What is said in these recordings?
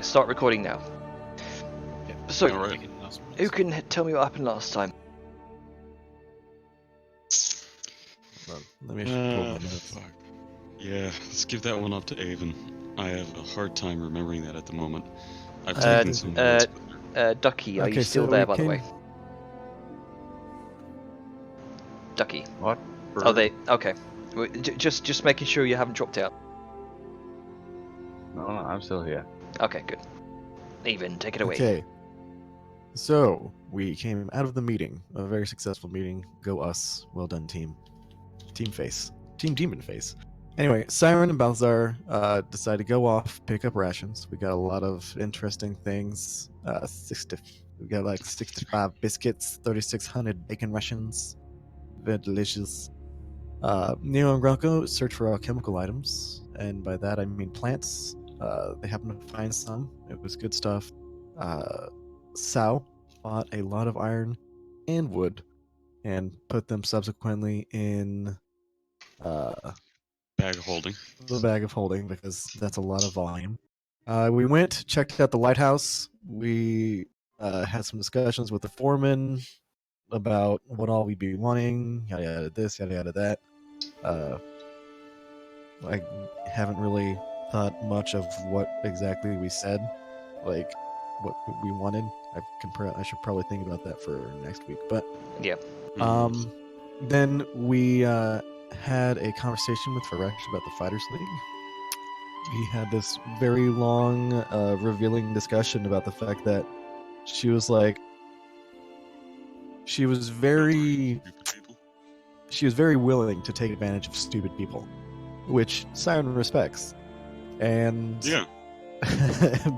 start recording now. Yeah. So, All right. who can tell me what happened last time? Let me pull my notes. Fuck. Yeah, let's give that one up to Avon. I have a hard time remembering that at the moment. I've taken some notes. Ducky, are Okay, you still so there, we by the way? came- Ducky. What? Oh, they. Okay. Just making sure you haven't dropped out. No, I'm still here. Okay, good. Even, take it away. Okay. So we came out of the meeting, a very successful meeting. Go us! Well done, team. Team Face, Team Demon Face. Anyway, Siren and Balthazar decided to go off, pick up rations. We got a lot of interesting things. We got like 65 biscuits, 3,600 bacon rations. Very delicious. Neo and Grunko search for alchemical items, and by that I mean plants. They happened to find some. It was good stuff. Sao bought a lot of iron and wood, and put them subsequently in Bag of holding. the bag of holding because that's a lot of volume. We went, checked out the lighthouse. We had some discussions with the foreman about what all we'd be wanting, yada yada this, yada yada that. I haven't really thought much of what exactly we said, like what we wanted. I should probably think about that for next week. But Yeah. then we had a conversation with Faresh about the Fighters League. We had this very long, revealing discussion about the fact that she was very willing to take advantage of stupid people, which Siren respects. And Yeah.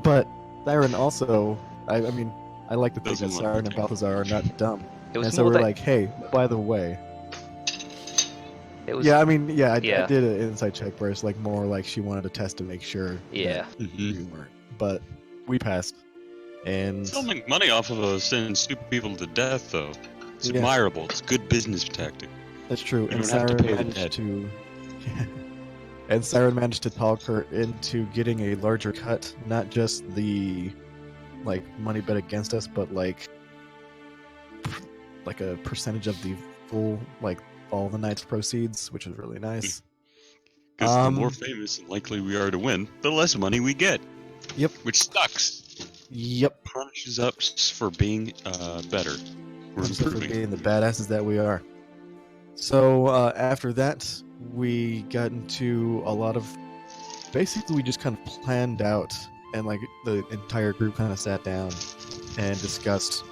but Siren also, I mean, I like to think that Doesn't want Siren to and take Balthazar are not dumb. It was And so more we're that. like, hey, by the way, It was. yeah, I mean, yeah, I Yeah. did an inside check where it's like more like she wanted to test to make sure Yeah. that we weren't. But we passed. And Still make money off of sending stupid people to death, though. It's Yeah. admirable. It's good business tactic. that's true. You And don't have to Siren pay the managed debt. to and Siren managed to talk her into getting a larger cut, not just the like money bet against us, but like a percentage of the full like all the night's proceeds, which was really nice. Because the more famous and likely we are to win, the less money we get. Yep. Which sucks. Yep. Punishes us for being better. We're Thanks for improving. being the badasses that we are. So after that, we got into a lot of. Basically, we just kind of planned out, and like the entire group kind of sat down and discussed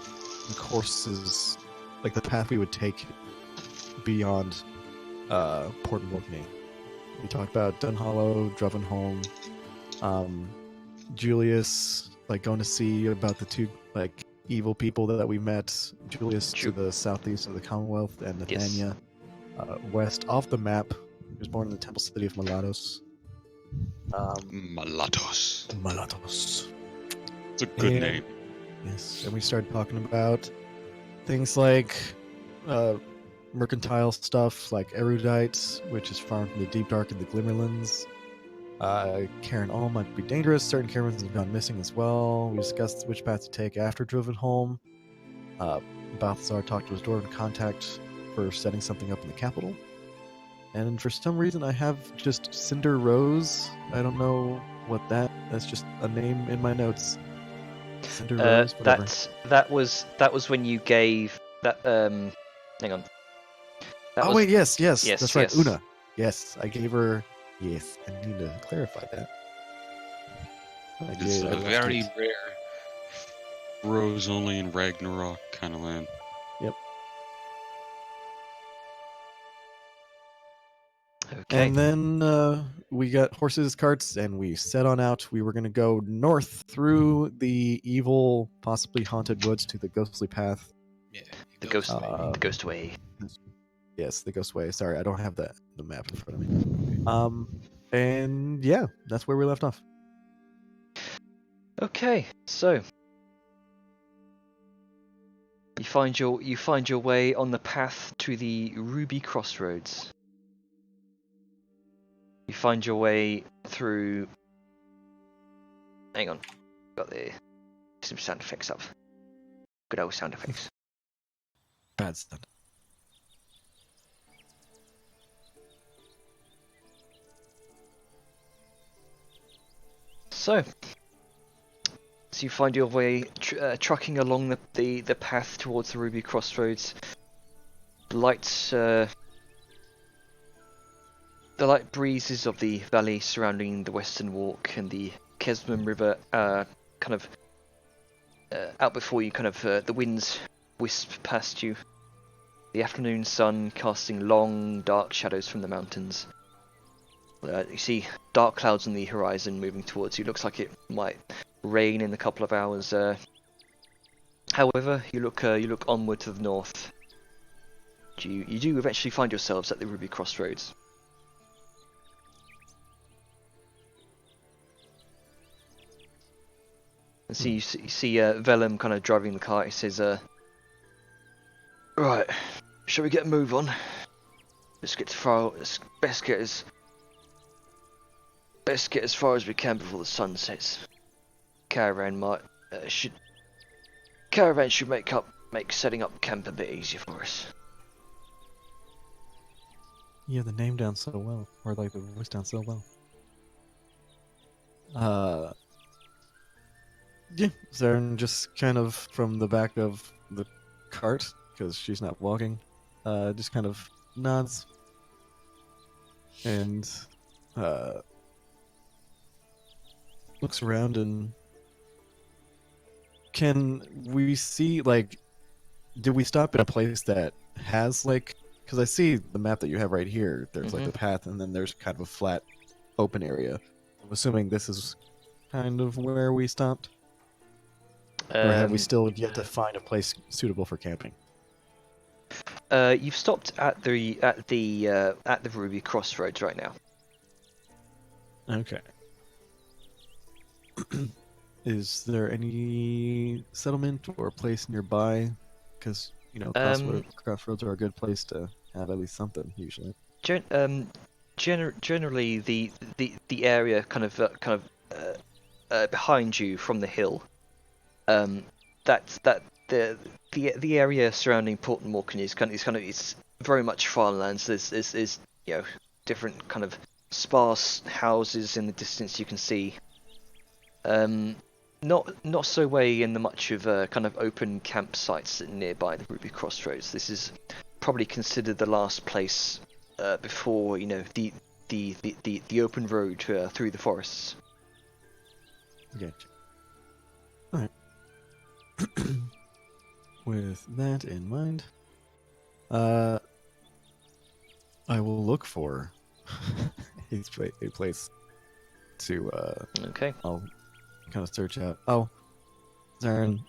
the courses, like the path we would take beyond Port Morkney. We talked about Dunhollow, Druvenholm, Julius, like going to see about the two like evil people that we met. Julius to the southeast of the Commonwealth, and Nathania west off the map. He was born in the temple city of Malatos. Malatos. Malatos. It's a good name. Yes, and we started talking about things like mercantile stuff, like erudite, which is farmed from the deep dark and the glimmerlands. Karen All might be dangerous. Certain caravans have gone missing as well. We discussed which path to take after Druvenholm. Balthazar talked to his dwarven contact for setting something up in the capital. And for some reason, I have just Cinder Rose. I don't know what that's just a name in my notes. Cinder Rose, whatever. That was when you gave that. Hang on. Wait, yes, Yes, that's right, yes. Una. Yes, I gave her. Yes, I need to clarify that. It's a very rare rose only in Ragnarok kind of land. Yep. Okay. And then we got horses, carts, and we set on out. We were going to go north through the evil, possibly haunted woods to the ghostly path. Yeah. The ghost way. Yes, the ghost way. Sorry, I don't have the map in front of me. And yeah, that's where we left off. Okay, so you find your way on the path to the Ruby Crossroads. You find your way through. Hang on. Got some sound effects up. Good old sound effects. Bad stuff. So you find your way trucking along the path towards the Ruby Crossroads. The light breezes of the valley surrounding the Western Walk and the Kesman River kind of out before you. Kind of the winds wisp past you. The afternoon sun casting long, dark shadows from the mountains. You see dark clouds on the horizon moving towards you. Looks like it might rain in a couple of hours. However, you look onward to the north. You do eventually find yourselves at the Ruby Crossroads. And so you see Vellum kind of driving the car. He says, "Right, shall we get a move on? Let's get best get as far as we can before the sun sets. Caravan should make setting up camp a bit easier for us." You have the name down so well, or like the voice down so well. Yeah, Zaren just kind of from the back of the cart, because she's not walking, just kind of nods and looks around. And can we see, like, did we stop in a place that has, like, because I see the map that you have right here, there's like the path and then there's kind of a flat open area. I'm assuming this is kind of where we stopped, or have we still yet to find a place suitable for camping? You've stopped at the Ruby Crossroads right now. Okay. Is there any settlement or place nearby? Because crossroads are a good place to have at least something usually. Generally, the area kind of behind you from the hill. The area surrounding Port Morcan is it's very much farmlands. There's different kind of sparse houses in the distance you can see. Not so way in the much of kind of open campsites nearby the Ruby Crossroads. This is probably considered the last place before the open road through the forests. Gotcha. All right. With that in mind, I will look for a place to. Okay. I'll kind of search out. Oh, Zaren,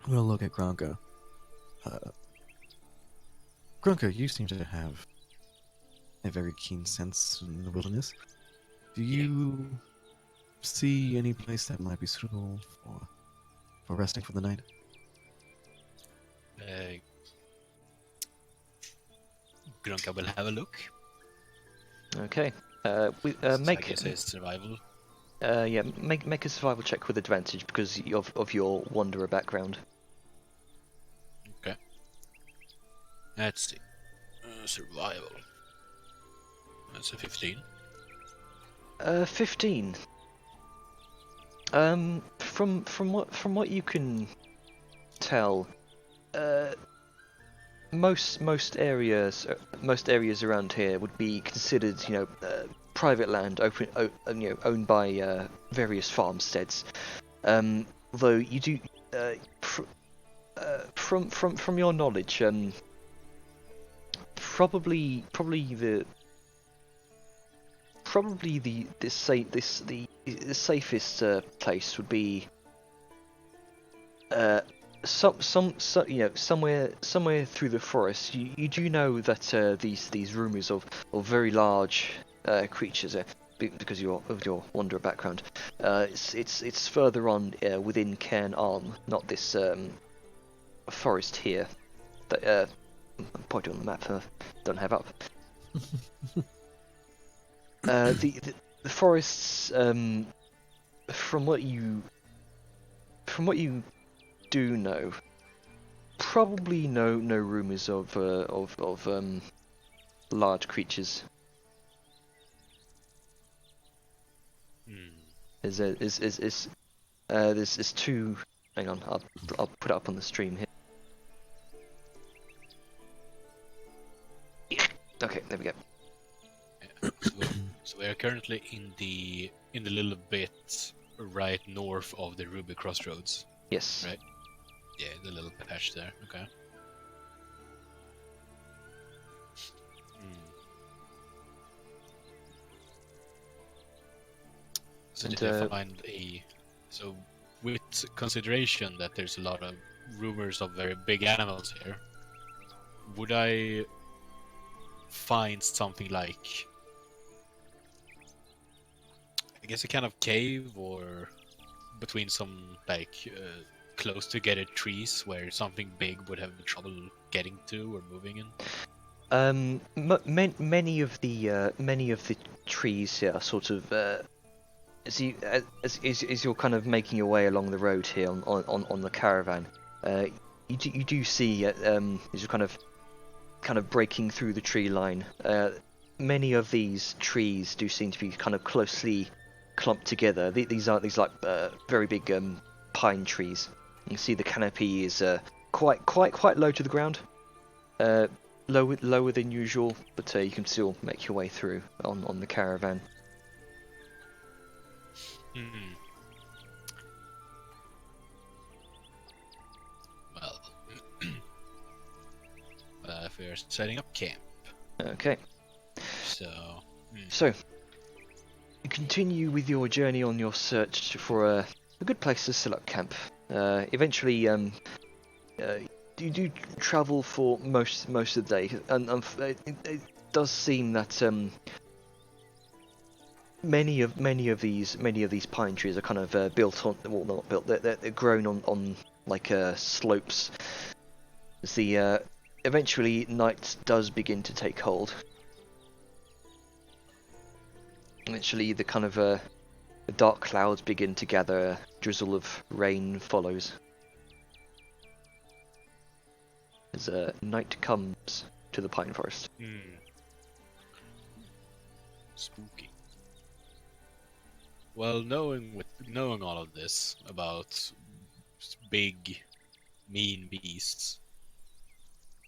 we'll look at Gronka. Gronka, you seem to have a very keen sense in the wilderness. Do you see any place that might be suitable for resting for the night? Gronka will have a look. Okay. I guess it's survival. Make a survival check with advantage because of your wanderer background. Okay. Let's see. Survival. That's a 15. 15. From what you can tell, most areas around here would be considered, private land, owned by various farmsteads. Though you do, from your knowledge, probably the safest place would be somewhere through the forest. You do know that these rumours of very large creatures, because of your wanderer background, it's further on within Cairn Arm, not this forest here that I'm pointing on the map. Don't have up. The forests, from what you from what you do know, probably no rumors of large creatures. There's two. Hang on, I'll put it up on the stream here. Okay, there we go. So we are currently in the little bit right north of the Ruby Crossroads. Yes. Right. Yeah, the little patch there. Okay. So And, did they find a? So with consideration that there's a lot of rumors of very big animals here, would I find something like, I guess, a kind of cave or between some like close together trees where something big would have trouble getting to or moving in? Many of the trees here are sort of as you're kind of making your way along the road here on the caravan, you do see as you're kind of breaking through the tree line. Many of these trees do seem to be kind of closely clumped together. These are very big pine trees. You can see the canopy is quite low to the ground, lower than usual, but you can still make your way through on the caravan. Well, if we're setting up camp, Okay. so So, you continue with your journey on your search for a good place to set up camp. Eventually, you do travel for most of the day, and it does seem that many of these pine trees are kind of built on, well, not built. They're grown on like slopes. As the eventually night does begin to take hold. Eventually, the kind of the dark clouds begin to gather. A drizzle of rain follows as night comes to the pine forest. spooky. Well, knowing all of this about big, mean beasts,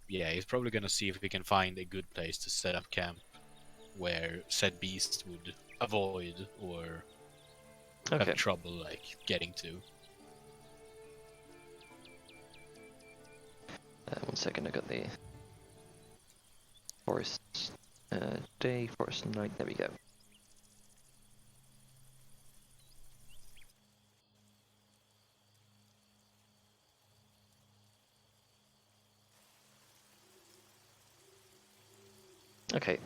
yeah, he's probably gonna see if we can find a good place to set up camp where said beasts would avoid or Okay. have trouble like getting to. 1 second, I got the forest day, forest night. There we go. Okay,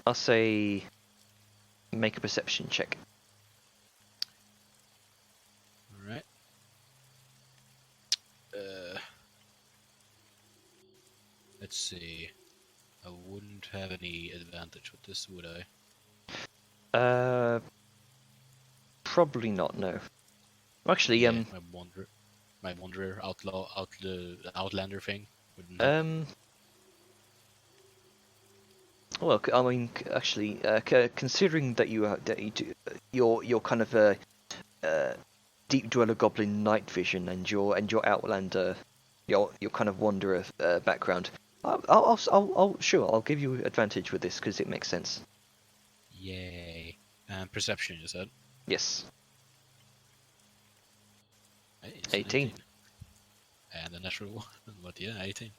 I'll say make a perception check. Alright. Let's see. I wouldn't have any advantage with this, would I? Probably not. No. Actually, Yeah, my wanderer outlander thing wouldn't help. Well, I mean, actually, considering that you're kind of a deep dweller goblin night vision and your outlander, your kind of wanderer background, I'll give you advantage with this because it makes sense. Yay. And perception, you said? Yes. Hey, it's 18. 19. And a natural one, but yeah, 18.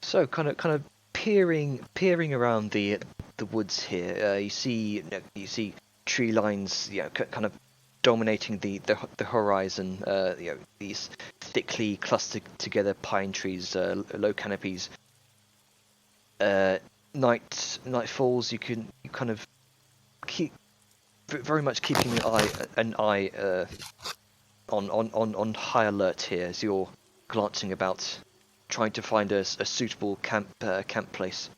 So kind of peering around the woods here, you see tree lines, kind of dominating the horizon. These thickly clustered together pine trees, low canopies. Night falls. You kind of keep very much keeping an eye on high alert here as you're glancing about, trying to find a suitable camp place.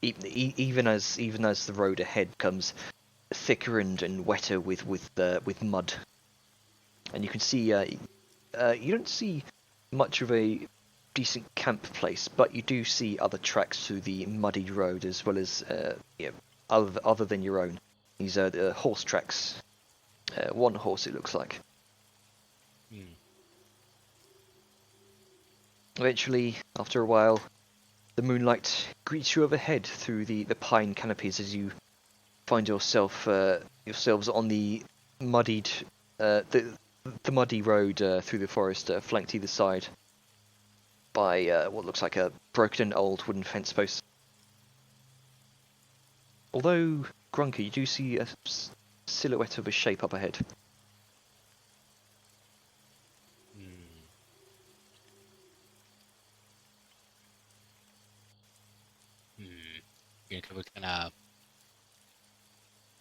Even as the road ahead comes thicker and wetter with mud. And you can see you don't see much of a decent camp place, but you do see other tracks through the muddy road as well as other than your own. These are the horse tracks. One horse, it looks like. Hmm. Eventually, after a while, the moonlight greets you overhead through the pine canopies as you find yourselves on the muddied the muddy road through the forest, flanked either side by what looks like a broken and old wooden fence post. Although, Grunker, you do see a silhouette of a shape up ahead. Grinka will kind of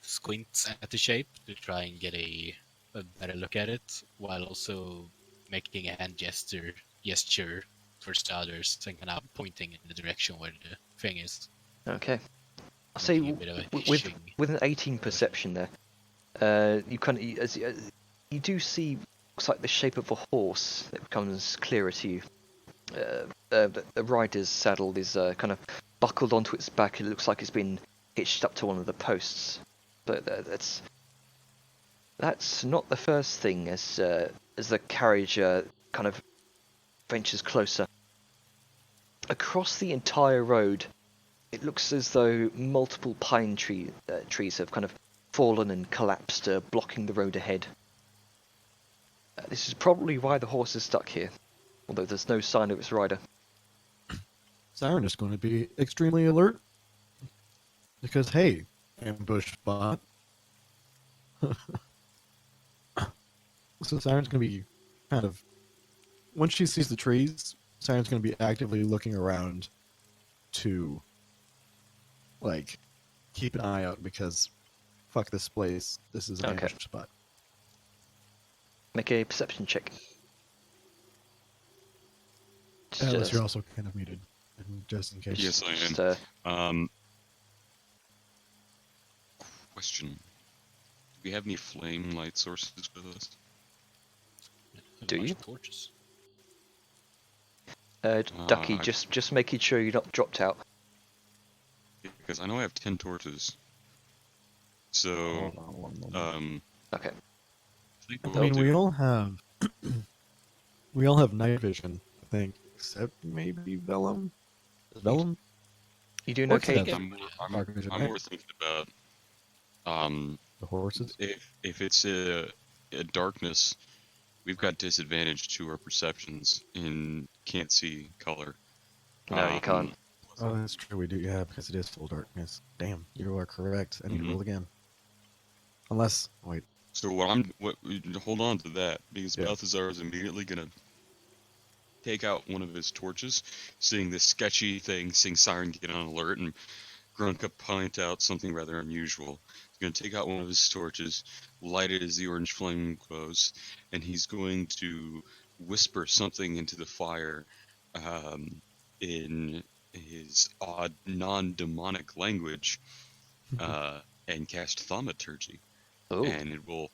squint at the shape to try and get a better look at it, while also making a hand gesture towards the others and kind of pointing in the direction where the thing is. Okay. I'll say Making a bit of a with hishing. an 18 perception there, you kind of as you do see looks like the shape of a horse that becomes clearer to you. The rider's saddle is kind of buckled onto its back. It looks like it's been hitched up to one of the posts, but that's not the first thing as the carriage kind of ventures closer. Across the entire road, it looks as though multiple pine trees have kind of fallen and collapsed, blocking the road ahead. This is probably why the horse is stuck here, although there's no sign of its rider. Siren is going to be extremely alert. Because, hey, ambush bot. So Siren's going to be kind of... Once she sees the trees, Siren's going to be actively looking around to, like, keep an eye out because fuck this place. This is an Okay. ambush spot. Make a perception check. Alice, you're also kind of muted, just in case. Yes, I am. just, Question. Do we have any flame light sources with us? A Do bunch you? of torches. Ducky, I- just making sure you're not dropped out. Because I know I have 10 torches. So, Okay. I think I what mean, we'll we do- all have... we all have night vision, I think. Except maybe Vellum? Is Vellum? You doing What's okay? that? I'm Dark vision, I'm right? more thinking about The horses? if it's a darkness, we've got disadvantage to our perceptions in can't see color. No, you can't. Oh, that's true. We do, yeah, because it is full darkness. Damn, you are correct. I need to Mhm. roll again. Unless, wait, So hold on to that because Yeah. Balthazar is immediately gonna take out one of his torches, seeing this sketchy thing, seeing Siren get on alert, and Grunka point out something rather unusual. He's gonna take out one of his torches, light it as the orange flame glows, and he's going to whisper something into the fire in his odd non-demonic language and cast thaumaturgy. Oh. And it will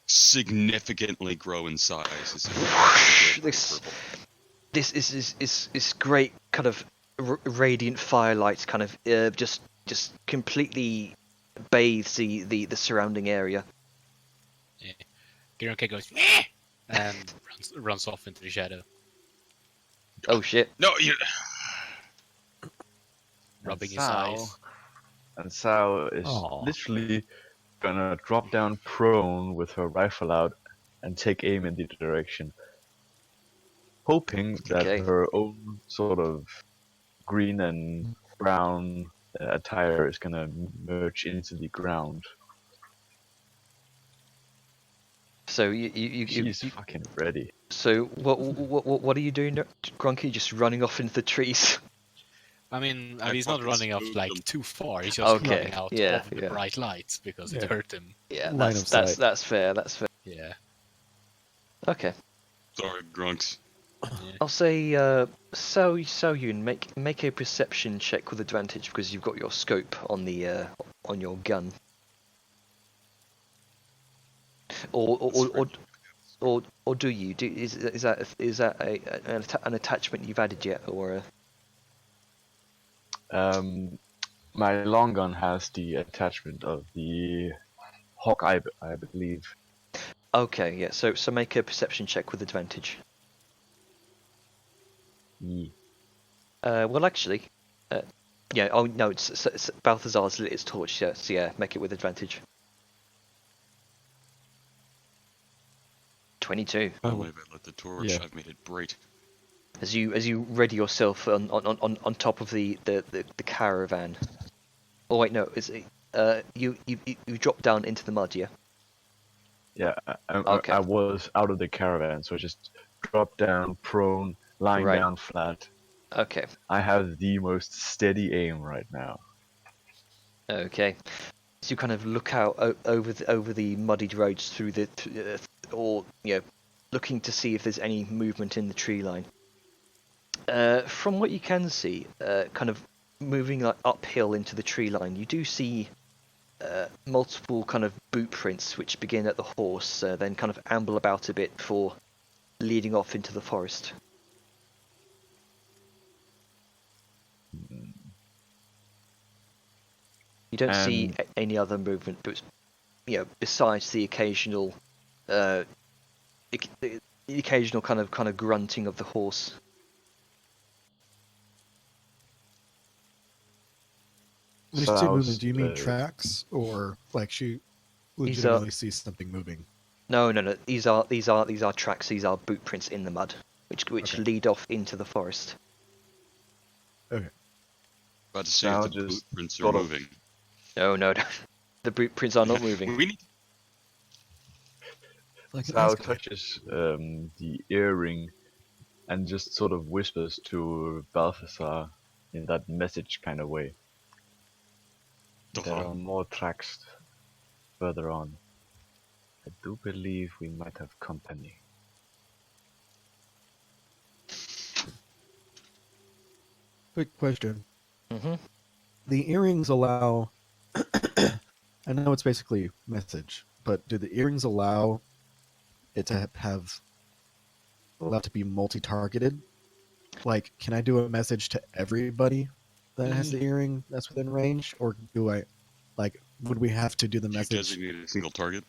significantly grow in size. As it Whoosh, goes this- purple. This is great kind of radiant firelight kind of just completely bathes the surrounding area. Grinka goes "Meh!" and runs off into the shadow, Oh shit. No, you. rubbing his Sao- eyes. And Sao is Aw. literally gonna drop down prone with her rifle out and take aim in the direction, hoping that Okay. her own sort of green and brown attire is gonna merge into the ground. So you She's fucking ready. so what are you doing, Grunky? Just running off into the trees? I mean, I he's not fucking running off spooked like him. too far. He's just Okay, running out yeah, of the yeah. bright lights because it Yeah. hurt him. Yeah, Line of sight. that's fair. That's fair. Yeah. Okay. Sorry, Grunks. I'll say So Yun, make a perception check with advantage because you've got your scope on the on your gun. Or do you? Is that an attachment you've added yet, or? My long gun has the attachment of the Hawkeye, I believe. Okay, yeah. So make a perception check with advantage. Ye- Well, actually, yeah. Oh no, it's Balthazar's lit his torch. Yeah, so yeah, make it with advantage. 22. Oh, wait, if I lit the torch, yeah. I've made it bright. As you ready yourself on top of the caravan. Oh wait, no. You drop down into the mud, yeah. Yeah, Okay. I was out of the caravan, so I just dropped down, prone, lying Right. down flat. Okay. I have the most steady aim right now. Okay. So you kind of look out over the muddied roads through or looking to see if there's any movement in the tree line. From what you can see, kind of moving like uphill into the tree line, you do see multiple kind of boot prints which begin at the horse, then kind of amble about a bit before leading off into the forest. You don't see any other movement, but besides the occasional, the occasional kind of grunting of the horse. When you So say I was, movement, do you mean tracks, or like she legitimately sees something moving? No. These are tracks. These are boot prints in the mud, which Okay. lead off into the forest. Okay. About to say Now if the just boot prints are sort of- moving. No. The boot prints are not moving. We need Like an Sal ice guy. touches the earring and just sort of whispers to Balthazar in that message kind of way. There are more tracks further on. I do believe we might have company. Quick question. Mm-hmm. The earrings allow. I know it's basically message, but do the earrings allow it to to be multi-targeted? Like, can I do a message to everybody that has the earring that's within range, or do I, like, would we have to do the you message? designate a single target.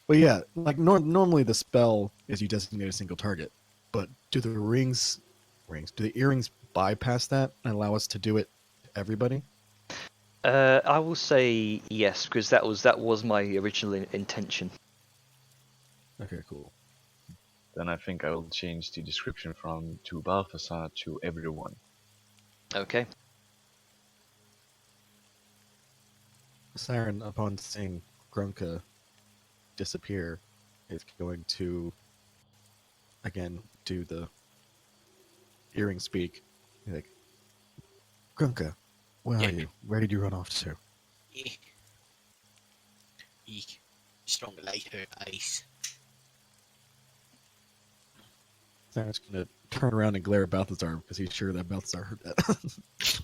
Well, yeah, like normally the spell is you designate a single target, but do the do the earrings bypass that and allow us to do it to everybody? I will say yes, because that was my original intention. Okay, cool. Then I think I will change the description from to Balthazar to everyone. Okay. Siren, upon seeing Grunka disappear, is going to again do the earring speak. Like, Grunka, where are you? Where did you run off to? Strong light her eyes. Siren's going to turn around and glare at Balthazar because he's sure that Balthazar heard that.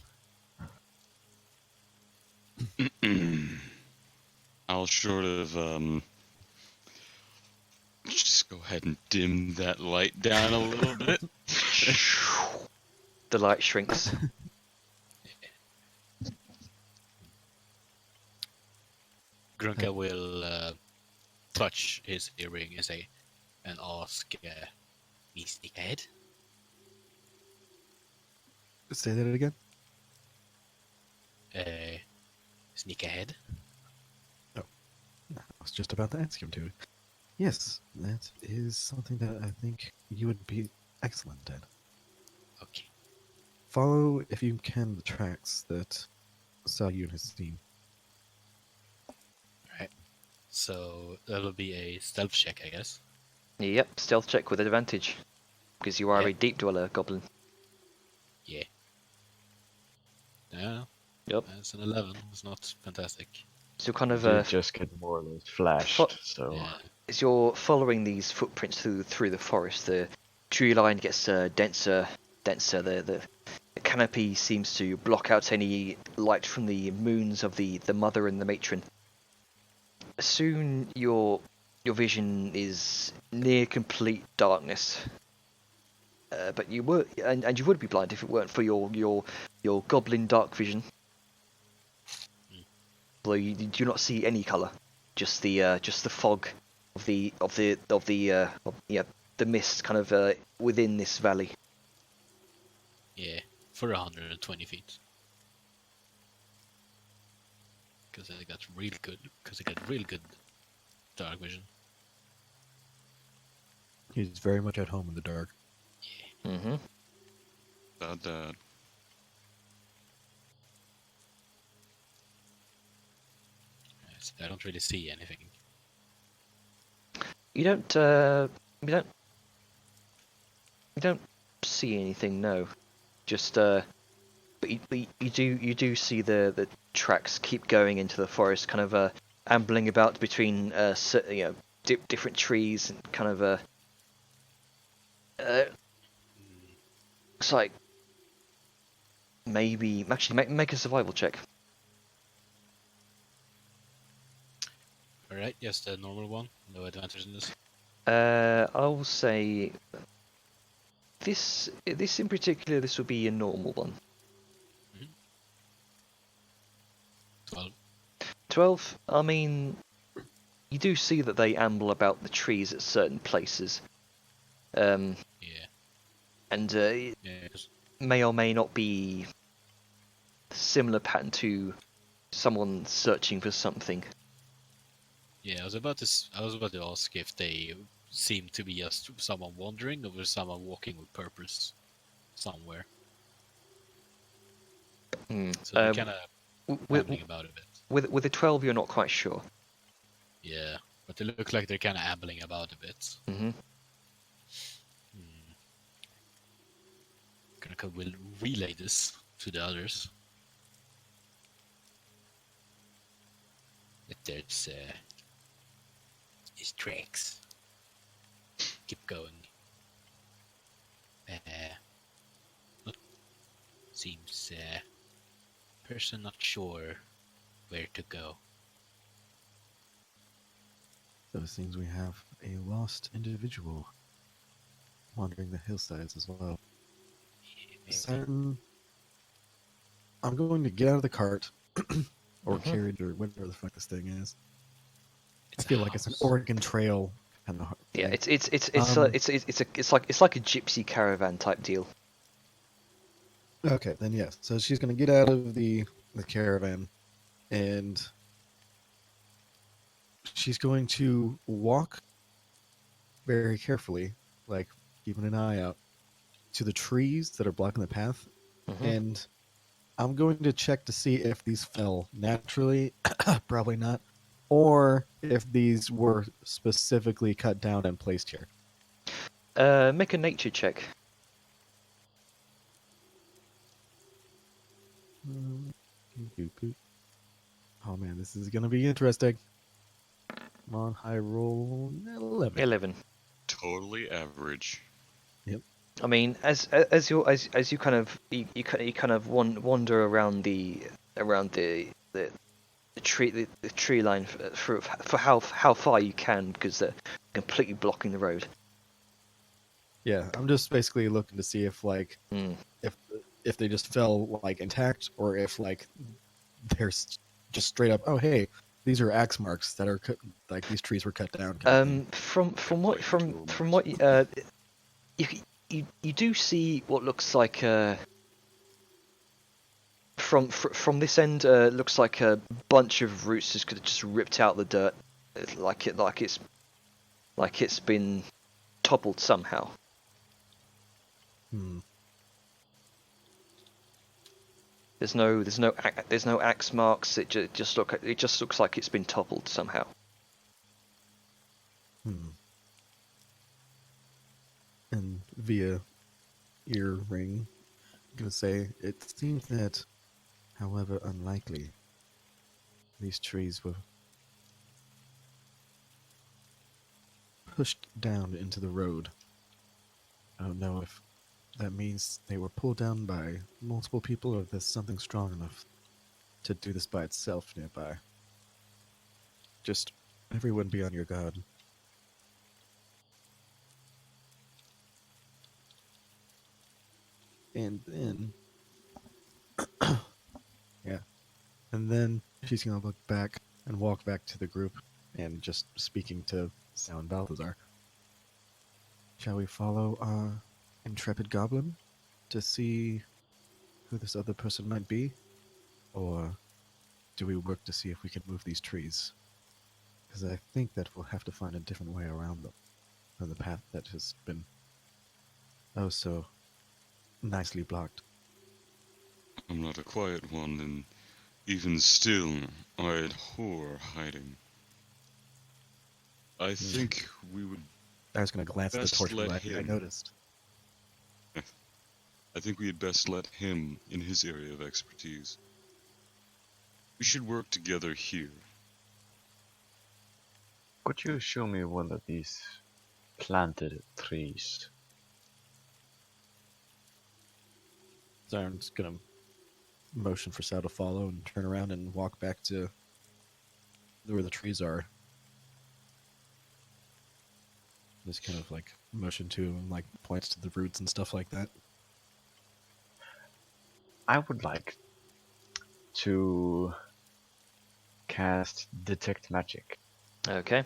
I'll sort of just go ahead and dim that light down a little bit. The light shrinks. Grunka will touch his earring and ask, "Me sneak ahead?" Say that again? Sneak ahead? I was just about to ask him to. Yes, that is something that I think you would be excellent at. Okay. Follow, if you can, the tracks that Salyun has seen. Alright. So that'll be a stealth check, I guess. Yep, stealth check with advantage, because you are Yeah. a deep dweller goblin. Yeah. No. Yep. That's an 11. It's not fantastic. So kind of They just get more or less flashed, so Yeah. as you're following these footprints through the forest, the tree line gets denser. The canopy seems to block out any light from the moons of the mother and the matron. Soon you're your vision is near complete darkness. But you would, and you would be blind if it weren't for your goblin dark vision. Although you do not see any color, just the fog of the mist kind of within this valley. Yeah, for 120 feet. Because I got real good dark vision. He's very much at home in the dark. Mm-hmm. Dad. I don't really see anything. You don't see anything, no. Just but you do see the tracks keep going into the forest, kind of ambling about between different trees and kind of looks like maybe actually make a survival check. Alright, yes, the normal one. No advantage in this. I'll say this in particular, this will be a normal one. 12. 12. I mean, you do see that they amble about the trees at certain places. Yeah. And Yeah, 'cause- may or may not be similar pattern to someone searching for something. yeah, I was about to ask if they seem to be just someone wandering or someone walking with purpose somewhere. So they're kind of ambling about a bit. With a 12, you're not quite sure. Yeah, but they look like they're kind of ambling about a bit. Mm-hmm. We'll relay this to the others. If there's these tracks. Keep going. Seems person not sure where to go. So it seems we have a lost individual wandering the hillsides as well. Maybe. Siren, I'm going to get out of the cart, or Mhm. carriage, or whatever the fuck this thing is. I It's a feel like it's an house. Oregon Trail kind of. Yeah, thing. it's like a gypsy caravan type deal. Okay, then yes. So she's going to get out of the caravan, and she's going to walk very carefully, like keeping an eye out, to the trees that are blocking the path, Mhm. and I'm going to check to see if these fell naturally, probably not, or if these were specifically cut down and placed here. Make a nature check. Oh man, this is gonna be interesting. Come on, high roll 11. 11. Totally average. I mean, as you kind of wander around the tree line for how far you can, because they're completely blocking the road. Yeah, I'm just basically looking to see if like Mm. if they just fell like intact, or if like there's just straight up. Oh hey, these are axe marks that are cut, like these trees were cut down. kind of thing. From what you do see what looks like from this end looks like a bunch of roots just could have just ripped out the dirt, like it's been toppled somehow. Hmm. There's no axe marks. It just looks like it's been toppled somehow. Hmm. And via ear ring, I'm gonna say it seems that, however unlikely, these trees were pushed down into the road. I don't know if that means they were pulled down by multiple people, or if there's something strong enough to do this by itself nearby. Just everyone be on your guard. And then, yeah. And then she's gonna look back and walk back to the group and just speaking to Sal and Balthazar. Shall we follow our intrepid goblin to see who this other person might be? Or do we work to see if we can move these trees? Because I think that we'll have to find a different way around them than the path that has been oh so nicely blocked. I'm not a quiet one, and even still, I abhor hiding. I think we would. I was going to glance at the Best torch let light. I him. noticed. I think we had best let him in his area of expertise. We should work together here. Could you show me one of these planted trees? Zaren's going to motion for Sal to follow and turn around and walk back to where the trees are. Just kind of like motion to and like points to the roots and stuff like that. I would like to cast Detect Magic. Okay.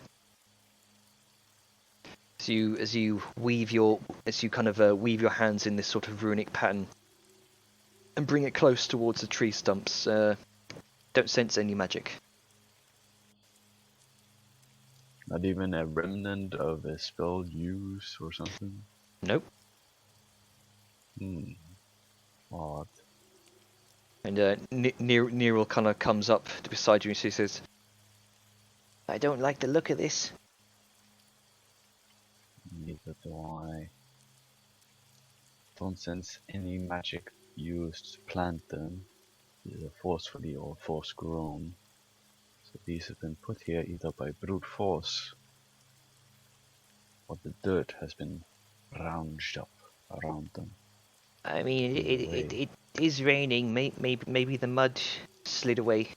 As you weave your weave your hands in this sort of runic pattern and bring it close towards the tree stumps, don't sense any magic. Not even a remnant of a spell use or something? Nope. Odd. And Neril kind of comes up beside you and she says, "I don't like the look of this." Neither do I. Don't sense any magic used to plant them, either forcefully or force grown. So these have been put here either by brute force, or the dirt has been rounded up around them. I mean, Either it is raining. Maybe the mud slid away.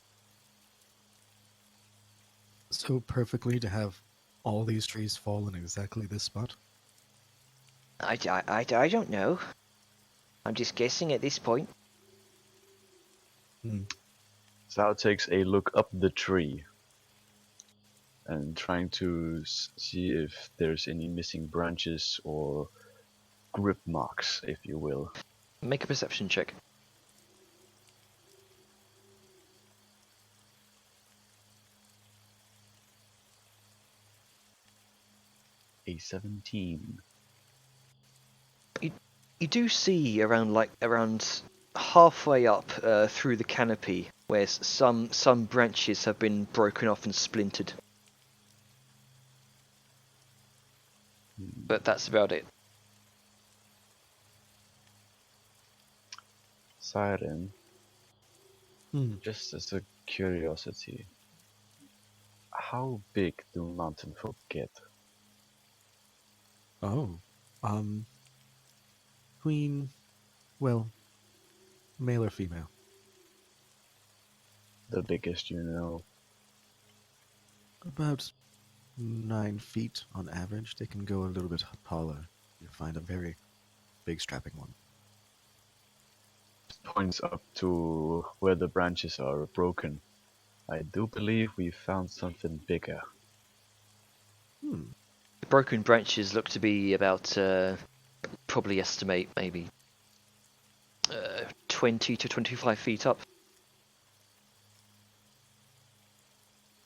So perfectly to have all these trees fall in exactly this spot. I don't know. I'm just guessing at this point. Sal takes a look up the tree and trying to see if there's any missing branches or grip marks, if you will. Make a perception check. A 17. You do see around halfway up through the canopy where some branches have been broken off and splintered. But that's about it. Siren, Hmm. just as a curiosity, how big do mountain folk get? Oh. Queen, well, male or female? The biggest you know. About 9 feet on average. They can go a little bit taller. You find a very big strapping one. Points up to where the branches are broken. I do believe we found something bigger. Hmm. The broken branches look to be about, probably estimate maybe 20 to 25 feet up.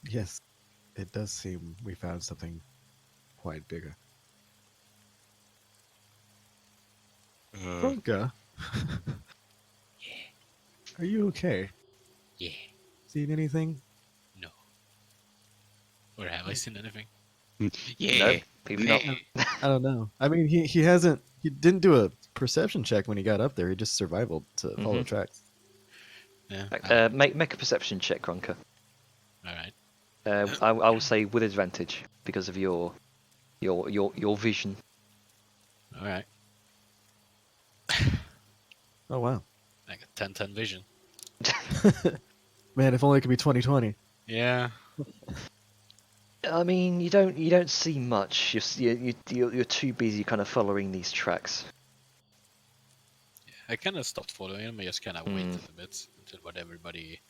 Yes, it does seem we found something quite bigger. Bronca? Are you okay? Yeah. Seen anything? No. Or have I seen anything? No, Yeah. maybe not. I don't know. I mean, he didn't do a perception check when he got up there. He just survival to follow Mhm. tracks. Yeah. Make a perception check, Gronka. All right. I will say with advantage because of your vision. All right. Oh wow. I got 10/10 vision. Man, if only it could be 20/20. Yeah. I mean, you don't see much. You're too busy kind of following these tracks. I kind of stopped following him. I just kind of Mm. waited a bit until what everybody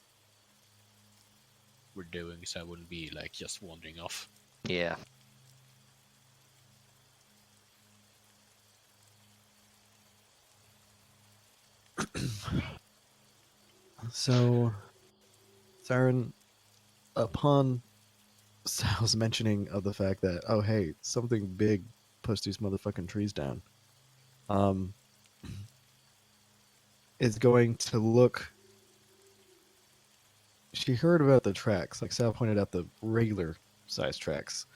were doing, so I wouldn't be like just wandering off. Yeah. So, Siren, upon Sal's mentioning of the fact that, oh hey, something big pushed these motherfucking trees down, is going to look. She heard about the tracks, like Sal pointed out, the regular size tracks.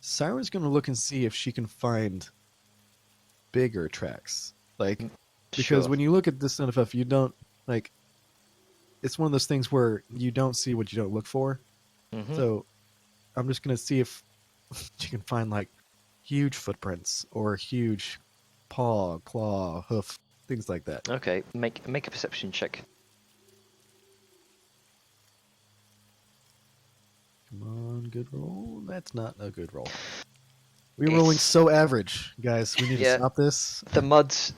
Siren's going to look and see if she can find bigger tracks, like because Sure. when you look at this stuff, you don't like. It's one of those things where you don't see what you don't look for. Mhm. So I'm just gonna see if she can find like huge footprints or huge paw, claw, hoof, things like that. Okay. Make a perception check. Come on, good roll. That's not a good roll. We're rolling It's- so average, guys. We need Yeah. to stop this. The mud's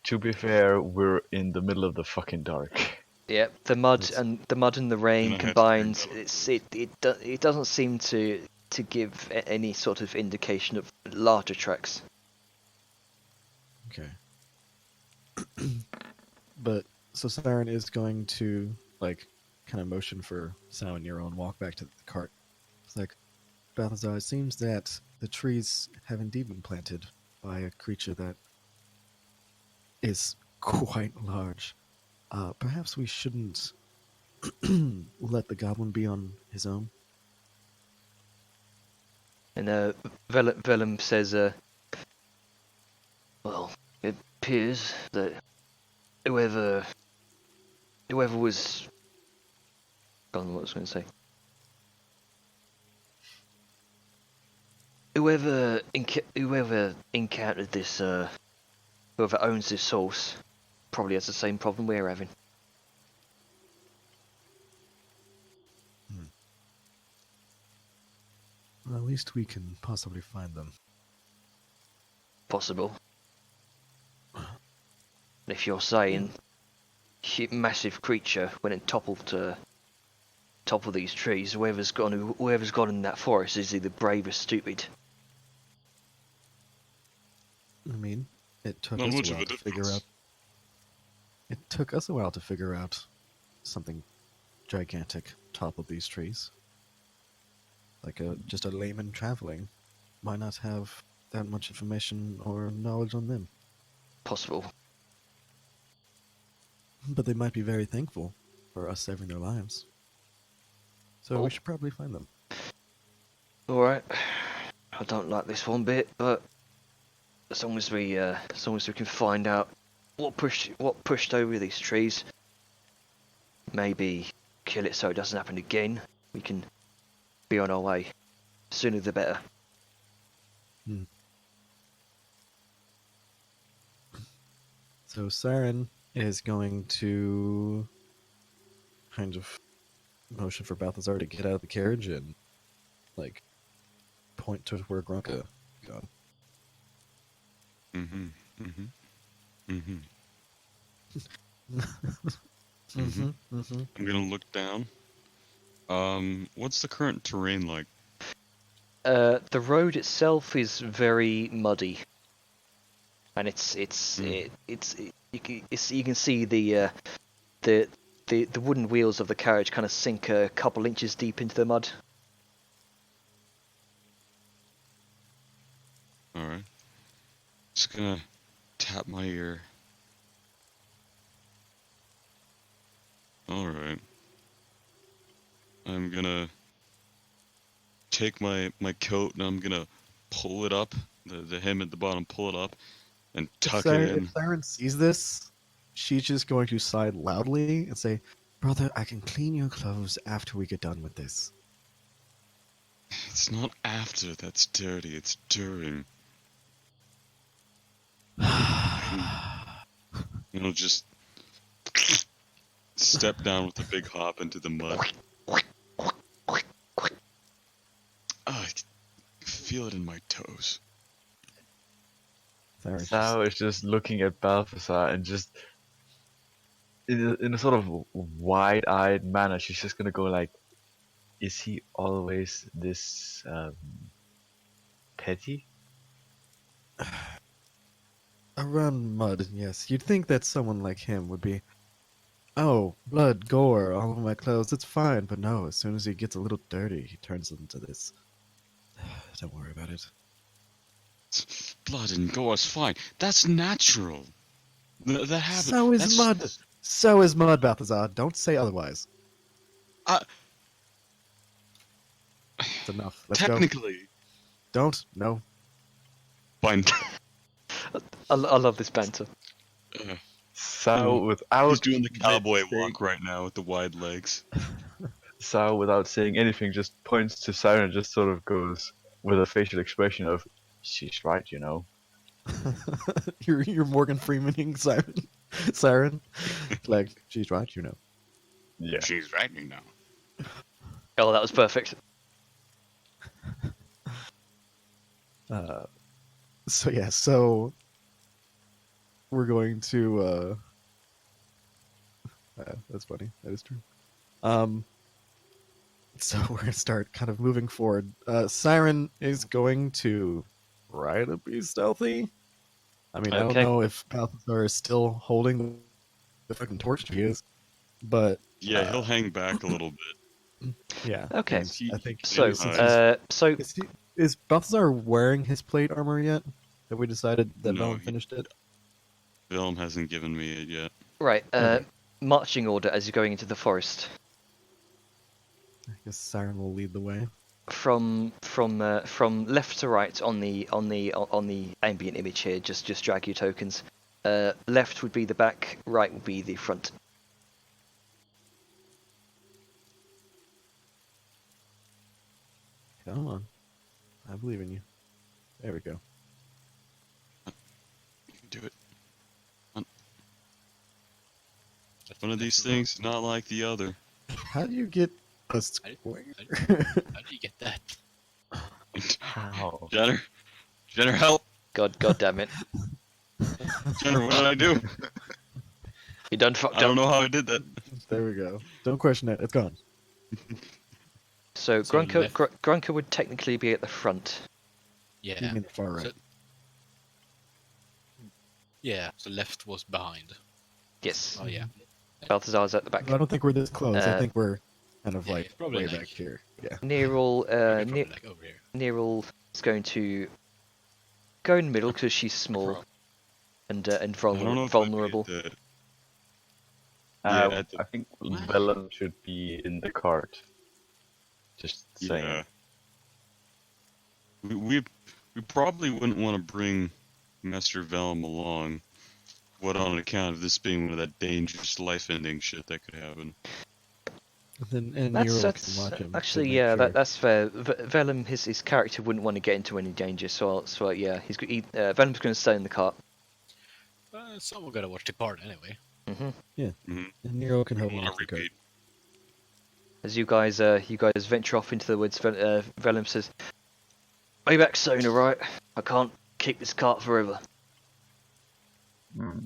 To be fair, we're in the middle of the fucking dark. yeah, the mud It's- and the rain Gonna have to combined, bring it doesn't seem to give any sort of indication of larger tracks. Okay. But so Siren is going to like kind of motion for Sal and Nero and walk back to the cart. It's like, Balthazar, it seems that the trees have indeed been planted by a creature that is quite large. Perhaps we shouldn't let the goblin be on his own. And Vellum says, well, it appears that whoever was, gone what I was going to say. Whoever encountered this, whoever owns this source, probably has the same problem we're having. Well, at least we can possibly find them. Possible. If you're saying massive creature went and toppled top of these trees, whoever's gone in that forest is either brave or stupid. I mean, it took Not us much a of while a to figure difference. out. It took us a while to figure out something gigantic toppled these trees. Like just a layman traveling might not have that much information or knowledge on them. Possible. But they might be very thankful for us saving their lives. So Oh. we should probably find them. Alright. I don't like this one bit, but as long as we can find out what pushed over these trees, maybe kill it so it doesn't happen again, we can be on our way. Sooner the better. So Siren is going to kind of motion for Balthazar to get out of the carriage and like point to where Grunka gone. Mm-hmm. Mm-hmm. Mm-hmm. Mm-hmm. Mm-hmm. I'm gonna look down. What's the current terrain like? The road itself is very muddy, and you can see the wooden wheels of the carriage kind of sink a couple inches deep into the mud. Alright. Just gonna tap my ear. Alright. I'm gonna take my coat and I'm gonna pull it up, the hem at the bottom, pull it up, and tuck it in. If Siren sees this, she's just going to sigh loudly and say, "Brother, I can clean your clothes after we get done with this." It's not after that's dirty, it's during. You know, just step down with a big hop into the mud. Oh, I feel it in my toes. Siren just- Sao is just looking at Balthazar and just in a sort of wide-eyed manner. She's just gonna go like, "Is he always this petty?" Around mud, yes. You'd think that someone like him would be, oh, blood, gore, all over my clothes, it's fine. But no, as soon as he gets a little dirty, he turns into this. Don't worry about it. Blood and gore is fine. That's natural. That happens. So is mud. So is mud, Balthazar. Don't say otherwise. Uh, It's enough. Let's go. Technically. Don't. No. Fine. I love this banter. Sao without He's doing the cowboy saying- walk right now with the wide legs. Sao, without saying anything, just points to Siren and just sort of goes with a facial expression of, "She's right, you know." you're Morgan Freemaning Siren. Siren. Like, she's right, you know. Yeah. She's right now. Oh, that was perfect. So yeah, so we're going to that's funny. That is true. So we're gonna start kind of moving forward. Siren is going to try to be stealthy. I mean, I don't Okay. know if Balthazar is still holding the fucking torch. He is, but Yeah, he'll hang back a little bit. yeah. Okay. and I think So, Nice. is Balthazar wearing his plate armor yet? Have we decided that no No, one he- finished it? Vilm hasn't given me it yet. right, Okay. marching order as you're going into the forest. I guess Siren will lead the way. From left to right on the ambient image here. Just drag your tokens. Left would be the back. Right would be the front. Come on. I believe in you. There we go. You can do it. One of these things, not like the other. How do you get a I- square? How do you get that? How? Jenner, help! God damn it! Jenner, what did I do? You done fucked I don't up. know how I did that. There we go. Don't question it. It's gone. So So Grunker left- Grunker would technically be at the front. You Yeah. mean the far right. So, yeah. So left was behind. Yes. Oh yeah. Balthazar's at the back. I don't think we're this close. I Uh, think we're kind of yeah, like it's probably way like- back here. Yeah. Nerul, We're probably like over here. Nerul is going to go in the middle because she's small and I don't know if I'd be vulnerable. at the- Yeah, Uh, at the- I think Vellum should be in the cart. Just saying. Yeah. We probably wouldn't want to bring Master Velum along. What on account of this being one of that dangerous life-ending shit that could happen. And Nero That's can watch him to actually make yeah. sure. That's fair. Vellum, his character wouldn't want to get into any danger, so yeah, Vellum's going to stay in the cart. Someone gotta watch the card anyway. And Nero can help him Want with to the cart. repeat? As you guys venture off into the woods, Vellum says, "Way back soon, alright? I can't keep this cart forever." Hmm.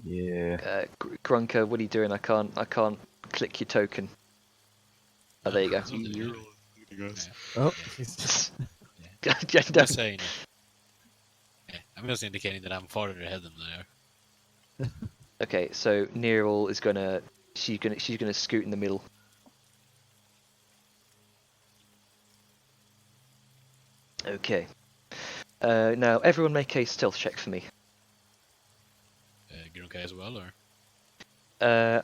Yeah. Grunker, what are you doing? I can't click your token. Oh, there you go. Some Nero is leading us. Oh, he's Yeah, I'm don't- just saying. Yeah, I'm just indicating that I'm farther ahead than they are. Okay, so Nerul is she's gonna scoot in the middle. Okay. Now everyone make a stealth check for me. Grunka as well, or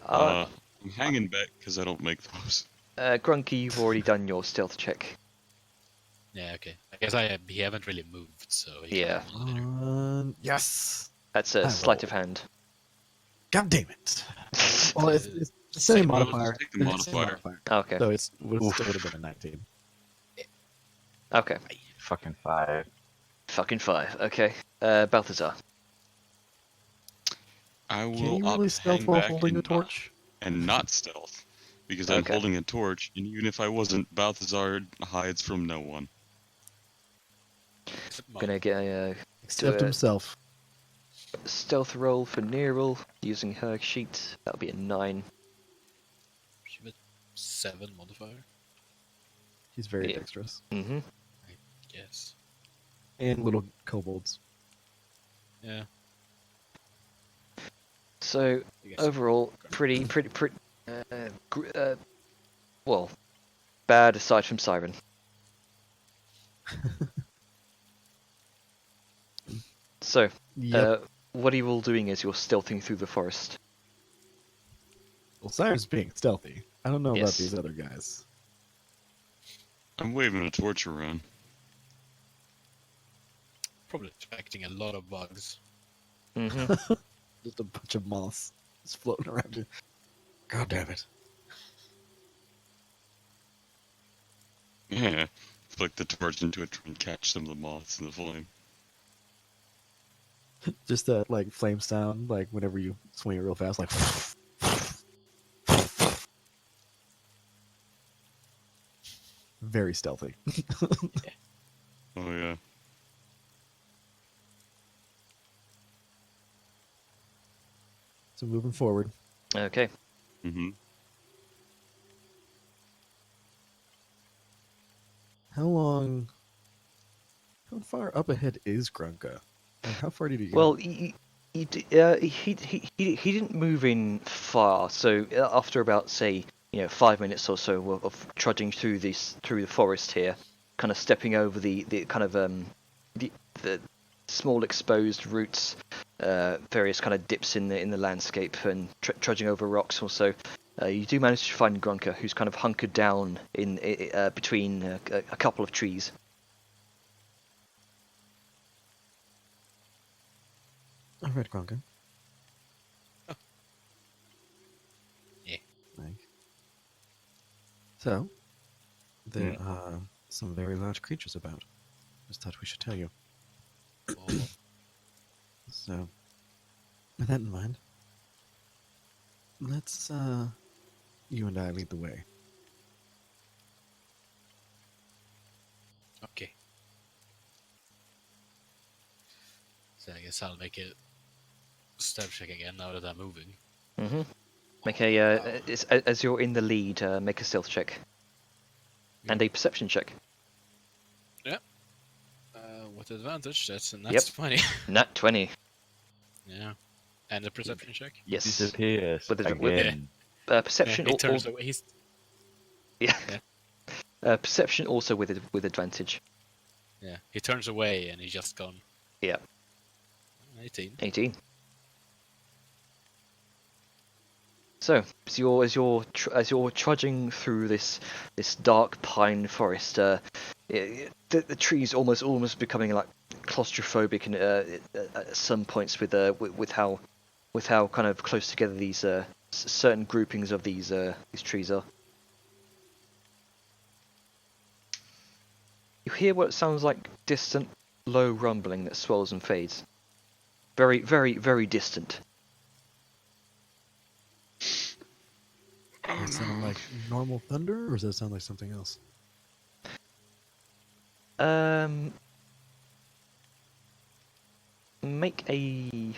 I'm hanging back because I don't make those. Grunky, you've already done your stealth check. yeah, okay. I guess he haven't really moved, so he Yeah. can't- yes. That's a I sleight of rolled. hand. God damn it. Well, it's the same Same roll, modifier. just take the It's the same modifier. Okay. So it still would have been a 19. Okay. Fucking 5. Fucking 5. Okay. Balthazar. I Can will you opt really to stealth hang while back holding a and torch? not stealth. Because I'm Okay. holding a torch, and even if I wasn't, Balthazar hides from no one. Except mine. Gonna get a Except it. himself. stealth roll for Neral using her sheet. That'll be a 9. She have a 7 modifier, He's very Yeah. dexterous. Mm-hmm. I guess. And little kobolds. Yeah. So I guess. overall, pretty, well, bad aside from Siren. So, Yep. what are you all doing as you're stealthing through the forest? Well, Siren's being stealthy. I don't know about Yes. these other guys. I'm waving a torch around. Probably expecting a lot of bugs. Mm-hmm. Just a bunch of moths just floating around you. God damn it. Yeah. Flick the torch into it, try and catch some of the moths in the flame. Just that like flame sound, like whenever you swing it real fast, like very stealthy. Oh yeah. So moving forward. Okay. Mm-hmm. How far up ahead is Grunka? Like, how far did he go? Well, he didn't move in far. So after about, say, 5 minutes or so of trudging through the forest here, kind of stepping over the kind of the small exposed roots, various kind of dips in the landscape, and trudging over rocks also. You do manage to find Grunka, who's kind of hunkered down in between a couple of trees. All right, Grunka. Oh. Yeah. Like. So, there are some very large creatures about. Just thought we should tell you. Oh, So, with that in mind, let's you and I lead the way. okay. So I guess I'll make a stealth check again now that I'm moving. Mm-hmm. Make a as you're in the lead, make a stealth check and a perception check. With advantage, that's a nat Yep. 20. Nat 20. Yeah. And a perception check. Yes. Disappears With the- again. with- perception. Yeah, he turns away. He's Yeah. Yeah. Perception also with advantage. he turns away and he's just gone. Yeah. 18. 18. So as you're trudging through this dark pine forest, the trees almost becoming like claustrophobic at some points with how kind of close together these certain groupings of these trees are. You hear what sounds like distant, low rumbling that swells and fades. Very, very, very distant. Does that sound like normal thunder, or does that sound like something else? Make a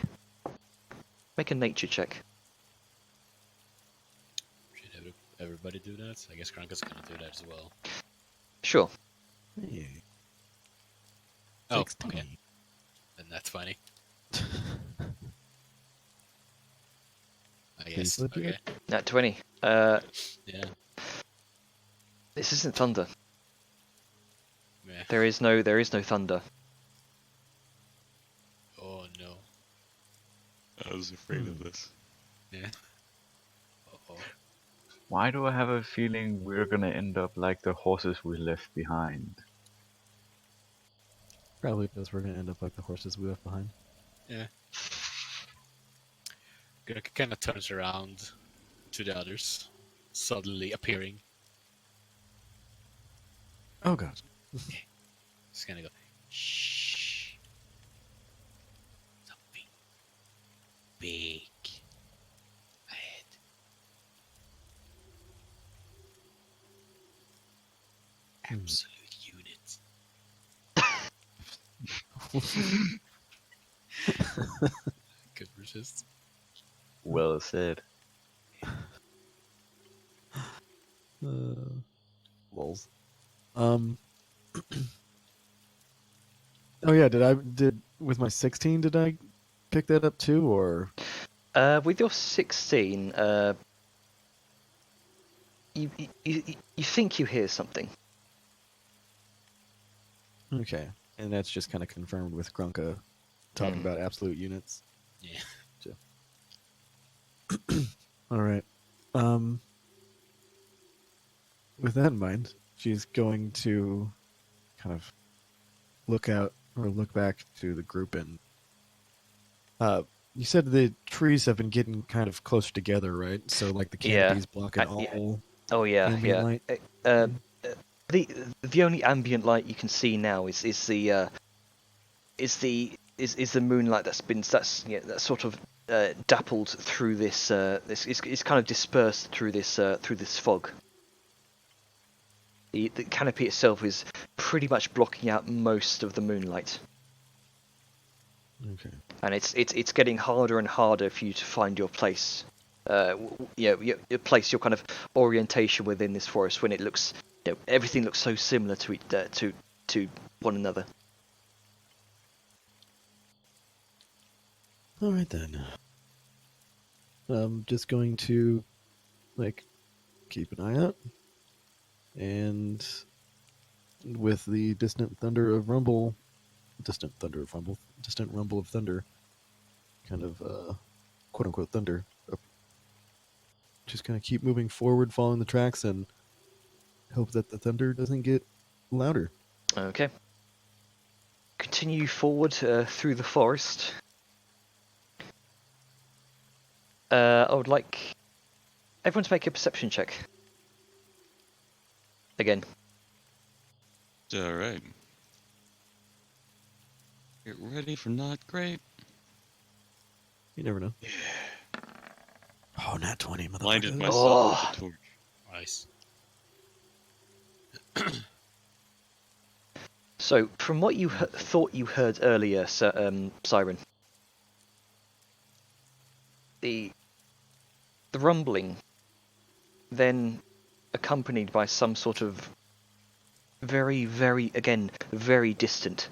nature check. Should everybody do that? I guess Kranka's gonna do that as well. Sure. Hey. Oh, 16. okay. Then that's funny. I guess. flip it? Okay. Nat 20. Yeah. This isn't thunder. Yeah. There is no thunder. Oh no. I was afraid of this. Yeah. Uh-oh. Why do I have a feeling we're gonna end up like the horses we left behind? Probably because we're gonna end up like the horses we left behind. Yeah. Gurka kind of turns around to the others, suddenly appearing. Oh god. He's gonna go, shh. Something big ahead. Absolute units. Could resist. Well said. Lols. Oh yeah, did with my 16? Did I pick that up too, or With your 16, you think you hear something. okay? And that's just kind of confirmed with Grunka talking about absolute units. Yeah. All right. With that in mind, she's going to kind of look out or look back to the group and you said the trees have been getting kind of closer together, right? So like the Yeah. canopies blocking Yeah. all Oh yeah, ambient yeah. light. The only ambient light you can see now is the moonlight that's sort of dappled through this it's kind of dispersed through this fog. The canopy itself is pretty much blocking out most of the moonlight, Okay. and it's getting harder and harder for you to find your place. Your place, your kind of orientation within this forest when it looks, everything looks so similar to one another. All right then. I'm just going to keep an eye out, and with the distant rumble of thunder, kind of quote unquote thunder. Just gonna keep moving forward, following the tracks, and hope that the thunder doesn't get louder. Okay. Continue forward through the forest. I would like everyone to make a perception check. Again. All right. Get ready for not great. You never know. Oh, not 20, motherfucker. Blinded myself with the torch. Nice. So, from what you thought you heard earlier, Siren, the rumbling, then accompanied by some sort of very, very, again, very distant,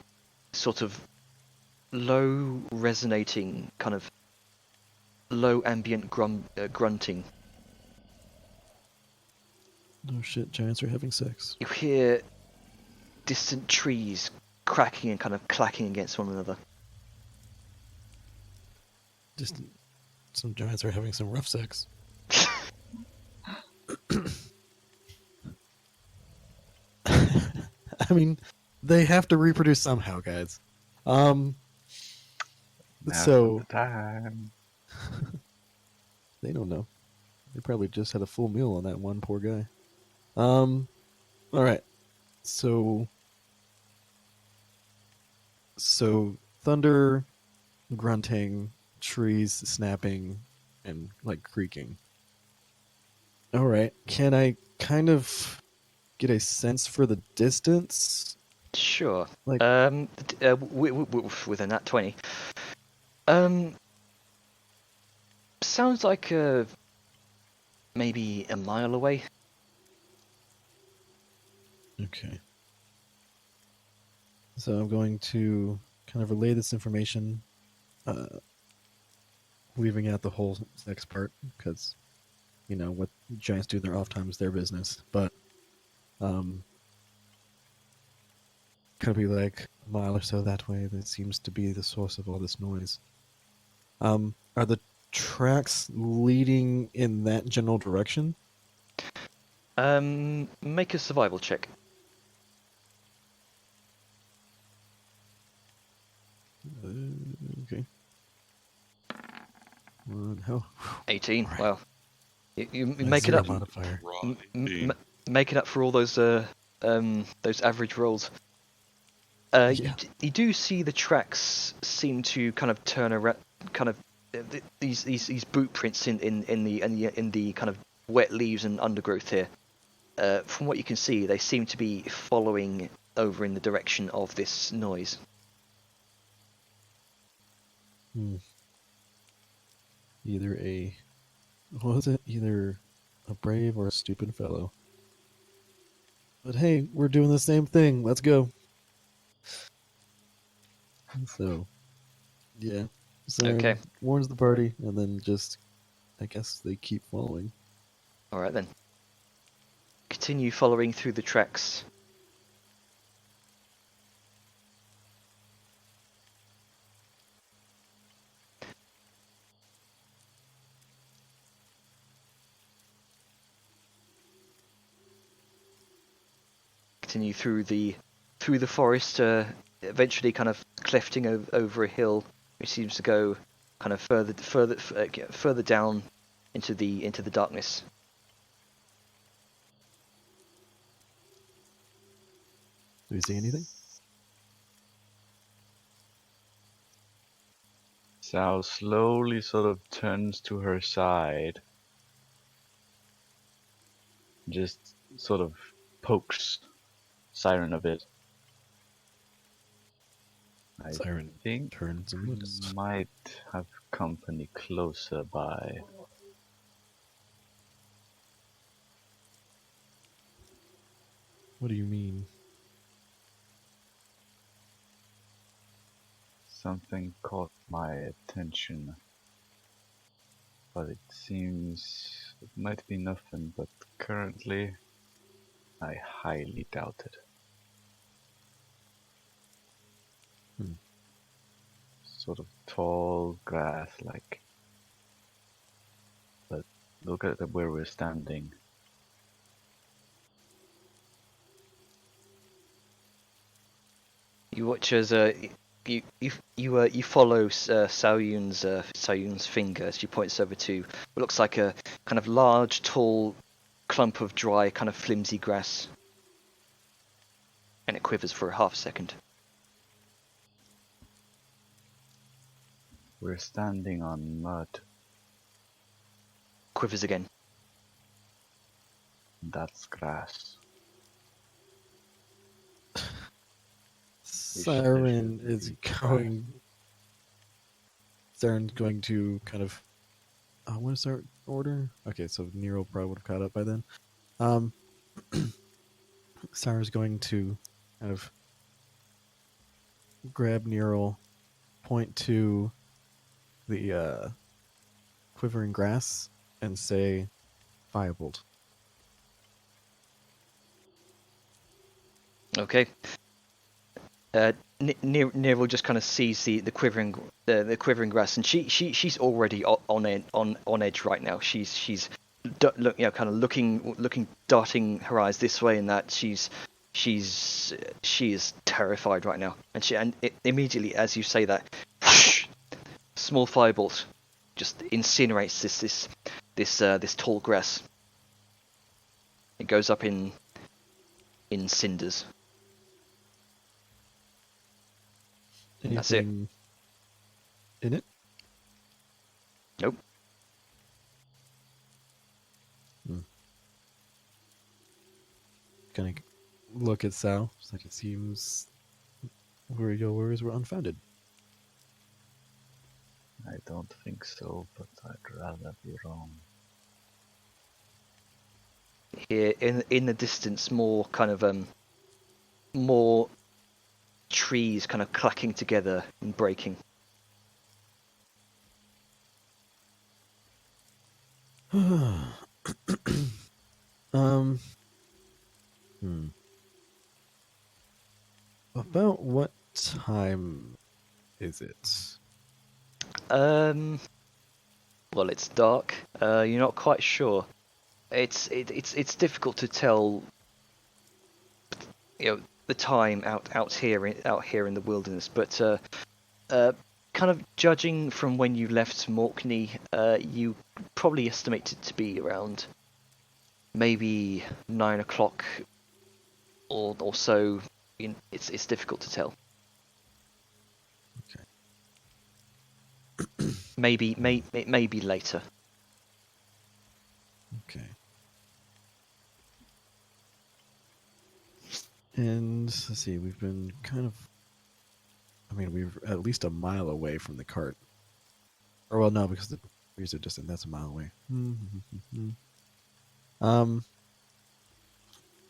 sort of low resonating, kind of low ambient grunting. Oh shit, giants are having sex. You hear distant trees cracking and kind of clacking against one another. Just some giants are having some rough sex. I mean, they have to reproduce somehow, guys. Now's So the time. they don't know. They probably just had a full meal on that one poor guy. All right. So thunder, grunting, trees snapping, and like creaking. All right. Can I kind of get a sense for the distance? Sure. Like- With a nat 20. Sounds like maybe a mile away. Okay. So I'm going to kind of relay this information, leaving out the whole sex part because, what giants do in their off time is their business. But, kind of be like a mile or so that way. That seems to be the source of all this noise. Are the tracks leading in that general direction? Make a survival check. Okay. How? 18. Alright. Wow. You My make it zero up. modifier. Raw M- indeed. make it up for all those average rolls. Yeah. You do see the tracks seem to kind of turn around, kind of these boot prints in the kind of wet leaves and undergrowth here. From what you can see, they seem to be following over in the direction of this noise. Hmm. Either a what was it? Either a brave or a stupid fellow. But hey, we're doing the same thing. Let's go. So, yeah. Okay. Siren warns the party, and then just, I guess they keep following. All right then. Continue following through the tracks. Continue through the forest, eventually kind of clefting over a hill, which seems to go kind of further down into the darkness. Do we see anything? Sal slowly sort of turns to her side, just sort of pokes Siren a bit. I Siren think turns and we looks. might have company closer by. What do you mean? Something caught my attention, but it seems it might be nothing, but currently I highly doubt it. Hmm. Sort of tall grass like, but look at where we're standing. You watch as you follow Saoyun's finger as she points over to what looks like a kind of large, tall clump of dry, kind of flimsy grass, and it quivers for a half second. We're standing on mud. Quivers again. That's grass. Siren definitely is be grass. going. Siren's going to kind of. What is our order? Okay, so Nero probably would have caught up by then. Siren's going to kind of grab Nero, point to the quivering grass, and say, "Firebolt." Okay. Nero just kind of sees the quivering grass, and she's already on edge right now. She's kind of looking, darting her eyes this way and that. She is terrified right now, and immediately as you say that, small firebolt just incinerates this tall grass. It goes up in cinders. That's it. Anything in it? Nope. Gonna look at Sal. It's like it seems where your worries were unfounded. I don't think so, but I'd rather be wrong. Here in the distance, more trees kind of clacking together and breaking. um. About what time is it? Well, it's dark. You're not quite sure. It's difficult to tell. The time out here in the wilderness, but kind of judging from when you left Morkney, you probably estimate it to be around maybe 9 o'clock or so. It's difficult to tell. Okay. Maybe later. Okay. And let's see, we've been kind of. I mean, we're at least a mile away from the cart. Or well, no, because the trees are distant. That's a mile away. um,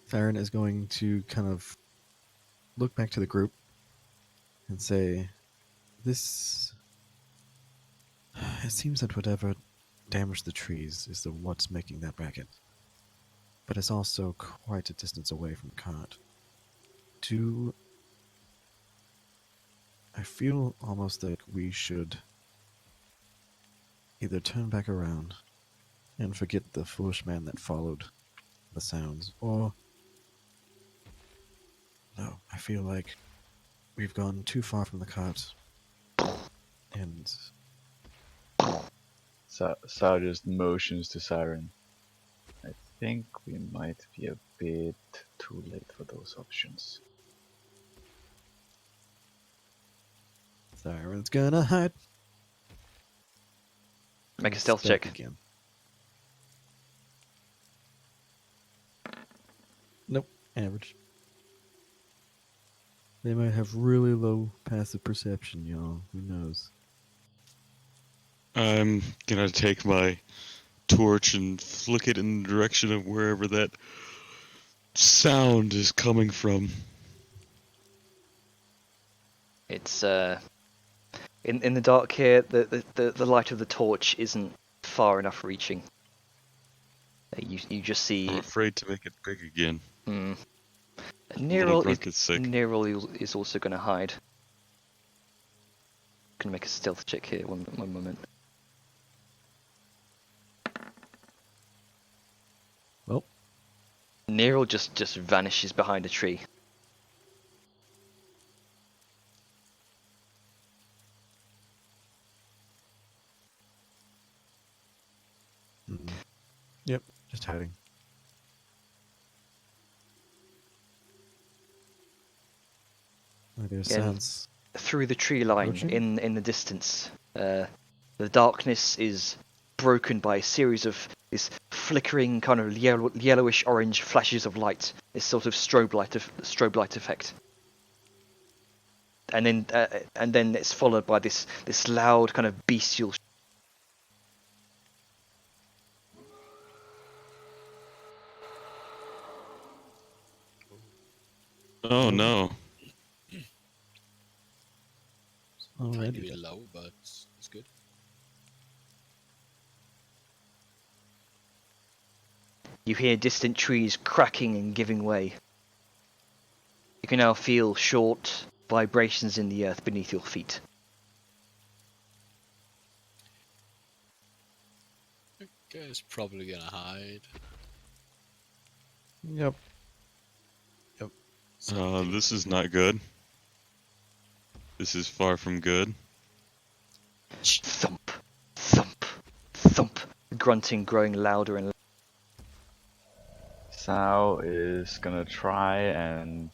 Farron is going to kind of look back to the group and say, "This. It seems that whatever damaged the trees is the what's making that racket, but it's also quite a distance away from the cart. I feel almost that we should either turn back around and forget the foolish man that followed the sounds, or no, I feel like we've gone too far from the cart, and Sal just motions to Siren. I think we might be a bit too late for those options. Siren's gonna hide. Make a stealth check. Again. Nope, average. They might have really low passive perception, y'all. Who knows? I'm gonna take my torch and flick it in the direction of wherever that sound is coming from. It's in the dark here. The light of the torch isn't far enough reaching. You just see. I'm afraid to make it big again. Nero Grunk is sick. is also going to hide. Gonna make a stealth check here. One moment. Well, Nero just vanishes behind a tree. Yep, just hiding. There's Yeah. sounds. Through the tree line Approaching? in the distance, the darkness is broken by a series of this flickering kind of yellowish orange flashes of light. This sort of strobe light effect. And then it's followed by this loud kind of bestial. Oh no. Tiny Alrighty. bit low, but it's good. You hear distant trees cracking and giving way. You can now feel short vibrations in the earth beneath your feet. Guy's probably gonna hide. Yep. This is not good. This is far from good. Thump, thump, thump. Grunting growing louder and louder. Sal is gonna try and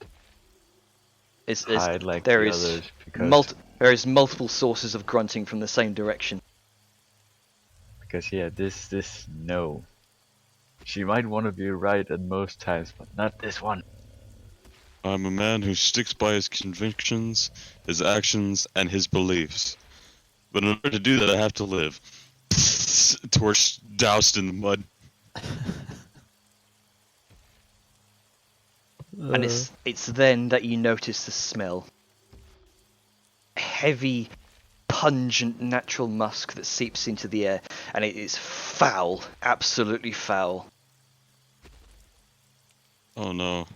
hide like there the is others because there is multiple sources of grunting from the same direction. yeah, this no. She might want to be right at most times, but not this one. I'm a man who sticks by his convictions, his actions, and his beliefs. But in order to do that, I have to live. Torch doused in the mud. And it's then that you notice the smell. Heavy, pungent natural musk that seeps into the air, and it is foul, absolutely foul. Oh no.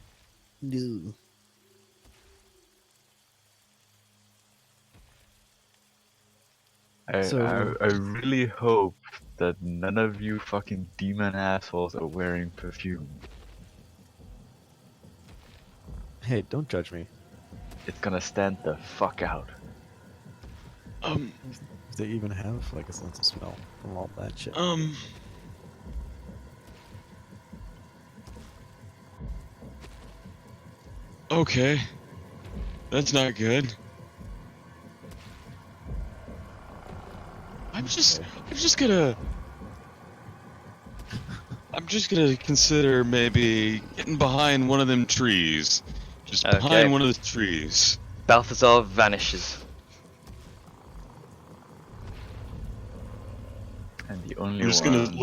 No. I So- I really hope that none of you fucking demon assholes are wearing perfume. Hey, don't judge me. It's gonna stand the fuck out. Do they even have like a sense of smell from all that shit? Okay. That's not good. I'm just gonna consider maybe getting behind one of them trees. Just Okay. behind one of the trees. Balthazar vanishes. And the only I'm just one. gonna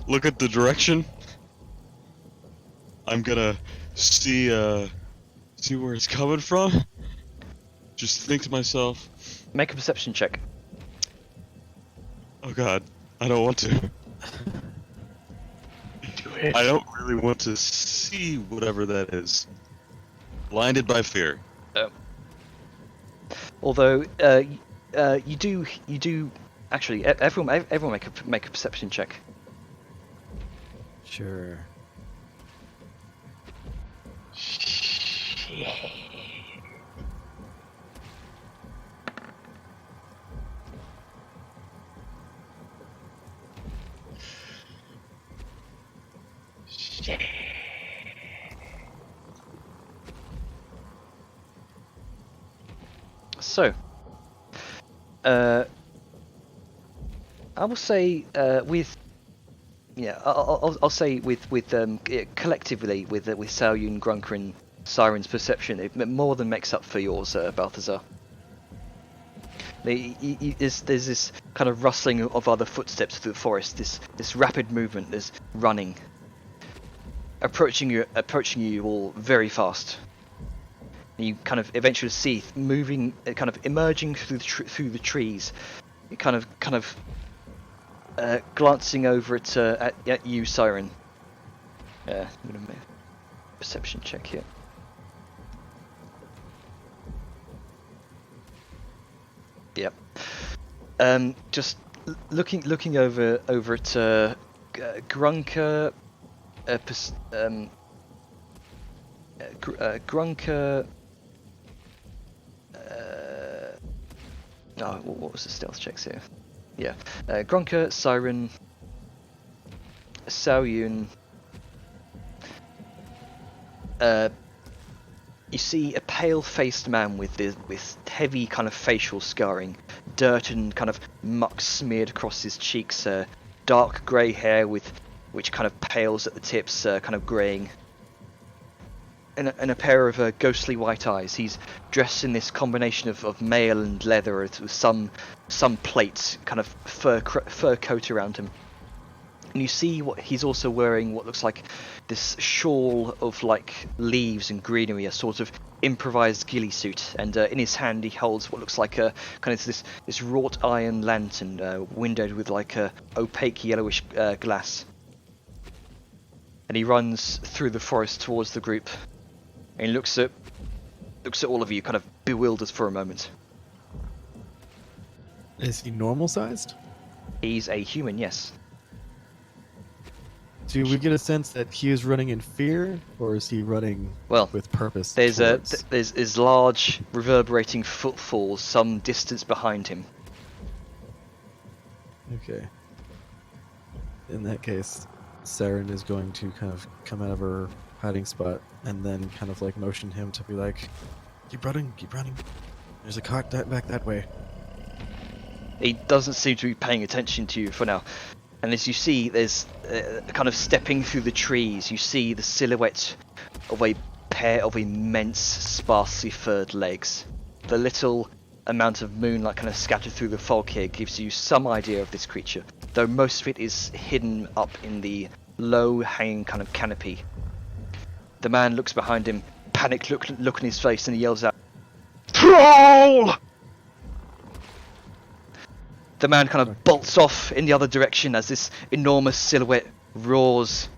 look at the direction. I'm gonna see where it's coming from. Just think to myself, Make a perception check. oh god, I don't want to. Do it. I don't really want to see whatever that is. Blinded by fear. Although you do actually. Everyone make a perception check. Sure. So, I will say I'll say collectively with Saoyun, Grunker, and Siren's perception, it more than makes up for yours, Balthazar. There's this kind of rustling of other footsteps through the forest. This rapid movement. There's running, approaching you all very fast. And you kind of eventually see moving, kind of emerging through the trees. You kind of glancing over at you, Siren. I'm gonna make a perception check here. Yep. Just looking over at Grunker, Grunker. What was the stealth checks here? Yeah, Grunker, Siren, Saoyun. You see a pale-faced man with heavy kind of facial scarring, dirt and kind of muck smeared across his cheeks, dark grey hair which kind of pales at the tips, kind of greying, and a pair of ghostly white eyes. He's dressed in this combination of mail and leather with some plates, kind of fur coat around him. And you see he's also wearing what looks like this shawl of like leaves and greenery, a sort of improvised ghillie suit, and in his hand he holds what looks like a kind of this wrought iron lantern, windowed with like a opaque yellowish glass. And he runs through the forest towards the group, and he looks at all of you, kind of bewildered for a moment. Is he normal sized? He's a human, yes. Do we get a sense that he is running in fear, or is he running Well, with purpose? there's large reverberating footfalls some distance behind him. Okay. In that case, Siren is going to kind of come out of her hiding spot and then kind of like motion him to be like, keep running. There's a cart back that way. He doesn't seem to be paying attention to you for now. And as you see, there's kind of stepping through the trees, you see the silhouette of a pair of immense, sparsely furred legs. The little amount of moonlight kind of scattered through the fog here gives you some idea of this creature, though most of it is hidden up in the low-hanging kind of canopy. The man looks behind him, panicked look on his face, and he yells out, "Troll!" The man kind of bolts off in the other direction as this enormous silhouette roars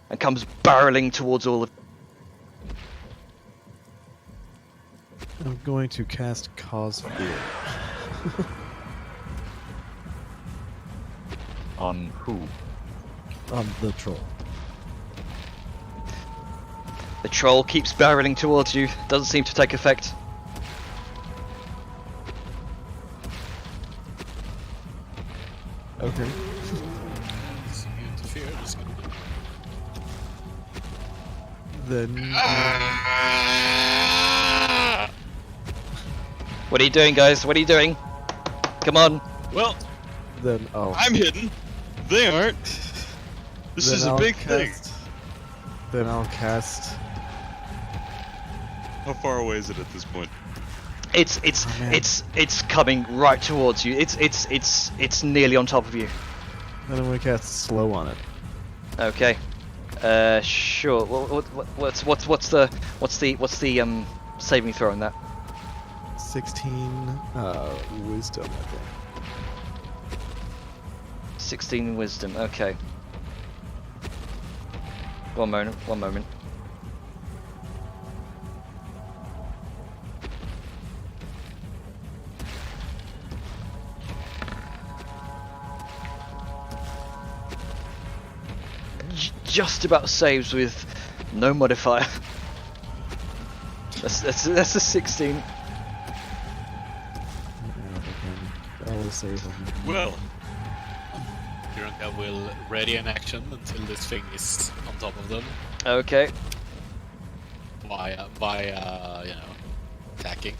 and comes barreling towards all of. I'm going to cast Cause Fear. On who? On the troll. The troll keeps barreling towards you, doesn't seem to take effect. Okay. It's immune to fear, just gonna... Then What are you doing, guys? What are you doing? Come on. Well, I'm hidden. They aren't. This then is a I'll big thing. Then I'll cast. How far away is it at this point? It's man. it's coming right towards you. It's nearly on top of you. and I'm gonna cast slow on it. Okay. Sure. What's the saving throw on that? 16 wisdom, I think. 16 wisdom. Okay. One moment. One moment. Just about saves with no modifier. That's a 16. I'll save him. Well, Grunka will ready an action until this thing is on top of them Okay. by attacking.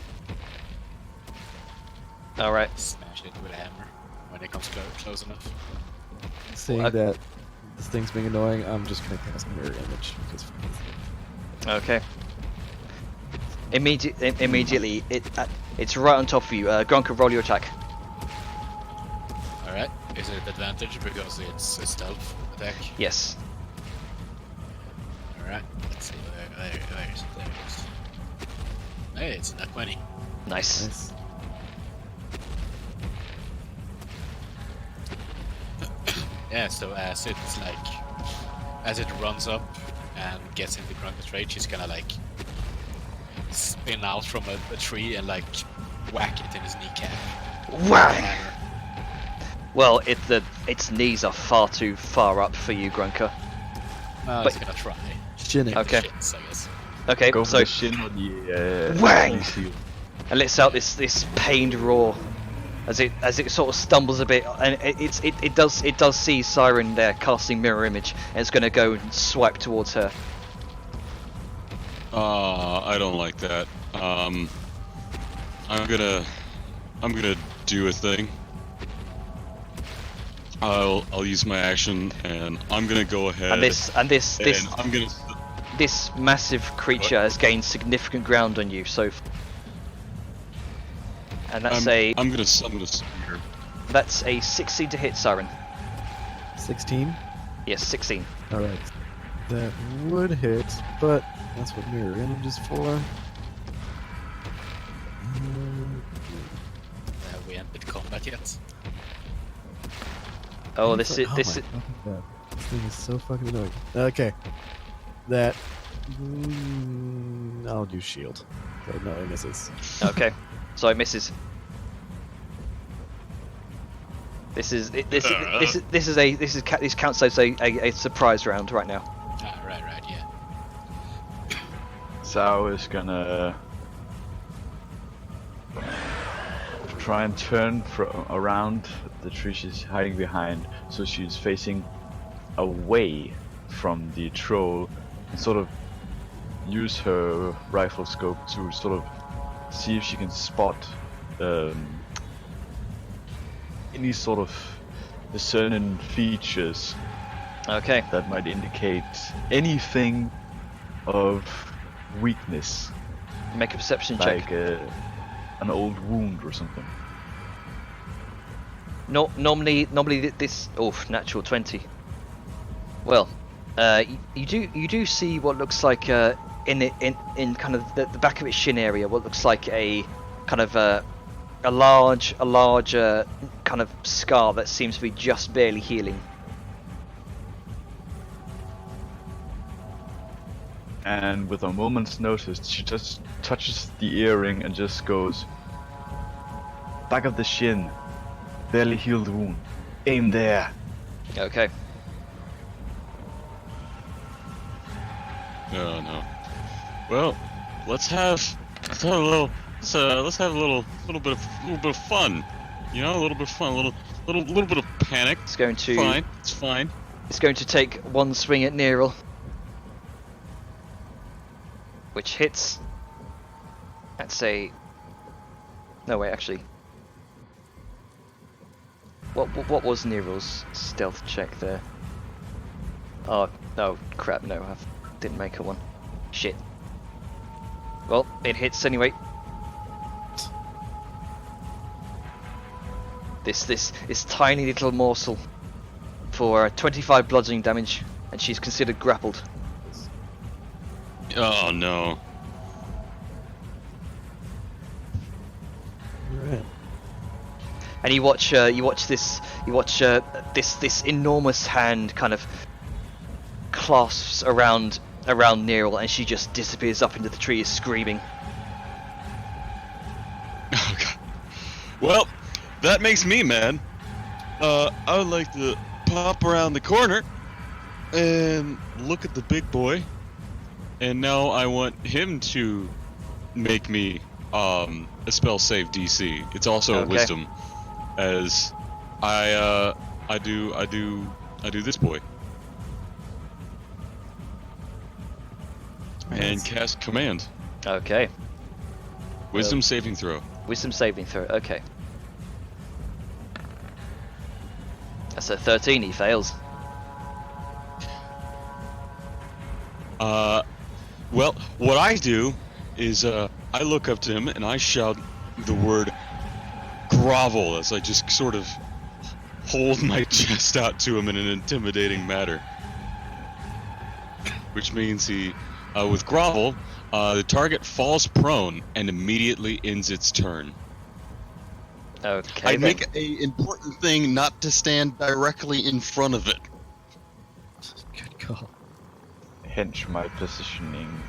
All right. Smash it with a hammer when it comes close enough. Seeing Well, that this thing's being annoying, I'm just gonna cast mirror image because Okay. Immediately, it's right on top of you. Grunka, roll your attack. Alright, is it advantage because it's a stealth attack? Yes. Alright, let's see, there it is. Hey, it's not 20. Nice. nice. Yeah, so as it runs up and gets into Grunka's rage, he's gonna like spin out from a tree and like whack it in his kneecap. Whang! Well, its knees are far too far up for you, Grunka. Well, But- he's gonna try. Shinning. Okay. Shits, I guess. Okay, Go for so the shin or the Whang! seal. and lets out this pained roar as it sort of stumbles a bit, and it does see Siren there casting mirror image, and it's going to go and swipe towards her. I don't like that. I'm gonna do a thing. I'll use my action, and I'm gonna go ahead. And this I'm gonna. this massive creature has gained significant ground on you, so. And that's I'm gonna spear. that's a 16 to hit, Siren. 16. Yes, 16. All right. That would hit, but that's what mirror image is for. We entered combat yet. Oh, this is Oh this my is fucking God. This thing is so fucking annoying. Okay. That. I'll do shield. But no, it misses. okay. So it misses. This counts as a surprise round right now. Ah, right, yeah. Sao is gonna try and turn around the tree she's hiding behind, so she's facing away from the troll, and sort of use her rifle scope to sort of see if she can spot any sort of discerning features Okay. that might indicate anything of weakness, Make a perception check. like an old wound or something. No, normally this. Oh, natural 20. Well, you do see what looks like in kind of the back of its shin area, what looks like a kind of a large kind of scar that seems to be just barely healing. And with a moment's notice, she just touches the earring and just goes, back of the shin, barely healed wound. Aim there. Okay. Oh no. Well, let's have a little bit of fun. You know, a little bit of fun, a little bit of panic. It's going to Fine, it's fine. It's going to take one swing at Neril, which hits. That's a. No wait, actually. What was Neril's stealth check there? Oh crap! No, I didn't make a one. Shit. Well, it hits anyway. This tiny little morsel for 25 bludgeoning damage, and she's considered grappled. Oh no. Alright. And you watch this enormous hand kind of clasps around Neril, and she just disappears up into the trees, screaming. Oh god. Well, that makes me mad. I would like to pop around the corner and look at the big boy. And now I want him to make me a spell save DC. It's also a Okay. wisdom, as I do this boy. And cast command. Okay. Wisdom saving throw. Wisdom saving throw. Okay. That's a 13. He fails. Well, what I do is I look up to him and I shout the word grovel as I just sort of hold my chest out to him in an intimidating manner. Which means with grovel, the target falls prone and immediately ends its turn. Okay. I then. make a important thing not to stand directly in front of it. Good call. Hence my positioning.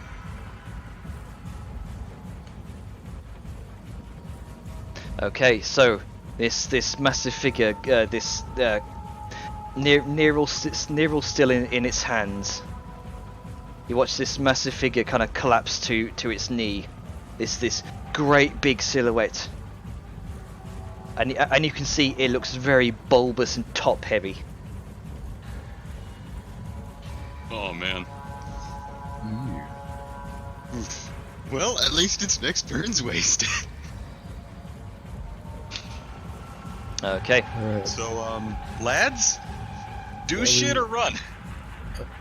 Okay, so this massive figure, Neril still in its hands. You watch this massive figure kind of collapse to its knee. This great big silhouette, and you can see it looks very bulbous and top heavy. Oh man. Well, at least its next turn's wasted. Okay. Alright. So, lads, do Yeah, shit or run.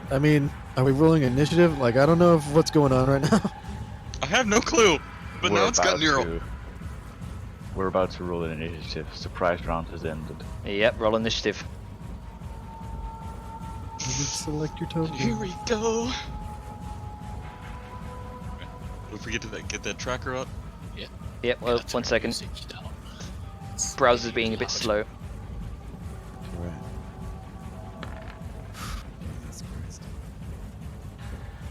I mean, are we rolling initiative? Like, I don't know if what's going on right now. I have no clue, but now it's got Nero. We're about to roll an initiative. Surprise round has ended. Yep. Roll initiative. Select your token. Here we go. Don't forget to get that tracker up. Yep. Well, Gotta turn 1 the second. music down. It's Browser's really being a bit loud. slow. Alright. Jesus Christ.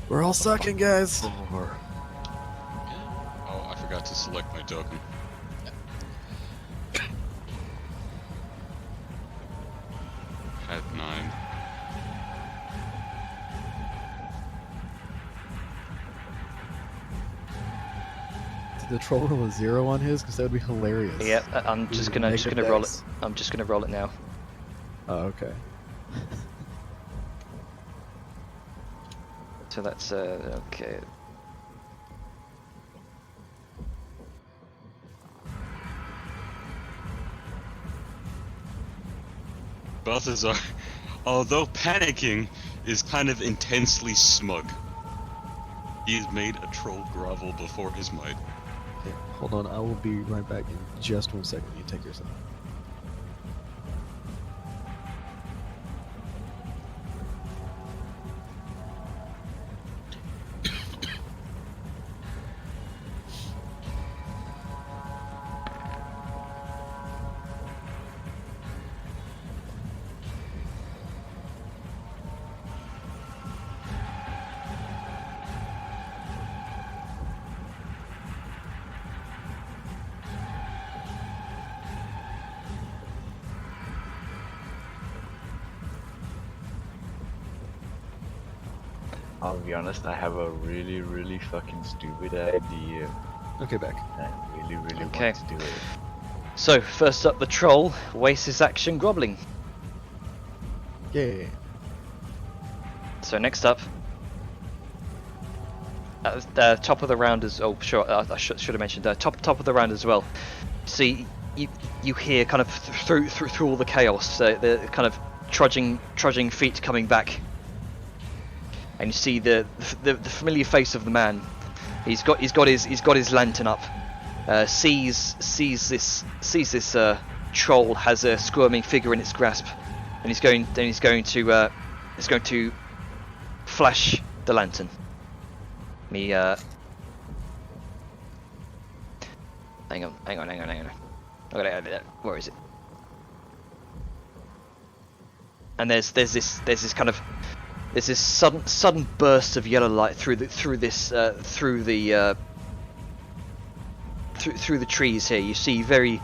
We're all sucking, guys. Oh, I forgot to select my token. Had 9. Did the troll roll a 0 on his? Because that would be hilarious. Yep. I'm just gonna Negative roll it. dice. I'm just gonna roll it now. Oh, okay. So that's okay. Balthazar, although panicking, is kind of intensely smug. He has made a troll grovel before his might. Okay, hold on. I will be right back in just 1 second. You take yourself. I'll be honest, I have a really, really fucking stupid idea. Okay, back. I really, really Okay. want to do it. So first up, the troll wastes his action groveling. Yay. So next up, at the top of the round as I should have mentioned top of the round as well. See, you hear kind of through all the chaos, the kind of trudging feet coming back, and you see the familiar face of the man. He's got his lantern up. Sees this troll has a squirming figure in its grasp, and he's going to flash the lantern. Me hang on. I got it. Where is it? And there's this sudden burst of yellow light through the trees here. You see very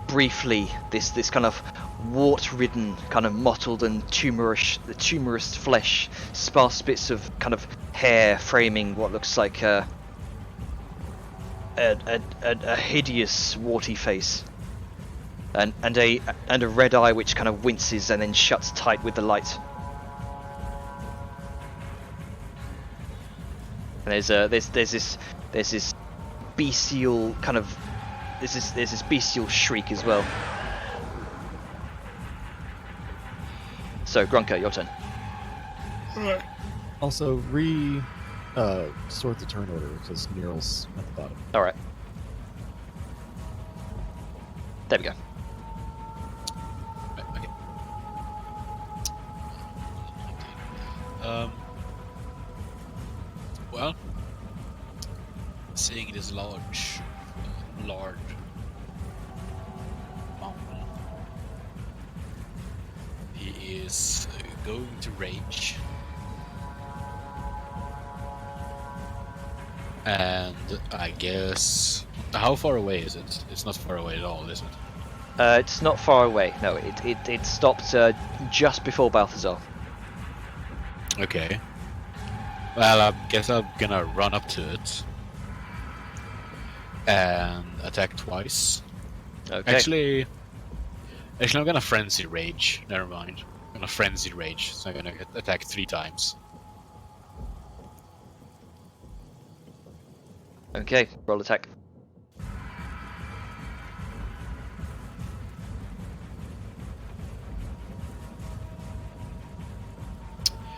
briefly this kind of wart-ridden, kind of mottled and tumorous flesh, sparse bits of kind of hair framing what looks like a hideous warty face, and a red eye which kind of winces and then shuts tight with the light. And there's this bestial kind of there's this bestial shriek as well. So Grunker, your turn. Also, sort the turn order because Neural's at the bottom. All right. There we go. Right, okay. Well, seeing this large mountain, he is going to rage. And I guess, how far away is it? It's not far away at all, is it? It's not far away. No, it stopped just before Balthazar. Okay. Well, I guess I'm gonna run up to it and attack twice. Okay. Actually, I'm gonna frenzy rage. Never mind. I'm gonna frenzy rage, so I'm gonna attack 3 times. Okay. Roll attack.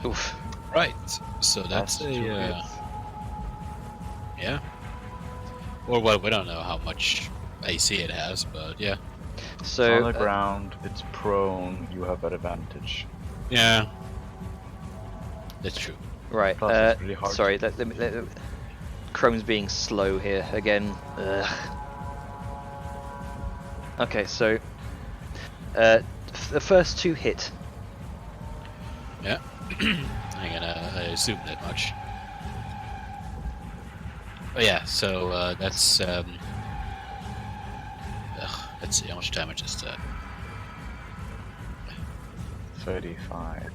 Oof. Right. So that's That's 2 hits. yeah. Or well, we don't know how much AC it has, but yeah. So on the ground, it's prone, you have an advantage. Yeah. That's true. right. Plus it's really hard Sorry. Let me. Chrome's being slow here again. Ugh. Okay. So the first 2 hit. Yeah. I'm gonna assume that much. Oh yeah, so that's let's see how much damage is that. 35.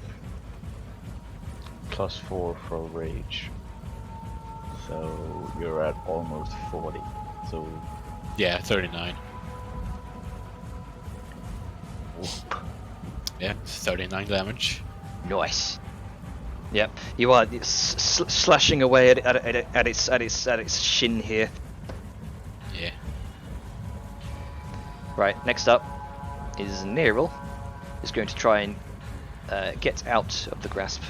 Plus 4 for rage. So you're at almost 40. So Yeah, 39. whoop. Yeah, 39 damage. Nice. Yep, you are slashing away at its shin here. Yeah. Right, next up is Neril. Is going to try and get out of the grasp.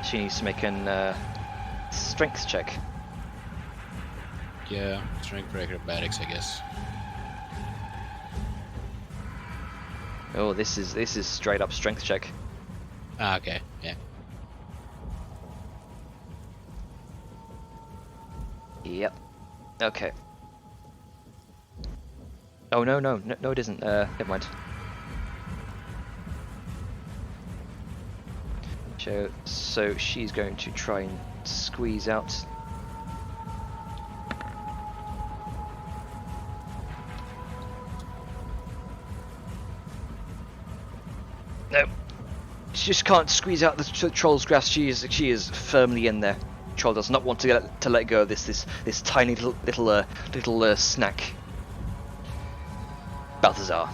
She needs to make an strength check. Yeah, strength or acrobatics, I guess. Oh, this is straight up strength check. Ah, okay, yeah. Yep. Okay. Oh no, it isn't. Never mind. So she's going to try and squeeze out. No, she just can't squeeze out the troll's grasp. She is firmly in there. Troll does not want to let go of this tiny little snack. Balthazar.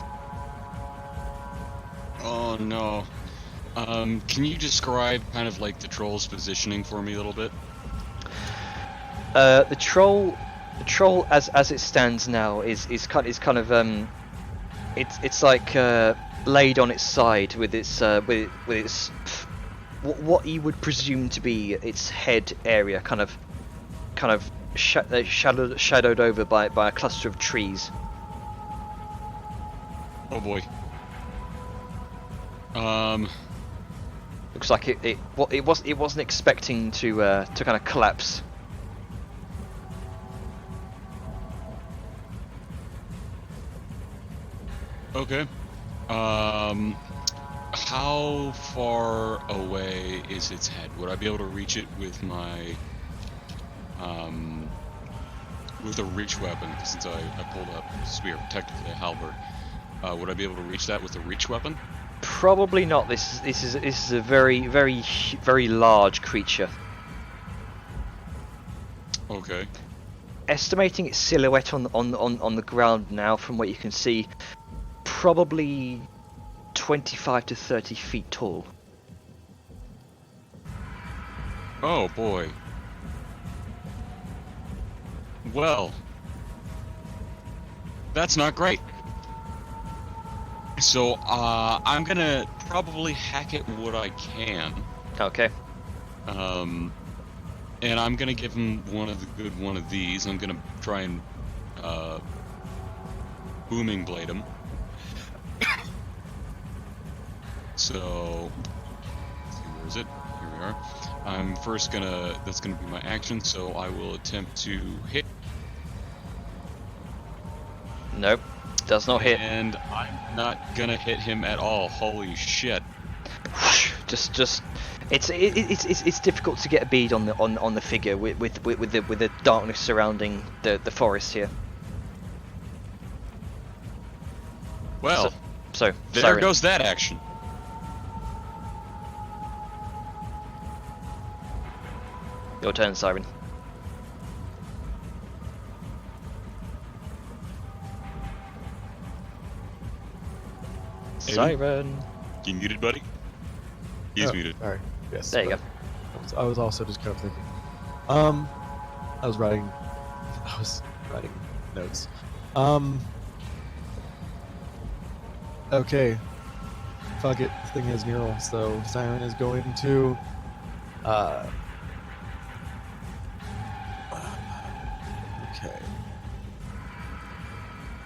Oh no. Can you describe kind of like the troll's positioning for me a little bit? The troll as it stands now is kind of it's like laid on its side with its what you would presume to be its head area, kind of shadowed over by a cluster of trees. Oh boy. Looks like it wasn't expecting to kind of collapse. Okay. How far away is its head? Would I be able to reach it with my with a reach weapon? Since I pulled up a spear, technically a halberd. Would I be able to reach that with a reach weapon? Probably not. This is a very large creature. Okay. Estimating its silhouette on the ground now, from what you can see, probably 25 to 30 feet tall. Oh boy. Well, that's not great. So I'm gonna probably hack it what I can. Okay. And I'm gonna give him one of these. I'm gonna try and booming blade him. So, let's see, where is it? Here we are. I'm first that's gonna be my action. So I will attempt to hit. Nope. Does not hit. And I'm not gonna hit him at all. Holy shit! Just it's difficult to get a bead on the figure with the darkness surrounding the forest here. Well, So there Siren. goes that action. Your turn, Siren. Siren. You muted, buddy? He's Oh, muted. Sorry. Yes. There you but go. I was also just kind of thinking. I was writing notes. Okay. Fuck it. The thing has neural, so Siren is going to okay.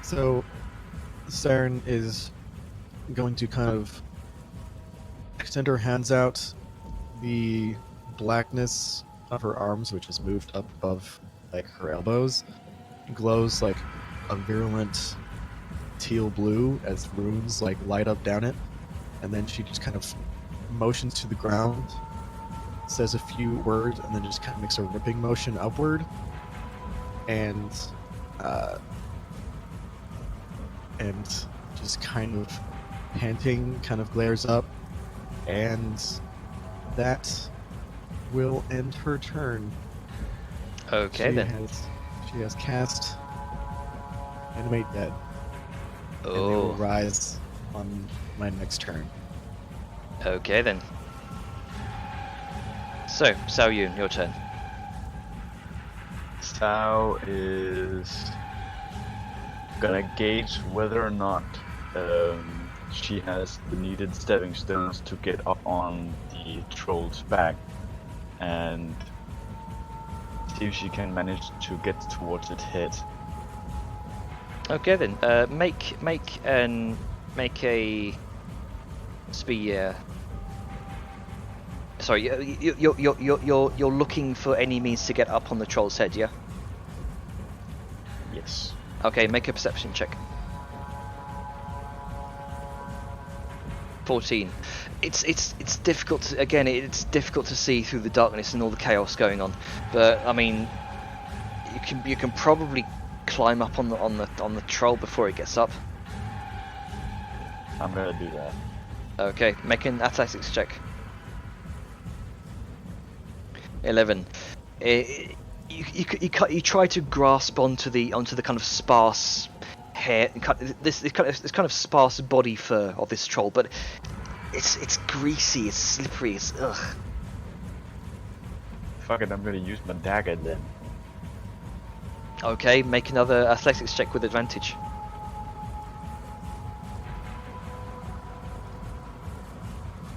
So Siren is going to kind of extend her hands out. The blackness of her arms, which has moved up above like her elbows, glows like a virulent teal blue as runes like light up down it, and then she just kind of motions to the ground, says a few words, and then just kind of makes a ripping motion upward, and just kind of panting, kind of glares up, and that will end her turn. Okay then. She has cast Animate Dead. And they will Oh. rise on my next turn. Okay then. So, Sao Yun, your turn. Sao is gonna gauge whether or not she has the needed stepping stones to get up on the troll's back, and see if she can manage to get towards its head. Okay then. Make a spear. Sorry, you're looking for any means to get up on the troll's head, yeah? Yes. Okay, make a perception check. 14. It's difficult to, again, it's difficult to see through the darkness and all the chaos going on, but I mean, you can probably climb up on the troll before it gets up. I'm gonna do that. Okay, make an athletics check. 11. You try to grasp onto the kind of sparse hair, this kind of sparse body fur of this troll, but it's greasy, it's slippery, it's ugh. Fuck it, I'm gonna use my dagger then. Okay, make another athletics check with advantage.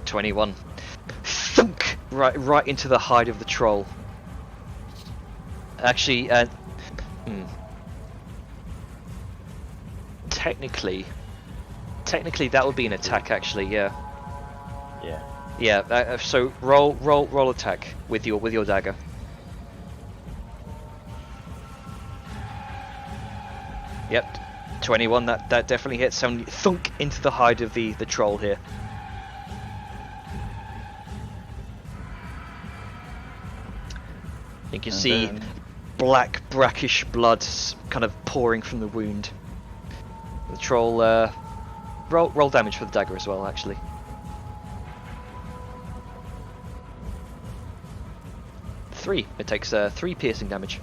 21. Thunk! Right into the hide of the troll. Actually, technically, Technically, that would be an attack, actually. Yeah. Yeah. Yeah. So roll attack with your dagger. Yep. 21. That definitely hits. Sound thunk into the hide of the troll here. You can And see then- black, brackish blood kind of pouring from the wound. The troll. Roll damage for the dagger as well, actually. Three. It takes 3 piercing damage.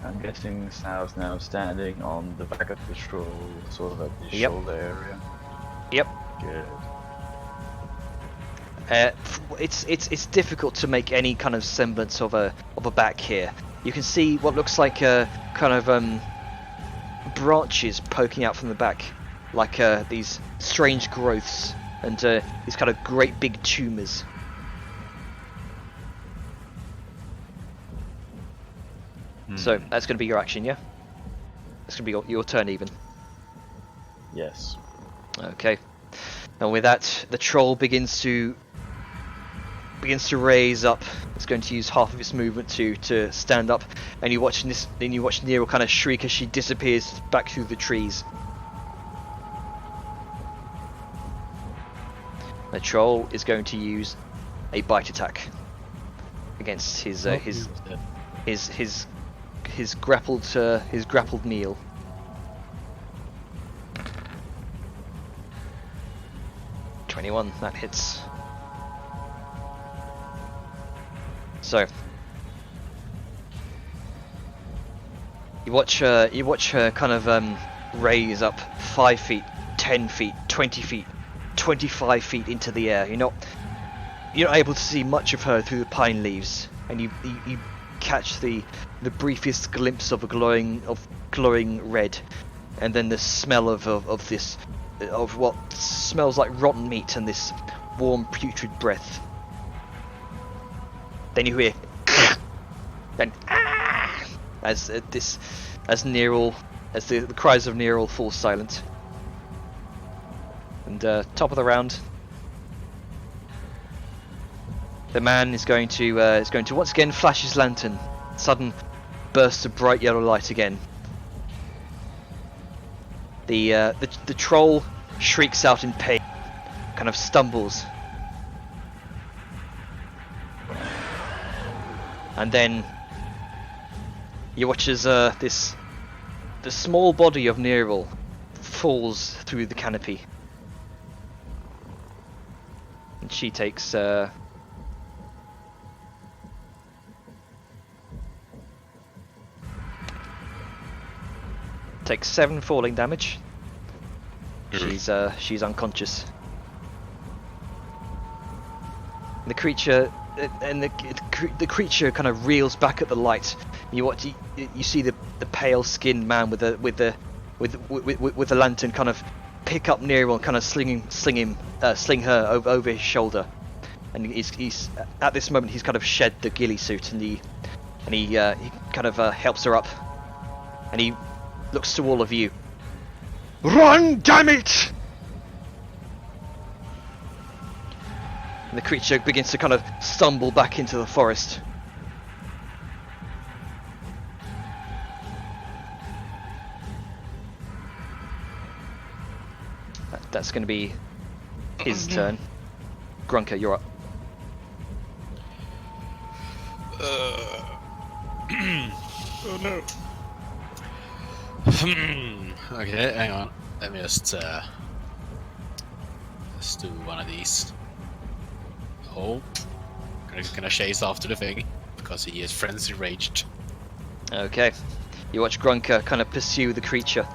I'm guessing Snow's now standing on the back of the troll, sort of at the Yep. shoulder area. Yep. Good. It's difficult to make any kind of semblance of a back here. You can see what looks like kind of branches poking out from the back, like these strange growths and these kind of great big tumors. So that's going to be your action, yeah? That's going to be your turn even. Yes. Okay. And with that, the troll begins to raise up. It's going to use half of its movement to stand up, and you watch Nero kind of shriek as she disappears back through the trees. The troll is going to use a bite attack against his grappled meal. .21, that hits. So you watch her kind of raise up 5 feet, 10 feet, 20 feet, 25 feet into the air. You're not able to see much of her through the pine leaves, and you catch the briefest glimpse of a glowing red, and then the smell of what smells like rotten meat and this warm putrid breath. Then you hear then as the cries of Neril fall silent. And top of the round, the man is going to once again flash his lantern. Sudden bursts of bright yellow light again. The troll shrieks out in pain, kind of stumbles, and then you watch as the small body of Neril falls through the canopy, and she takes takes 7 falling damage. She's unconscious. The creature the creature kind of reels back at the light. You see the pale skinned man with the lantern kind of pick up Neril and kind of sling her over his shoulder. And he's at this moment he's kind of shed the ghillie suit and he kind of helps her up, and he looks to all of you. Run, damn it! And the creature begins to kind of stumble back into the forest. That's going to be his turn. Grunker, you're up. Oh no. Okay, hang on. Let me just let's do one of these. Oh, gonna chase after the thing because he is frenzy raged. Okay. You watch Grunker kind of pursue the creature.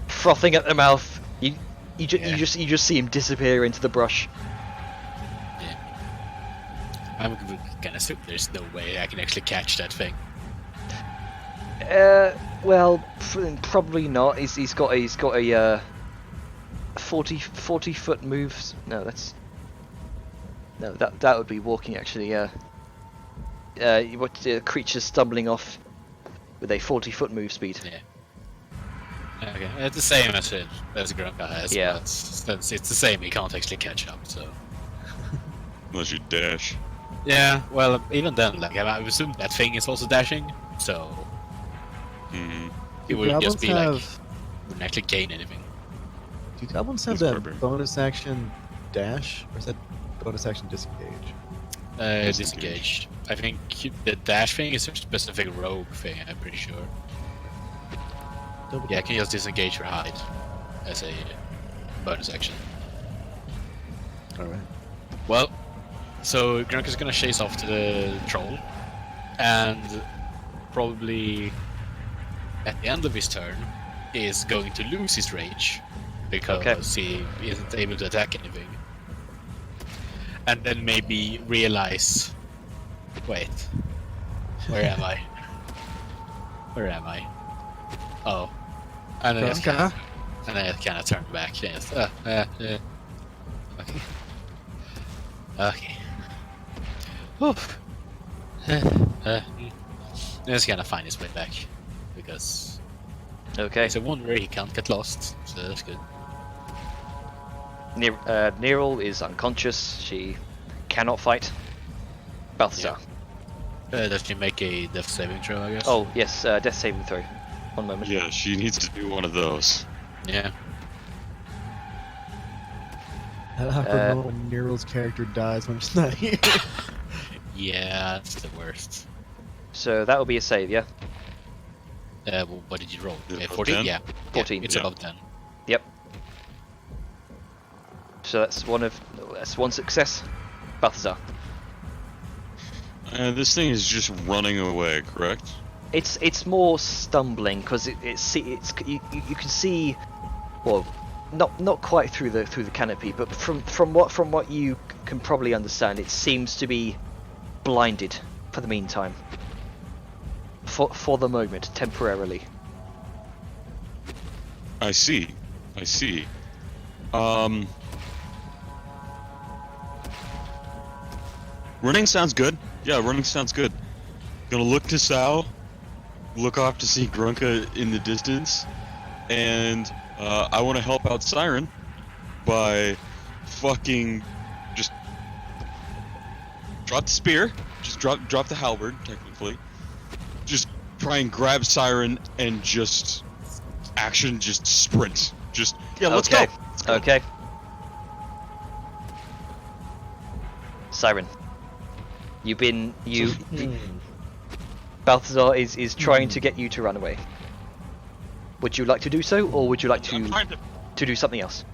Frothing at the mouth. You just see him disappear into the brush. Yeah. I'm gonna assume there's no way I can actually catch that thing. Well, probably not. He's got a 40 foot moves. No, that would be walking actually. creatures stumbling off with a 40-foot move speed. Yeah. Okay, it's the same as Grunka has. Yeah. But since it's the same, he can't actually catch up. So. Unless you dash. Yeah. Well, even then, like I assume that thing is also dashing, so Hmm. it Do would just goblins be like have- wouldn't actually gain anything. Do goblins have It's that barbarian. bonus action dash, or is that bonus action disengage? Disengage. I think the dash thing is a specific rogue thing. I'm pretty sure. Double Yeah, I can just disengage or hide as a bonus action. All right. Well, so Grunk is gonna chase off to the troll, and probably at the end of his turn is going to lose his rage because he isn't able to attack anything, and then maybe realize, wait, where am I? Where am I? Oh, and then it's Grunka? and then it kind of turned back. Yes. Okay. Okay. Oof. He's gonna find his way back because Okay. it's a wonder he can't get lost, so that's good. Neril is unconscious. She cannot fight. Balthazar. Does she make a death saving throw, I guess? Oh yes, death saving throw. One moment. Yeah, she needs to do one of those. Yeah. That awkward moment when Nero's character dies when she's not here. Yeah, that's the worst. So that will be a save, yeah. Well, what did you roll? Is it above 14? 10? Yeah. 14. Yeah, it's Yeah. above 10. Yep. So that's one success. Balthazar. This thing is just running away, correct? It's more stumbling because you can see, well, not quite through the canopy, but from what you can probably understand, it seems to be blinded for the meantime. For the moment, temporarily. I see. I see. Running sounds good. Yeah, running sounds good. Gonna look to Sal, look off to see Grunka in the distance, and I want to help out Siren by fucking just drop the spear, just drop the halberd, technically. Just try and grab Siren and just sprint. Just let's Okay. go. Let's go. Okay. Siren. Balthazar is trying to get you to run away. Would you like to do so, or would you like I'm trying to do something else?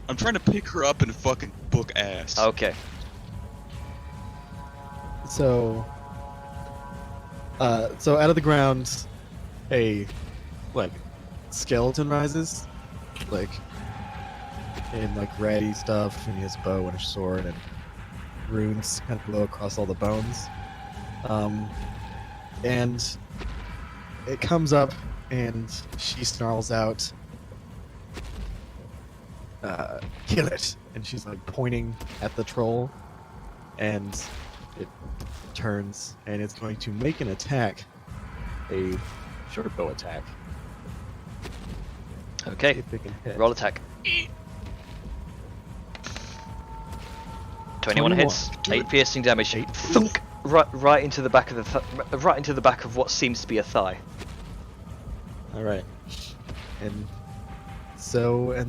I'm trying to pick her up and fucking book ass. Okay. So out of the ground, a skeleton rises, in ratty stuff, and he has a bow and a sword, and runes kind of glow across all the bones. And it comes up, and she snarls out, "Kill it!" And she's pointing at the troll, and it turns, and it's going to make an attack, a short bow attack. Okay. If it can hit. Roll attack. 21 hits, Do 8 it. piercing damage. 8. Thunk! Right into the back of right into the back of what seems to be a thigh. All right, and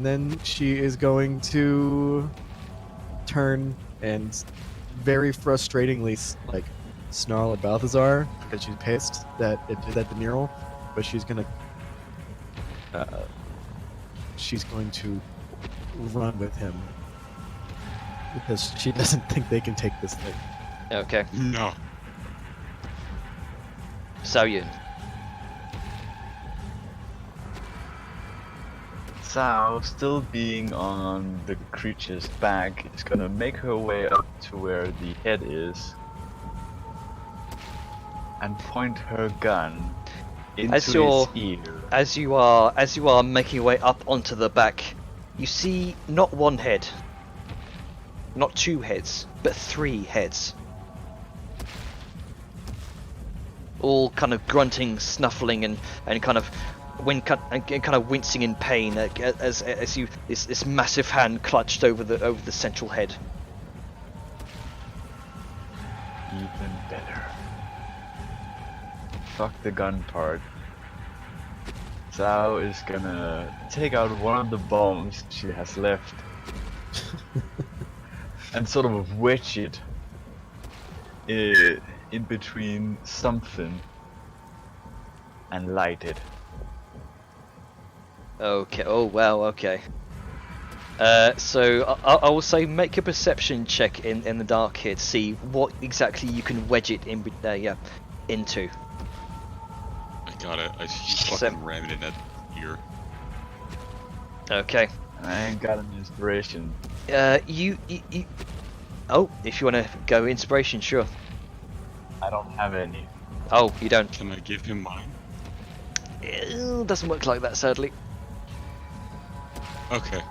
then she is going to turn and very frustratingly snarl at Balthazar because she's pissed that it did that to Neril, but she's going to run with him because she doesn't think they can take this thing. Okay. No. Sao Yun. Sao, still being on the creature's back, is gonna make her way up to where the head is and point her gun into As you're- his ear. As you are making your way up onto the back, you see not one head, not 2 heads, but 3 heads. all kind of grunting, snuffling, and kind of kind of wincing in pain as you this massive hand clutched over the central head. Even better. Fuck the gun part. Zhao is gonna take out one of the bombs she has left and sort of wedge it in between something and light it. Okay. Oh wow. Okay. So I will say make a perception check in the dark here to see what exactly you can wedge it in. Into. I got it. I keep Seven. fucking ramming in that ear. Okay. I ain't got an inspiration. You. Oh, if you want to go inspiration, sure. I don't have any. Oh, you don't. Can I give him mine? Doesn't work like that, sadly. Okay.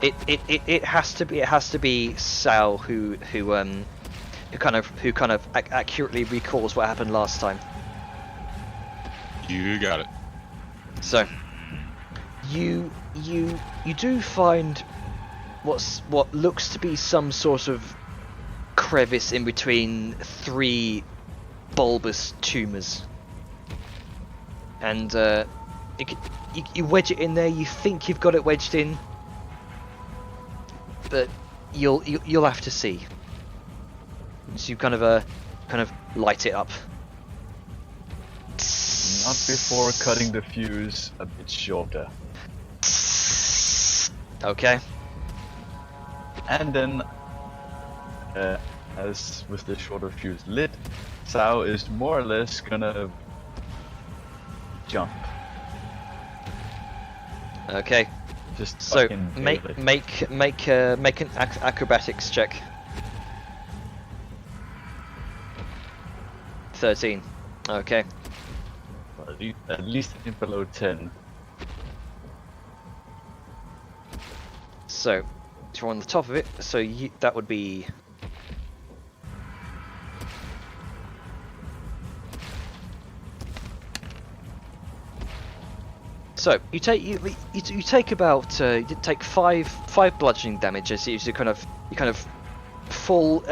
It has to be Sal who kind of accurately recalls what happened last time. You got it. So you do find what looks to be some sort of crevice in between 3 bulbous tumors, and you wedge it in there. You think you've got it wedged in, but you'll have to see. So you kind of light it up. Not before cutting the fuse a bit shorter. Okay. And then, as with the shorter fuse lit, Zhao is more or less gonna jump. Okay. Just So fucking make an acrobatics check. 13. Okay. at least below 10. So you're on the top of it. So that would be. So you take about you take five bludgeoning damage as you kind of fall.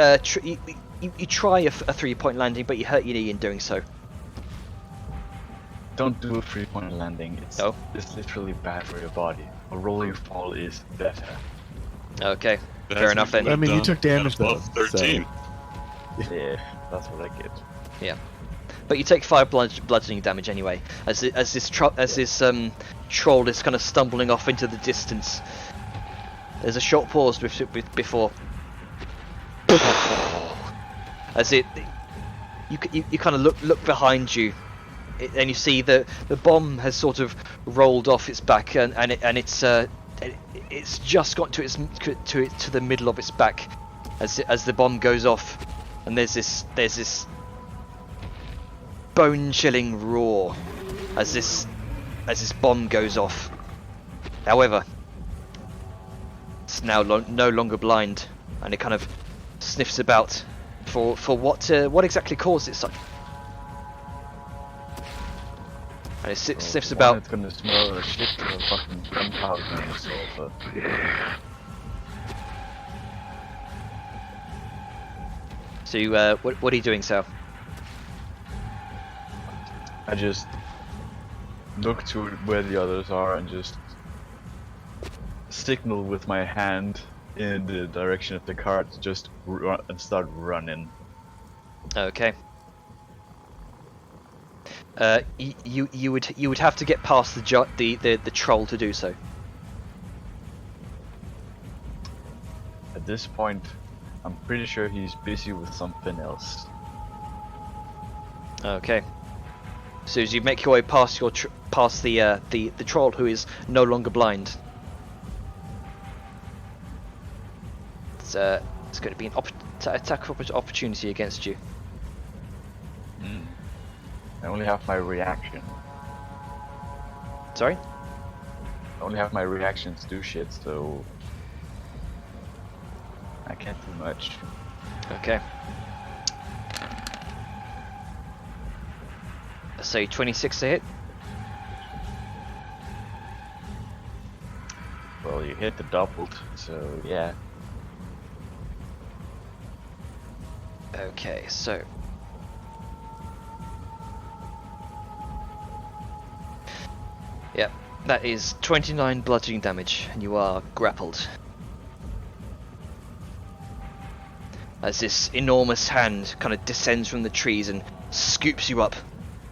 You try a 3-point landing, but you hurt your knee in doing so. Don't do a 3-point landing. Oh. It's literally bad for your body. A rolling fall is better. Okay, That's fair enough then. I mean, you done took damage at though, above 13. Yeah, that's what I get. Yeah, but you take 5 bludgeoning damage anyway, as this troll is kind of stumbling off into the distance. There's a short pause before, as you kind of look behind you, and you see the bomb has sort of rolled off its back, and it's just got to the middle of its back, as the bomb goes off, and there's this bone-chilling roar as this bomb goes off. However, it's now no longer blind, and it kind of sniffs about for what exactly caused it such. And it sniffs about. It's gonna smell a shit ton of fucking gunpowder on the sofa. So what are you doing, Sal? I just look to where the others are and just signal with my hand in the direction of the cart to just run and start running. Okay. You would have to get past the troll to do so. At this point, I'm pretty sure he's busy with something else. Okay. So as you make your way past past the troll, who is no longer blind, it's going to be an attack opportunity against you. I only have my reaction. Sorry? I only have my reaction to do shit, so I can't do much. Okay. So 26 to hit. Well, you hit the doubled, so yeah. Okay, so yep, that is 29 bludgeoning damage, and you are grappled. As this enormous hand kind of descends from the trees and scoops you up,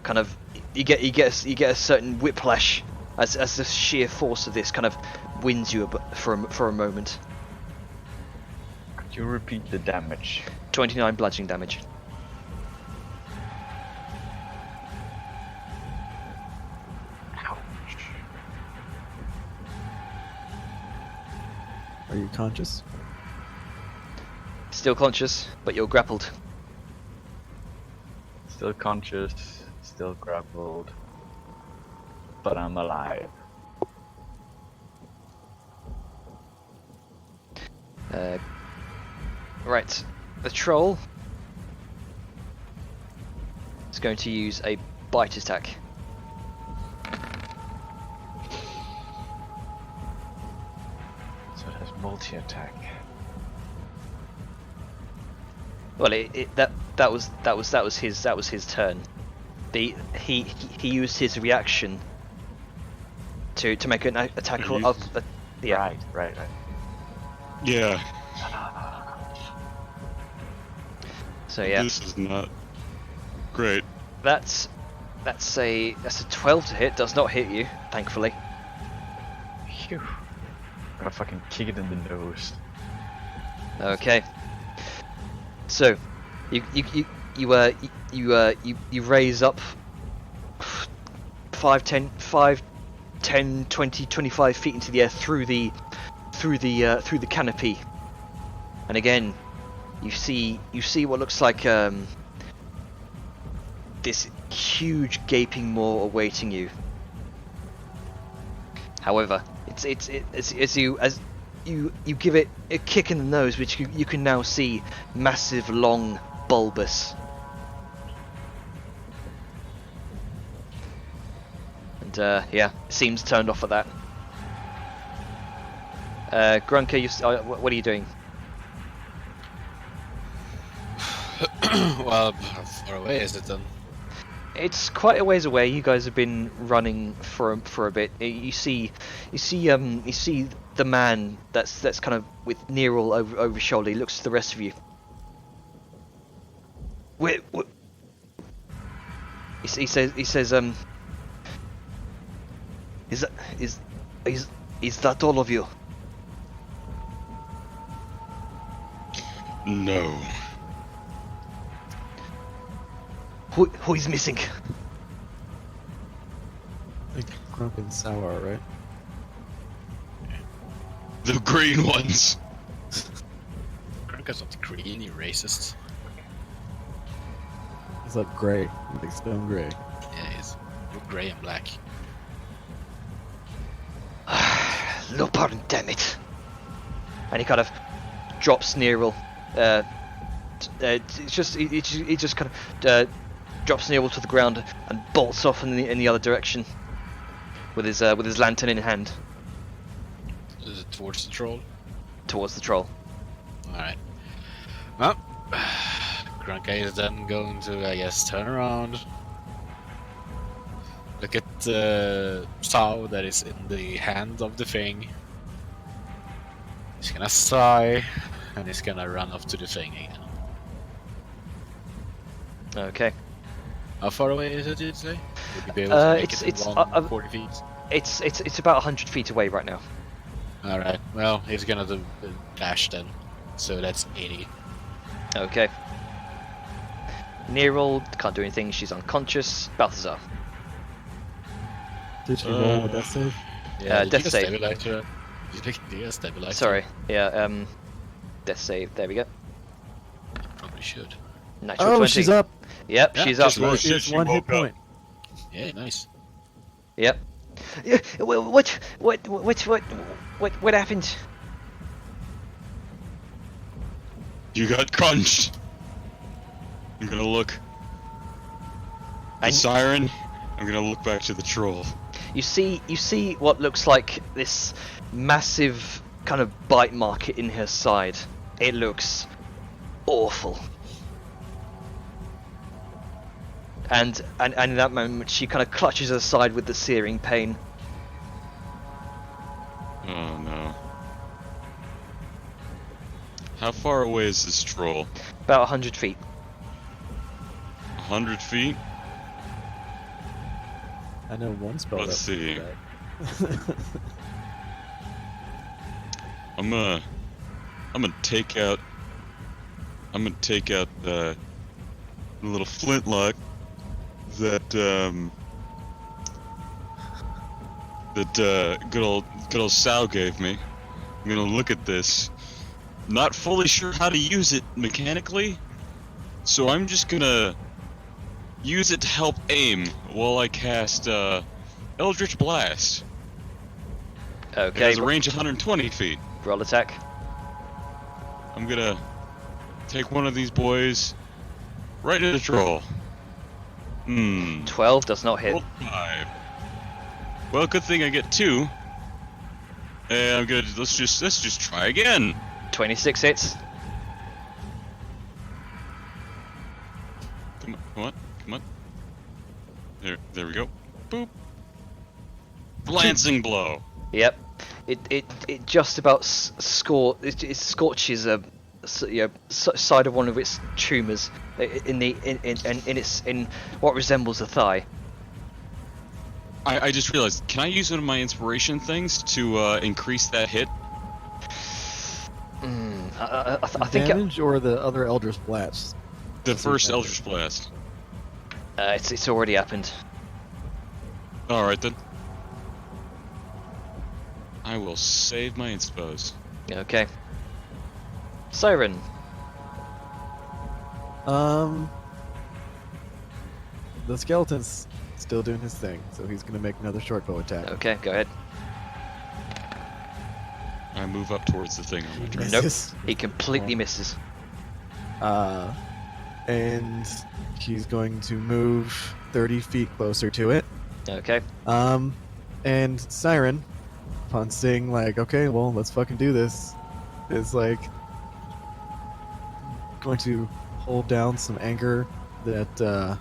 kind of you get a certain whiplash as the sheer force of this kind of wins you for a moment. Could you repeat the damage? 29 bludgeoning damage. Ouch. Are you conscious? Still conscious, but you're grappled. Still conscious, still grappled, but I'm alive. Right, the troll is going to use a bite attack. So it has multi-attack. Well, that was his turn. He used his reaction to make an attack. He Yeah. Right. Yeah. So yeah, This is not great. that's a 12 to hit. Does not hit you, thankfully. Phew. I'm gonna fucking kick it in the nose. Okay. So, you raise up 5, 10, 20, 25 feet into the air through the canopy, and again, you see what looks like this huge gaping maw awaiting you. However, as you give it a kick in the nose, which you can now see massive, long, bulbous. And yeah, seems turned off at that. Grunker, what are you doing? Well, how far away is it then? It's quite a ways away. You guys have been running for a bit. You see the man that's kind of with Neril over his shoulder. He looks at the rest of you. Wait, what? He says is that all of you? No. Who is missing? Like Grump and Sour, right? The green ones. Grunker's not green, you racist. He's like gray, like stone gray. Yeah, he's grey and black. Lupin, damn it! And he kind of drops Neril. It's just he just kind of drops Neril to the ground and bolts off in the other direction with his lantern in hand Is it towards the troll? towards the troll. Alright. Well, Grunker is then going to, I guess, turn around. Look at the sow that is in the hand of the thing. He's gonna sigh, and he's gonna run up to the thing again. Okay. How far away is it, did you say? Would you be able to make it's it in 40 feet? It's about 100 feet away right now. Alright, well, he's gonna do dash then. So that's 80. Okay. Neril can't do anything. She's unconscious. Balthazar. Did you roll with that save? Yeah, death save. Stabilizer. You stabilizer. Sorry. Yeah. Death save. There we go. Probably should. Natural Oh, 20. she's up. Yep, Yeah, she's up. just like- She has she one hit woke up. point. Yeah, nice. Yep. Yeah, what happened? You got crunched. I'm gonna look. The siren. I'm gonna look back to the troll. You see what looks like this massive kind of bite mark in her side. It looks awful. And in that moment, she kind of clutches her side with the searing pain. Oh no. How far away is this troll? About 100 feet. 100 feet? I know one spell. Let's that will see. do that. I'm gonna take out the little flintlock that good old Sal gave me. I'm gonna look at this. Not fully sure how to use it mechanically, so I'm just gonna use it to help aim while I cast Eldritch Blast. It Okay. has a range of 120 feet. Roll attack. I'm gonna take one of these boys right into the troll. 12 does not hit. Roll 5. Well, good thing I get 2. And I'm gonna let's just try again. 26 hits. Come on. There we go. Boop. Glancing blow. Yep. It just about it scorches a side of one of its tumors in what resembles a thigh. I just realized. Can I use one of my inspiration things to increase that hit? I think Advantage or the other Eldritch Blast? The That's first okay. Eldritch Blast. it's already happened. All right then. I will save my inspos. Okay. Siren. The skeleton's still doing his thing, so he's gonna make another short bow attack. Okay, go ahead. I move up towards the thing on my turn. Nope. Misses. He completely misses. And he's going to move 30 feet closer to it. Okay. And Siren, upon seeing like, okay, well, let's fucking do this, is like going to hold down some anger that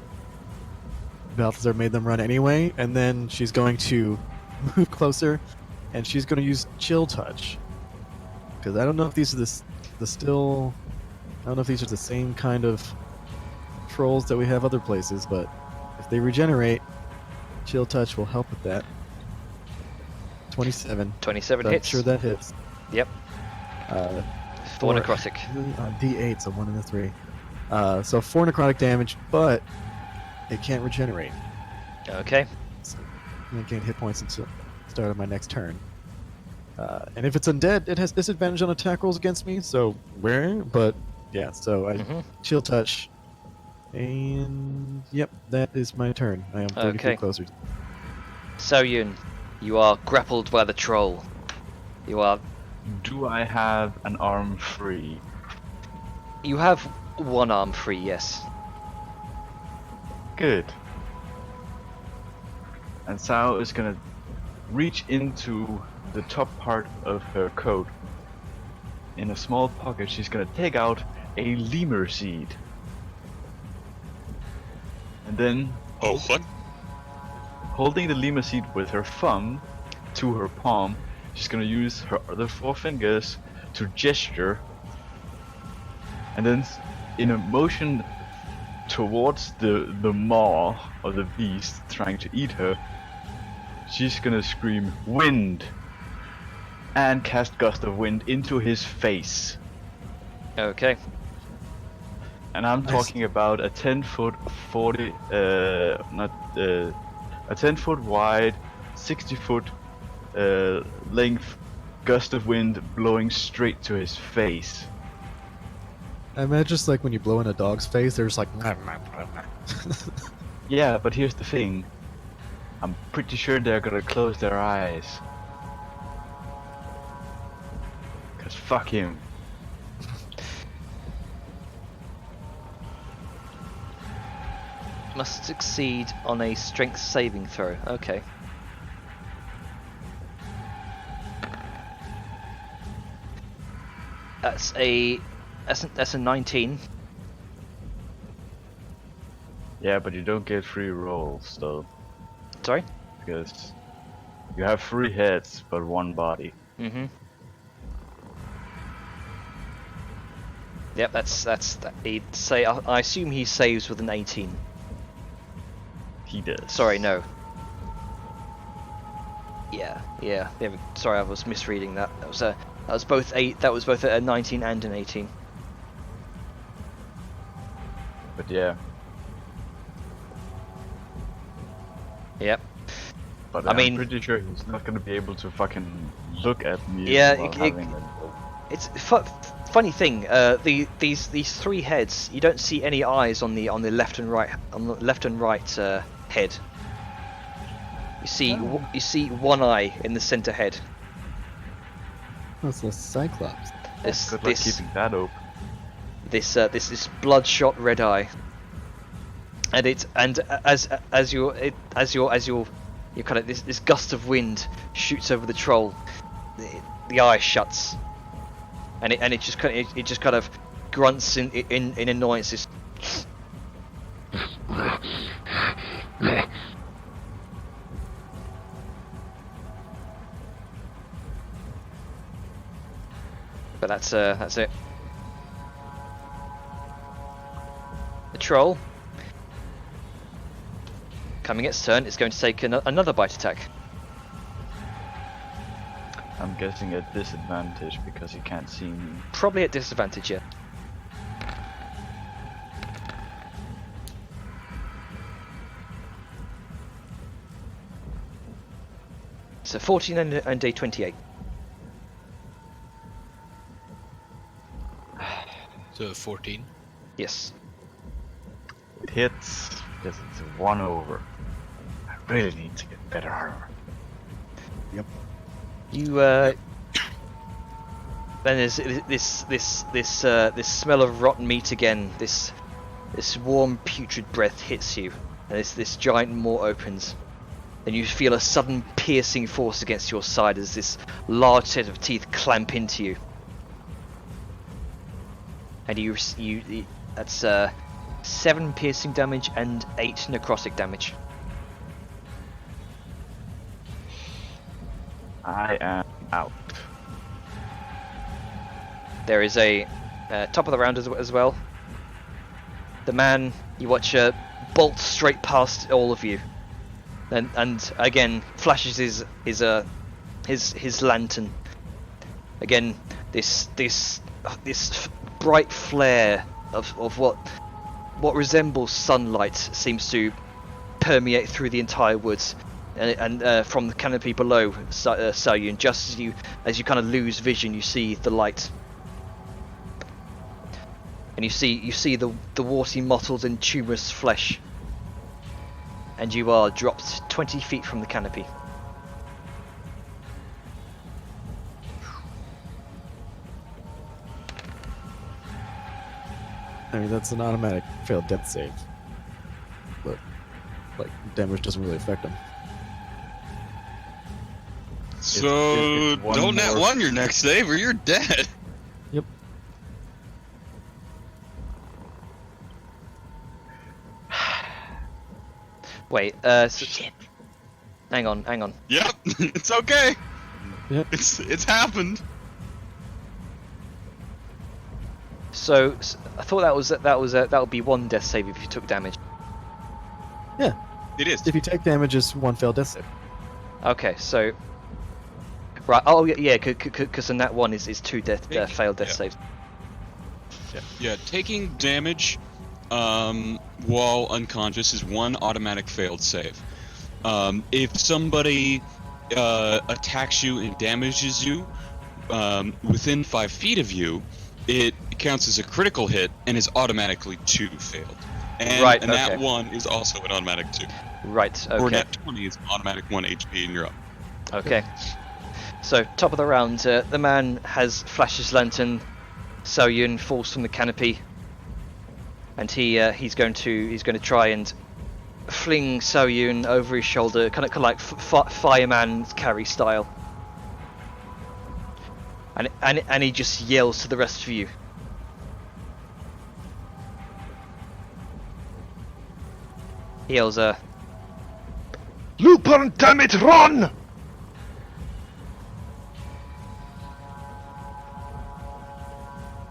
Balthazar made them run anyway, and then she's going to move closer, and she's going to use Chill Touch. Because I don't know if these are I don't know if these are the same kind of trolls that we have other places, but if they regenerate, Chill Touch will help with that. 27. 27 So I'm hits. sure that hits. Yep. 4 necrotic. D8, so 1 and a 3. So 4 necrotic damage, but it can't regenerate. Okay. So I'm gonna gain hit points until the start of my next turn. And if it's undead, it has disadvantage on attack rolls against me, so rare, but yeah, so I Chill Touch. And yep, that is my turn. I am 30 Okay. feet closer. So Yun, you are grappled by the troll. You Do I have an arm free? have one arm free, yes. Good. And Sao is gonna reach into the top part of her coat. In a small pocket, she's gonna take out a lemur seed. And then, Oh, what? holding the lemur seed with her thumb to her palm, she's gonna use her other 4 fingers to gesture. And then, in a motion towards the maw of the beast trying to eat her, she's gonna scream "Wind!" and cast Gust of Wind into his face. Okay. And I'm Nice. talking about a 10-foot 40, a 10-foot wide, 60-foot length gust of wind blowing straight to his face. I imagine just like when you blow in a dog's face, there's like. Yeah, but here's the thing. I'm pretty sure they're gonna close their eyes. Cause fuck him. Must succeed on a strength saving throw. Okay. That's a 19. Yeah, but you don't get free rolls though, Sorry. because you have 3 heads but 1 body. Mm-hmm. Yep, that's he'd say. I assume he saves with an 18. He does. Sorry, no. Yeah. Sorry, I was misreading that. That was both a 19 and an 18. But yeah, Yep. but I I'm mean- pretty sure he's not gonna be able to fucking look at me. Yeah, while it- having a- It's funny thing. These 3 heads, you don't see any eyes on the left and right head. You see one eye in the center head. That's the Cyclops. This Good luck keeping that open. this bloodshot red eye. And as you're kind of this gust of wind shoots over the troll, the eye shuts, and it just kind of grunts in annoyance. This but that's it. The troll, coming its turn, is going to take another bite attack. I'm guessing at disadvantage because he can't see me. Probably at disadvantage, yeah. So 14 and a 28. So 14. Yes. It hits because it's 1 over. I really need to get better armor. You then there's this smell of rotten meat again. This warm putrid breath hits you, and this giant maw opens, and you feel a sudden piercing force against your side as this large set of teeth clamp into you. And that's 7 piercing damage and 8 necrotic damage. I am out. There is a top of the round as well. The man, you watch bolt straight past all of you, and again flashes his lantern. Again, this bright flare of what resembles sunlight seems to permeate through the entire woods. And from the canopy below, Sayun, just as you kind of lose vision, you see the light, and you see the warty, mottled, and tumorous flesh, and you are dropped 20 feet from the canopy. I mean, that's an automatic failed death save. But, like, damage doesn't really affect him. So it's one don't net more- 1 your next save or you're dead. Yep. Wait, hang on. Yep, it's okay. Yep. It's happened. So I thought that would be 1 death save if you took damage. Yeah. It is. If you take damage, it's 1 failed death save. Okay, so right. Oh yeah, because in that one is 2 failed death Yeah. saves. Yeah, taking damage while unconscious is 1 automatic failed save. If somebody attacks you and damages you within 5 feet of you, it counts as a critical hit and is automatically 2 failed. And Right, and that okay. 1 is also an automatic 2. Right. Or Okay. net 20 is an automatic 1 HP and you're up. Okay. So top of the round, the man has flashed his lantern. Sayun falls from the canopy, and he's going to try and fling Saoyun over his shoulder, kind of like fireman carry style, and he just yells to the rest of you. He yells, "Lupin, damn it, run!"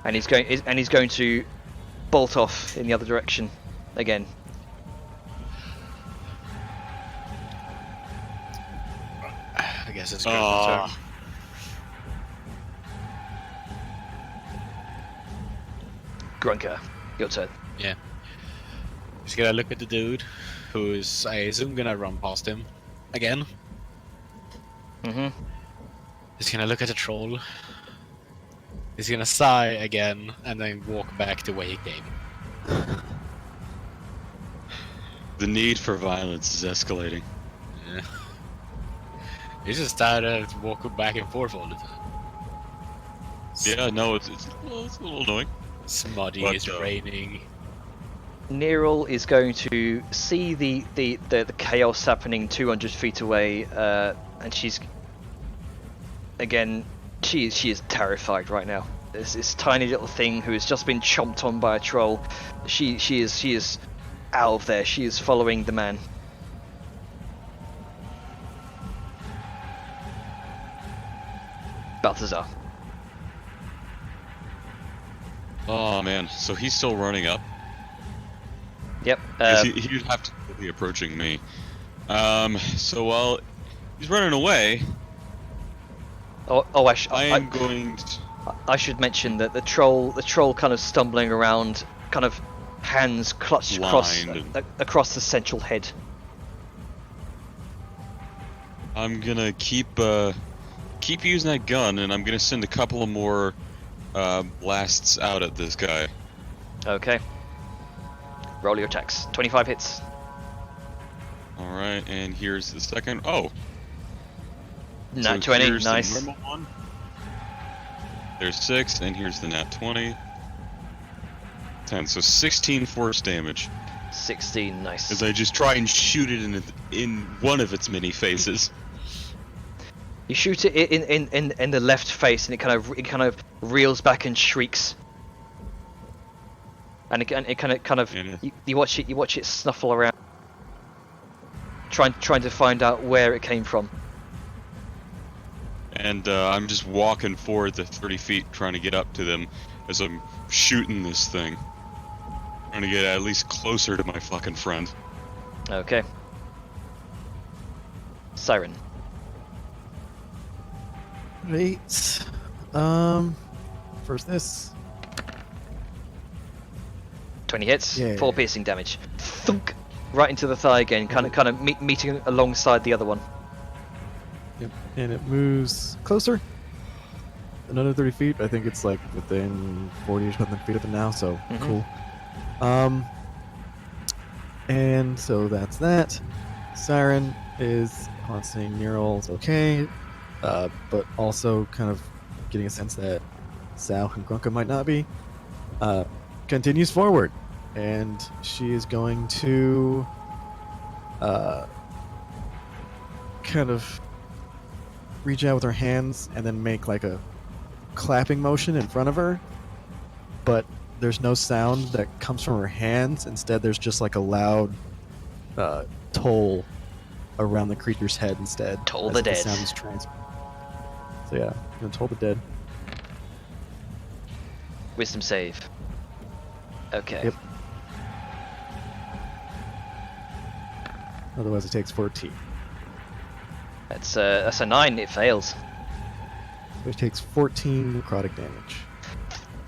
And he's going to bolt off in the other direction again. I guess it's Grunka's turn. Grunka, your turn. He's gonna look at the dude, who is, I assume, gonna run past him again. Mm-hmm. He's gonna look at the troll. He's gonna sigh again, and then walk back the way he came. The need for violence is escalating. Yeah. He's just tired of walking back and forth all the time. Yeah, no, it's a little annoying. It's muddy, But, it's raining. Neral is going to see the chaos happening 200 feet away, and she's again. She is terrified right now. This tiny little thing who has just been chomped on by a troll. She is out of there. She is following the man. Balthazar. Oh man, so he's still running up. Yep. 'Cause he would have to be approaching me. So while he's running away, I am going to... I should mention that the troll kind of stumbling around, kind of hands clutched across the central head. I'm gonna keep using that gun, and I'm gonna send a couple of more blasts out at this guy. Okay. Roll your attacks. 25 hits. All right, and here's the second. Oh. Nat So 20. here's the Nice. normal one. There's 6, and here's the nat 20. 10, so 16 force damage. 16. Nice. As I just try and shoot it in one of its many faces. You shoot it in the left face, and it kind of reels back and shrieks. And it kind of you watch it snuffle around, trying to find out where it came from. And I'm just walking forward the 30 feet, trying to get up to them as I'm shooting this thing. Trying to get at least closer to my fucking friend. Okay. Siren. Right. First this. 20 hits. Yeah. 4 piercing damage. Thunk! Right into the thigh again, kind of meeting alongside the other one. Yep. And it moves closer. Another 30 feet. I think it's like within 40 or something feet of it now, so cool. And so that's that. Siren is constantly Neural's okay, but also kind of getting a sense that Sao and Grunka might not be. Continues forward, and she is going to kind of reach out with her hands and then make like a clapping motion in front of her, but there's no sound that comes from her hands. Instead, there's just like a loud toll around the creature's head instead. Toll as the if dead. sound is transferred. So yeah, I'm gonna toll the dead. Wisdom save. Okay. Yep. Otherwise, it takes 14. That's a 9. It fails. Which takes 14 necrotic damage.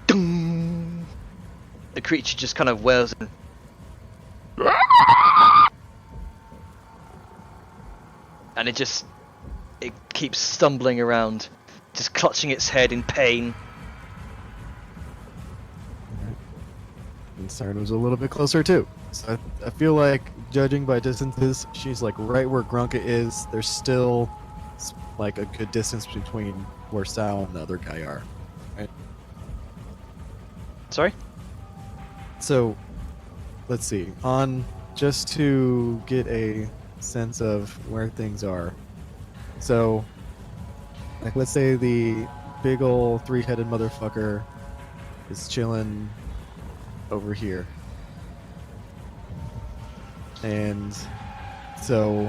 Dung! The creature just kind of wails and it keeps stumbling around, just clutching its head in pain. And Siren was a little bit closer too. So I feel like, judging by distances, she's like right where Grunka is. There's still like a good distance between where Sao and the other guy are. Right? Sorry? So, let's see. On just to get a sense of where things are. So, like, let's say the big ol' three-headed motherfucker is chilling over here. And so,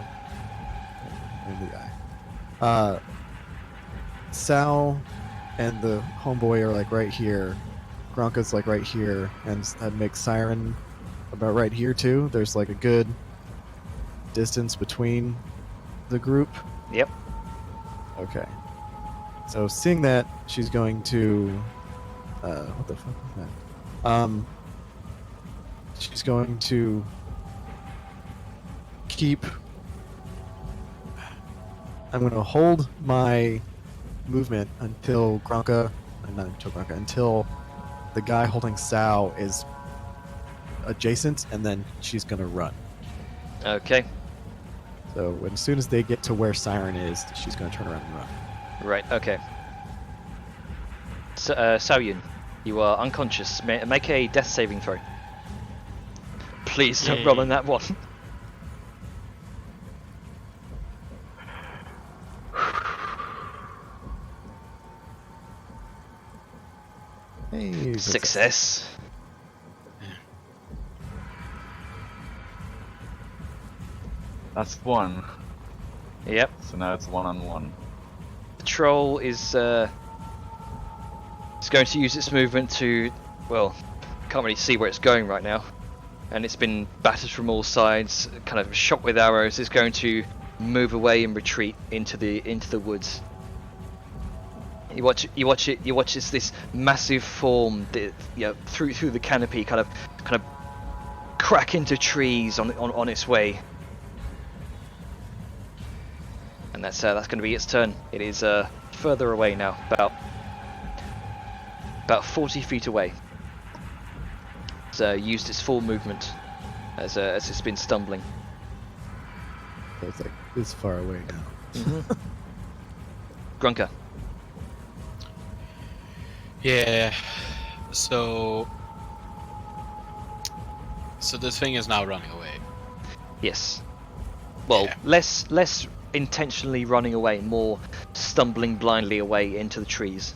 where's the guy? Sal and the homeboy are like right here. Gronka's like right here, and that makes Siren about right here too. There's like a good distance between the group. Yep. Okay. So seeing that, she's going to what the fuck is that? She's going to keep. I'm going to hold my movement until Gronka, not until Gronka, until the guy holding Sal is adjacent, and then she's going to run. Okay. So as soon as they get to where Siren is, she's going to turn around and run. Right. Okay. So, Saoyun, you are unconscious. Make a death saving throw. Please don't roll on that one. Hey, Success. That's 1. Yep. So now it's 1-on-1. The troll is going to use its movement to, well, can't really see where it's going right now, and it's been battered from all sides, kind of shot with arrows. It's going to move away and retreat into the woods. You watch this massive form, through the canopy, kind of crack into trees on its way. And that's going to be its turn. It is further away now, about 40 feet away. It's used its full movement as it's been stumbling. So it's like this far away now. Grunka. Yeah. So this thing is now running away. Yes. Well, Yeah. less intentionally running away, more stumbling blindly away into the trees.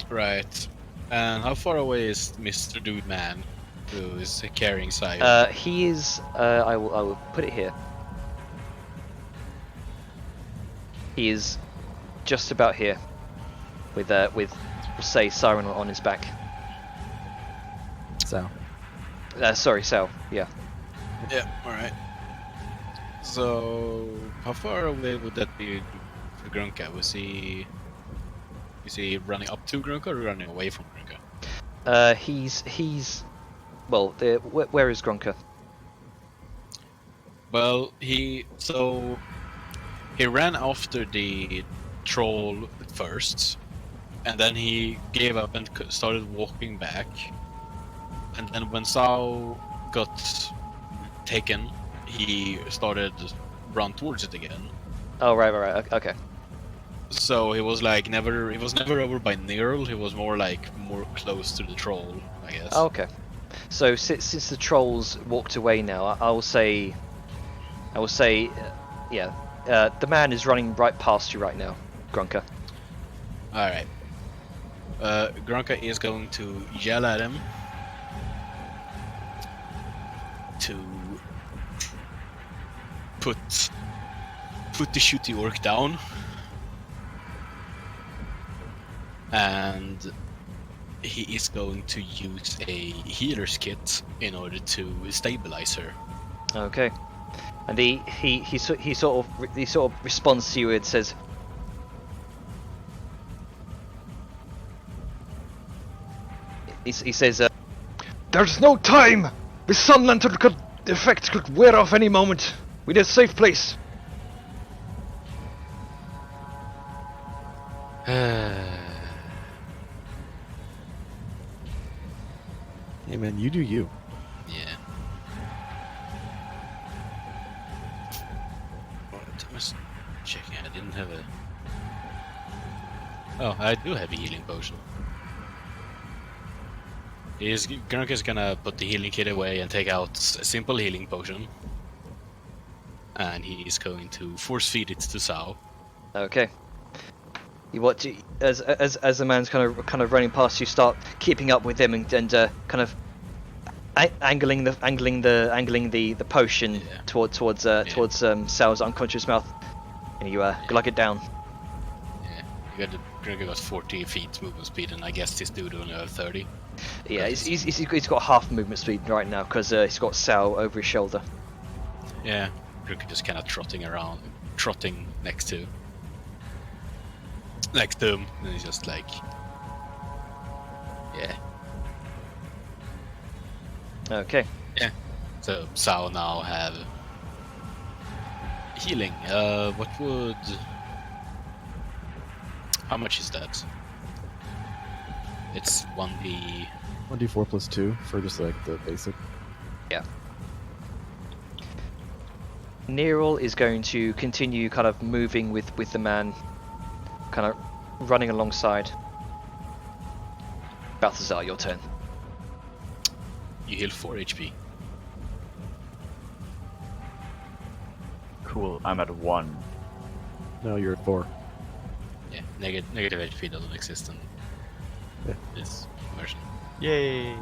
Right. And how far away is Mr. Dude Man, who is carrying Siren? He is. I will put it here. He is just about here, with we'll say Siren on his back. So Sorry, Sal. Yeah. Yeah. All right. So how far away would that be for Grunka? Is he running up to Grunka or running away from Grunka? He's. Well, where is Grunka? Well, he ran after the troll first, and then he gave up and started walking back. And then when Sao got taken, he started run towards it again. Oh, right. Okay. So he was like never. He was never over by Nirl. He was more close to the troll, I guess. Oh, okay. So since the trolls walked away now, I will say, yeah. The man is running right past you right now, Grunka. All right. Grunka is going to yell at him to put the shooty orc down, and he is going to use a healer's kit in order to stabilize her. Okay. And he sort of responds to you and says, he says, "There's no time. The sun lantern effect could wear off any moment. We need a safe place." hey man, you do you. Yeah. I was checking. I didn't have a. Oh, I do have a healing potion. Grunk is gonna put the healing kit away and take out a simple healing potion. And he is going to force feed it to Sao. Okay. You watch it, as the man's kind of running past you, start keeping up with him and kind of angling the potion Yeah. towards Sao's unconscious mouth, and you glug it down. Yeah, Grunk got 40 feet movement speed, and I guess this dude only have 30. Yeah, he's got half movement speed right now because he's got Sao over his shoulder. Yeah, Grunk just kind of trotting next to him, and he's just like, yeah. Okay. So Sao now have healing. How much is that? It's 1d. 1d4 plus 2 for just like the basic. Neril is going to continue kind of moving with the man, kind of running alongside. Balthazar, your turn. You heal 4 HP. Cool, I'm at 1. No, you're at 4. Yeah, negative HP doesn't exist in Yeah. this version. Yay!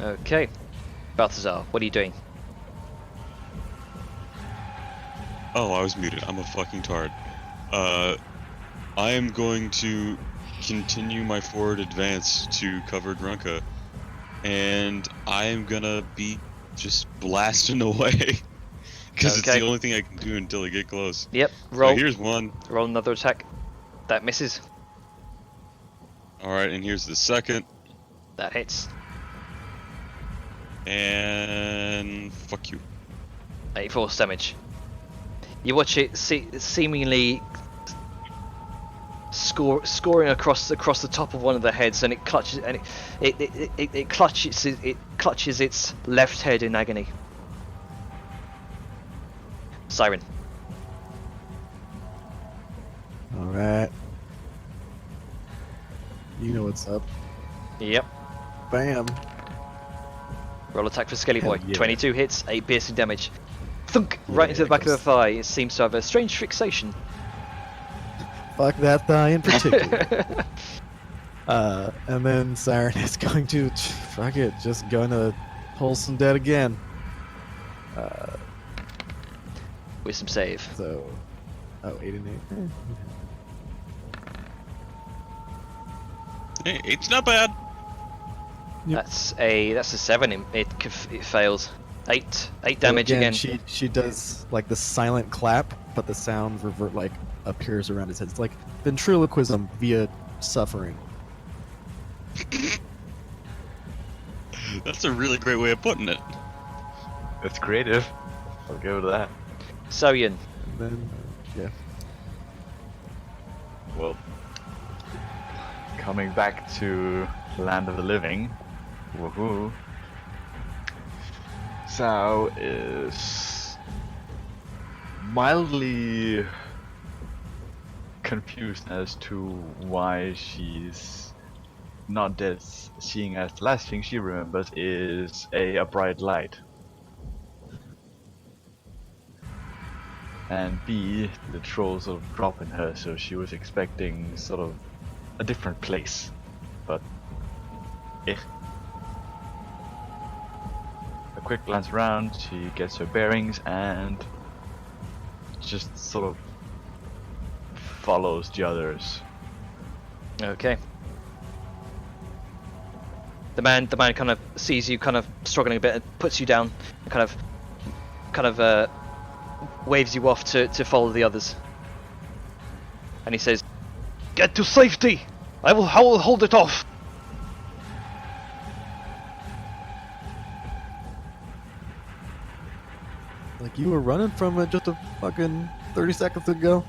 Okay. Balthazar, what are you doing? Oh, I was muted. I'm a fucking tard. I am going to continue my forward advance to cover Grunka, and I am gonna be just blasting away because it's Okay. the only thing I can do until I get close. Yep. So Roll. here's one. Roll another attack. That misses. All right, and here's the second, That hits. and fuck you. 8 force damage. You watch it seemingly scoring across the top of one of the heads, and it clutches and it clutches its left head in agony. Siren. Alright. You know what's up. Yep. Bam! Roll attack for Skelly Hell Boy. yeah. 22 hits, 8 piercing damage. Thunk! Right into the back of the thigh. It seems to have a strange fixation. Fuck that thigh in particular. And then Siren is going to, fuck it, just gonna pull some dead again. Wisdom save. So, 8 and 8. Hey, it's not bad. Yep. That's a 7. It fails. 8 damage again. She does like the silent clap, but the sound appears around his head. It's like ventriloquism via suffering. That's a really great way of putting it. It's creative. I'll go with that. Soyan. And then, yeah. Well, coming back to Land of the Living, woohoo. Sao is mildly confused as to why she's not dead, seeing as the last thing she remembers is a bright light. And B, the troll sort of dropping her, so she was expecting sort of a different place. But a quick glance around, she gets her bearings and just sort of follows the others. Okay. The man kind of sees you kind of struggling a bit and puts you down and kind of waves you off to follow the others. And he says, "Get to safety! I will hold it off!" Like you were running from it just a fucking 30 seconds ago.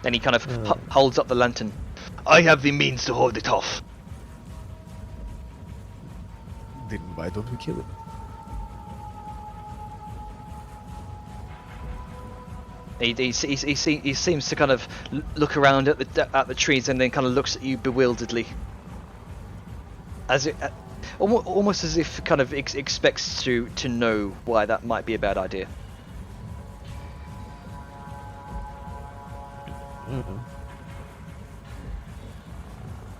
And he kind of holds up the lantern. "I have the means to hold it off." Then why don't we kill it? He seems to kind of look around at the trees and then kind of looks at you bewilderedly, as it almost as if kind of expects to know why that might be a bad idea.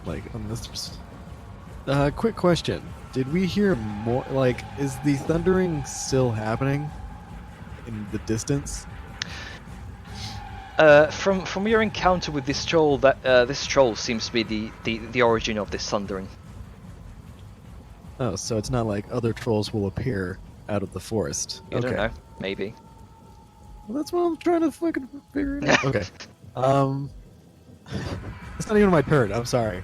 Like on this. Quick question: did we hear more? Like, is the thundering still happening in the distance? From your encounter with this troll, this troll seems to be the origin of this thundering. Oh, so it's not like other trolls will appear out of the forest. You don't know, maybe. Well, that's what I'm trying to fucking figure it out. Okay. It's not even my turn. I'm sorry.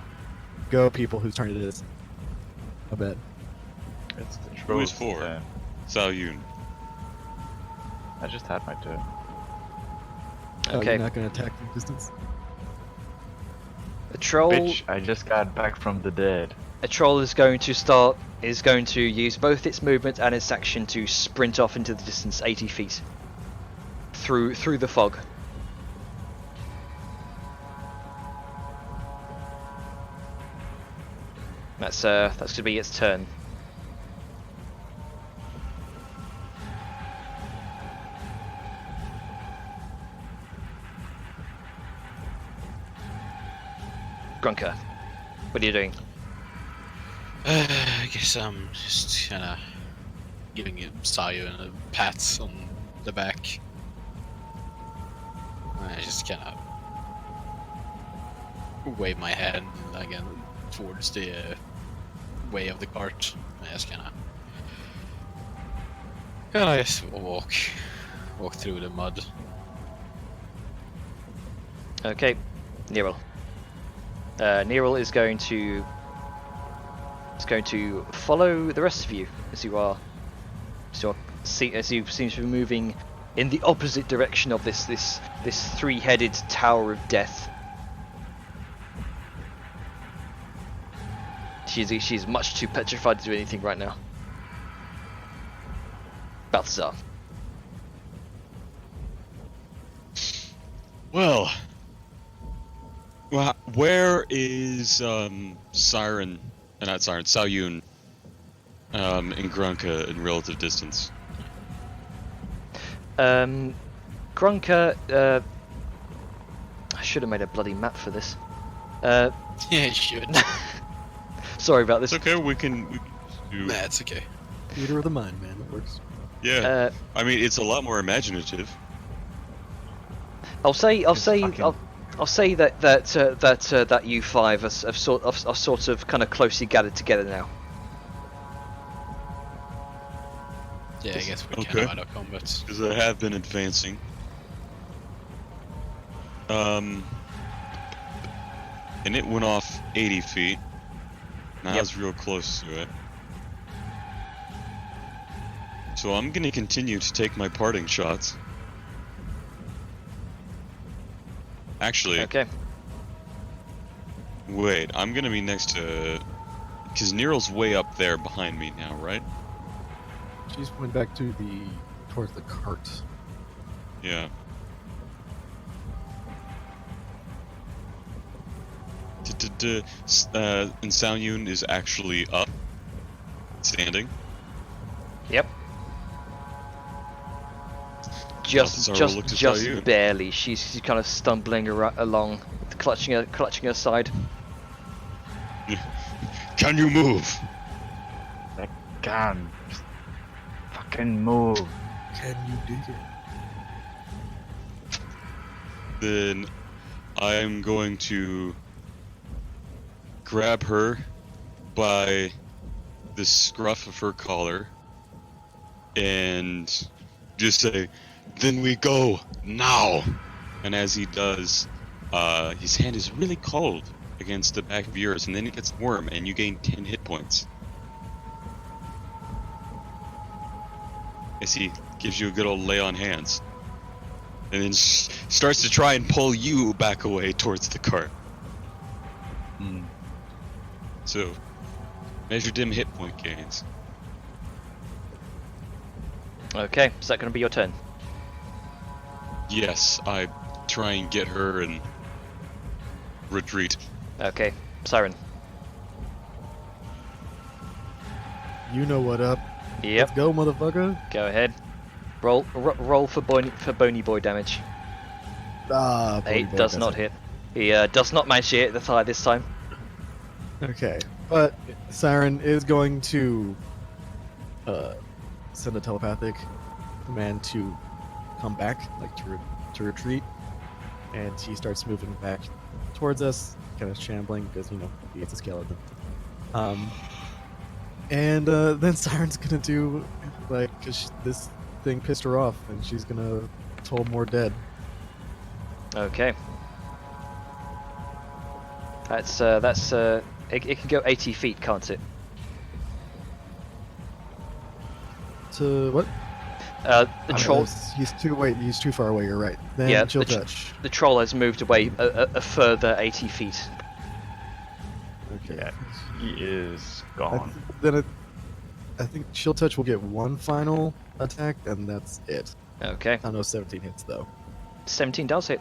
Go, people whose turn it is. I bet. It's the Who troll's is for? turn. Sao Yun. I just had my turn. Oh, Okay. you're not going to attack from distance? A troll. Bitch, I just got back from the dead. A troll is going to use both its movement and its action to sprint off into the distance 80 feet through the fog. That's going to be its turn. Grunker, what are you doing? I guess I'm just kind of giving Sayu a pat on the back. I just kind of wave my hand again towards the way of the cart. I just kind of just walk through the mud. Okay, Nero. Nero is going to follow the rest of you as you seem to be moving in the opposite direction of this three-headed tower of death. She's much too petrified to do anything right now. Balthazar. Well, where is Sao Yun and Grunka in relative distance? Grunka, I should have made a bloody map for this. Yeah, you should. Sorry about this. It's okay. We can do. Nah, it's okay. Theater of the mind, man. It works. Yeah. I mean, it's a lot more imaginative. I'll say fucking- I'll say that you five are sort of kind of closely gathered together now. Yeah, I guess we Okay. can out of combat. Because I have been advancing. And it went off 80 feet. And I Yep. was real close to it. So I'm gonna continue to take my parting shots. Actually, Okay. wait, I'm gonna be next to... Because Nero's way up there behind me now, right? She's going back to towards the cart. Yeah. And Sao Yun is actually up, standing. Yep. Balthazar will look to tell you. Just barely. She's kind of stumbling along, clutching her side. Can you move? I can. Just fucking move. Can you dig it? Then I'm going to grab her by the scruff of her collar and just say, "Then we go now." And as he does, his hand is really cold against the back of yours, and then it gets warm, and you gain 10 hit points. As he gives you a good old lay on hands, and then starts to try and pull you back away towards the cart. Hmm. So, measure dim hit point gains. Okay, is that going to be your turn? Yes, I try and get her and retreat. Okay, Siren. You know what up. Yep. Let's go, motherfucker. Go ahead. Roll for bony boy damage. Ah, He Boy, does that's not it. hit. He does not manage to hit the thigh this time. Okay, but Siren is going to send a telepathic command to come back, like to retreat, and he starts moving back towards us, kind of shambling because he's a skeleton. And then Siren's gonna do because this thing pissed her off, and she's gonna toll more dead. Okay. That's it can go 80 feet, can't it? To what? The troll. He's too far away. You're right. Then Yeah, chill the touch. The troll has moved away a further 80 feet. Okay. Yeah, he is gone. I think chill touch will get one final attack, and that's it. Okay. I know 17 hits though. 17 does hit.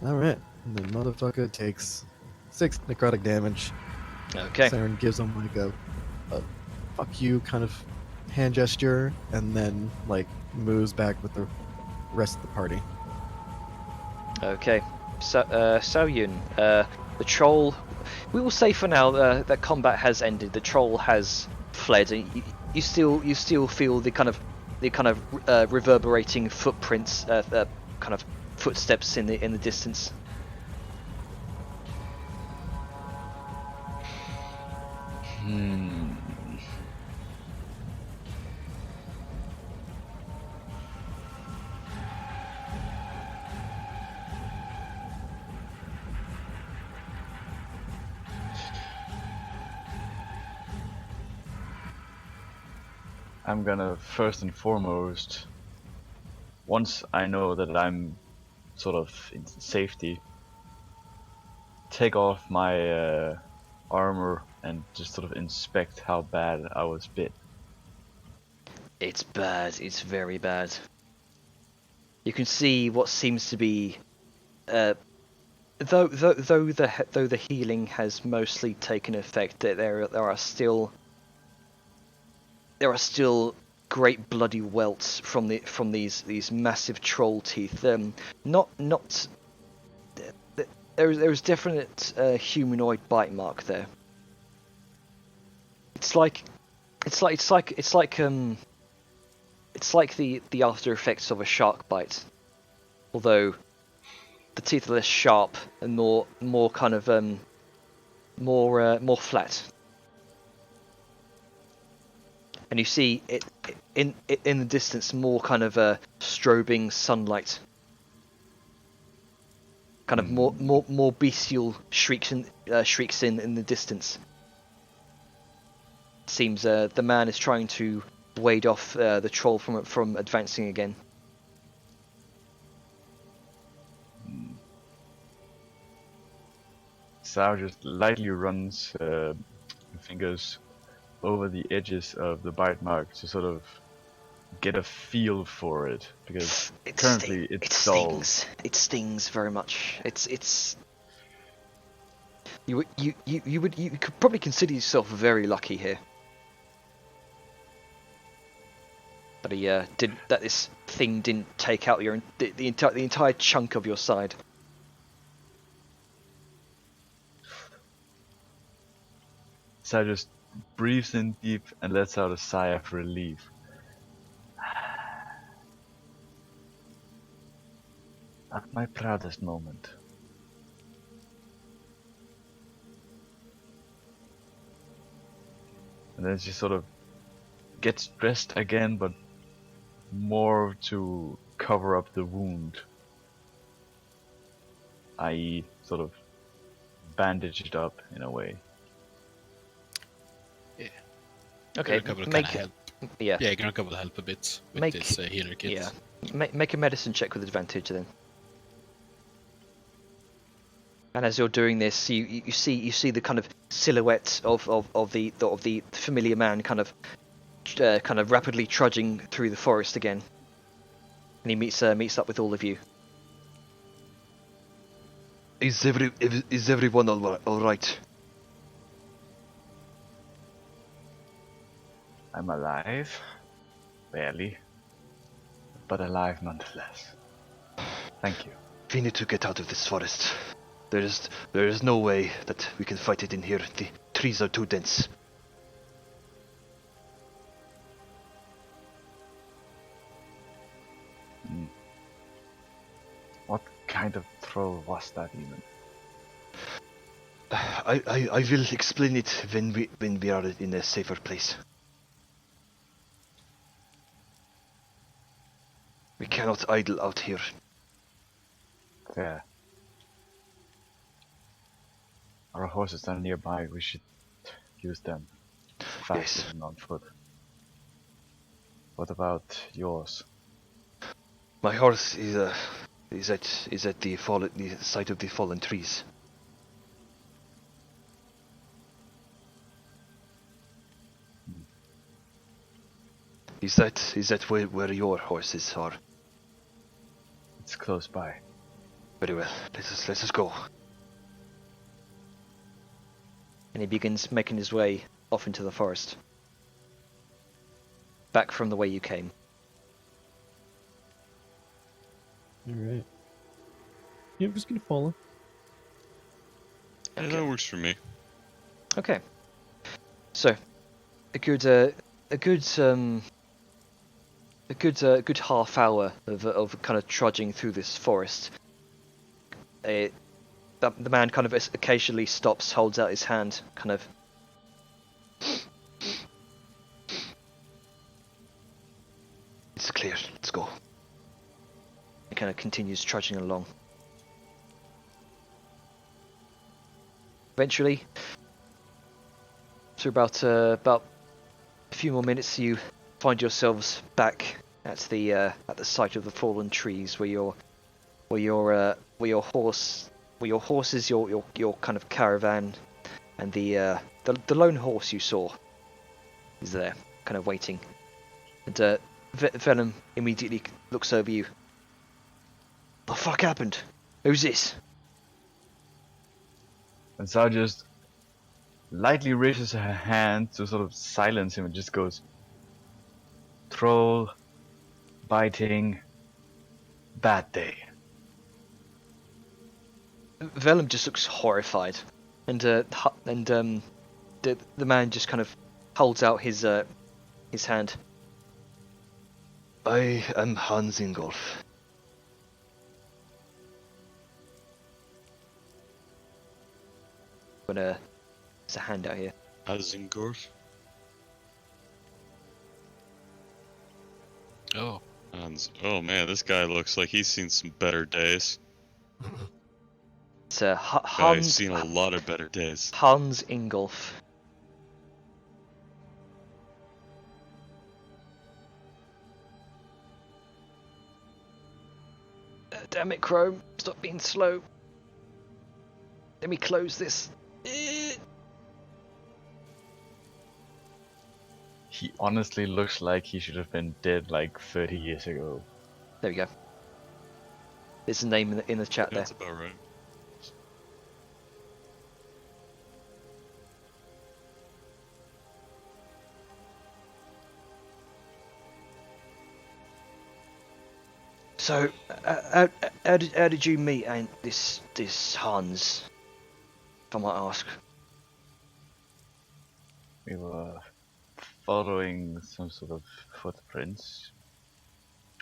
All right. And the motherfucker takes 6 necrotic damage. Okay. Siren gives him a fuck you kind of hand gesture, and then moves back with the rest of the party. Okay. So, Saoyun, the troll. We will say for now that combat has ended. The troll has fled, and you still feel the kind of reverberating footprints, kind of footsteps in the distance. I'm gonna first and foremost, once I know that I'm sort of in safety, take off my armor and just sort of inspect how bad I was bit. It's bad. It's very bad. You can see what seems to be, though the healing has mostly taken effect, there are still great bloody welts from these massive troll teeth. There's definite humanoid bite mark there. It's like the after effects of a shark bite, although the teeth are less sharp and more kind of more flat. And you see it in the distance, more kind of strobing sunlight, kind of more bestial shrieks in the distance. It seems the man is trying to ward off the troll from advancing again. Sao just lightly runs fingers over the edges of the bite mark to sort of get a feel for it, because currently it's dull. It stings very much. You could probably consider yourself very lucky here. But this thing didn't take out the entire chunk of your side. Sao just breathes in deep and lets out a sigh of relief. Not my proudest moment. And then she sort of gets dressed again, but more to cover up the wound. I.e., sort of bandage it up in a way. Okay, Yeah, Grunka will help a bit with this healer kit. Yeah, make a medicine check with advantage then. And as you're doing this, you see the kind of silhouette of the familiar man kind of rapidly trudging through the forest again. And he meets up with all of you. Is everyone all right? I'm alive. Barely. But alive nonetheless. Thank you. We need to get out of this forest. There is no way that we can fight it in here. The trees are too dense. What kind of troll was that even? I will explain it when we are in a safer place. We cannot idle out here. There. Our horses are nearby. We should use them faster Yes. than on foot. What about yours? My horse is at the site of the fallen trees. Is that where your horses are? It's close by. Very well. Let us go. And he begins making his way off into the forest. Back from the way you came. Alright. Yeah, I'm just gonna follow. Yeah, that works for me. Okay. So, a good half hour of kind of trudging through this forest. The man kind of occasionally stops, holds out his hand, kind of. It's clear. Let's go. He kind of continues trudging along. Eventually, after about a few more minutes, you find yourselves back at the site of the fallen trees, where your horses, your kind of caravan, and the lone horse you saw is there, kind of waiting. And Venom immediately looks over you. What the fuck happened? Who's this? And Sal just lightly raises her hand to sort of silence him and just goes, "Troll, biting, bad day." Vellum just looks horrified, and the man just kind of holds out his hand. I am Hans Ingolf. There's a hand out here. Azingorth. Oh, Oh man, this guy looks like he's seen some better days. It's Guy's Hans seen a lot of better days. Hans Ingolf. Damn it, Chrome! Stop being slow. Let me close this. He honestly looks like he should have been dead like 30 years ago. There we go. There's a name in the chat there. That's about right. So, how did you meet this Hans? If I might ask. We were following some sort of footprints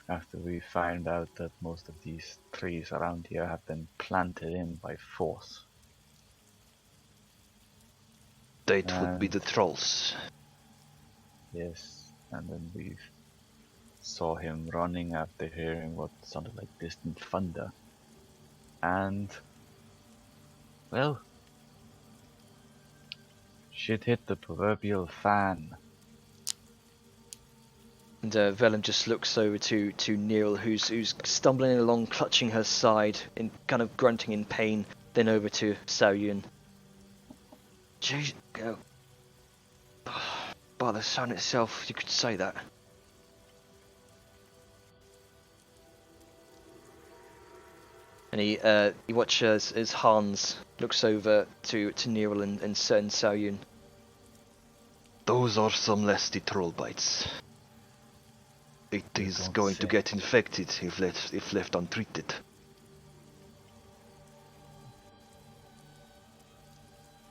after we found out that most of these trees around here have been planted in by force. That would be the trolls. Yes, and then we saw him running after hearing what sounded like distant thunder. And, well, shit hit the proverbial fan. And Vellum just looks over to Neil, who's stumbling along, clutching her side, in kind of grunting in pain. Then over to Saoyun. Jeez, by the sun itself, you could say that. And he watches as Hans looks over to Nero and Sao Yun. Those are some lusty troll bites. It You is don't going to say. get infected if left untreated.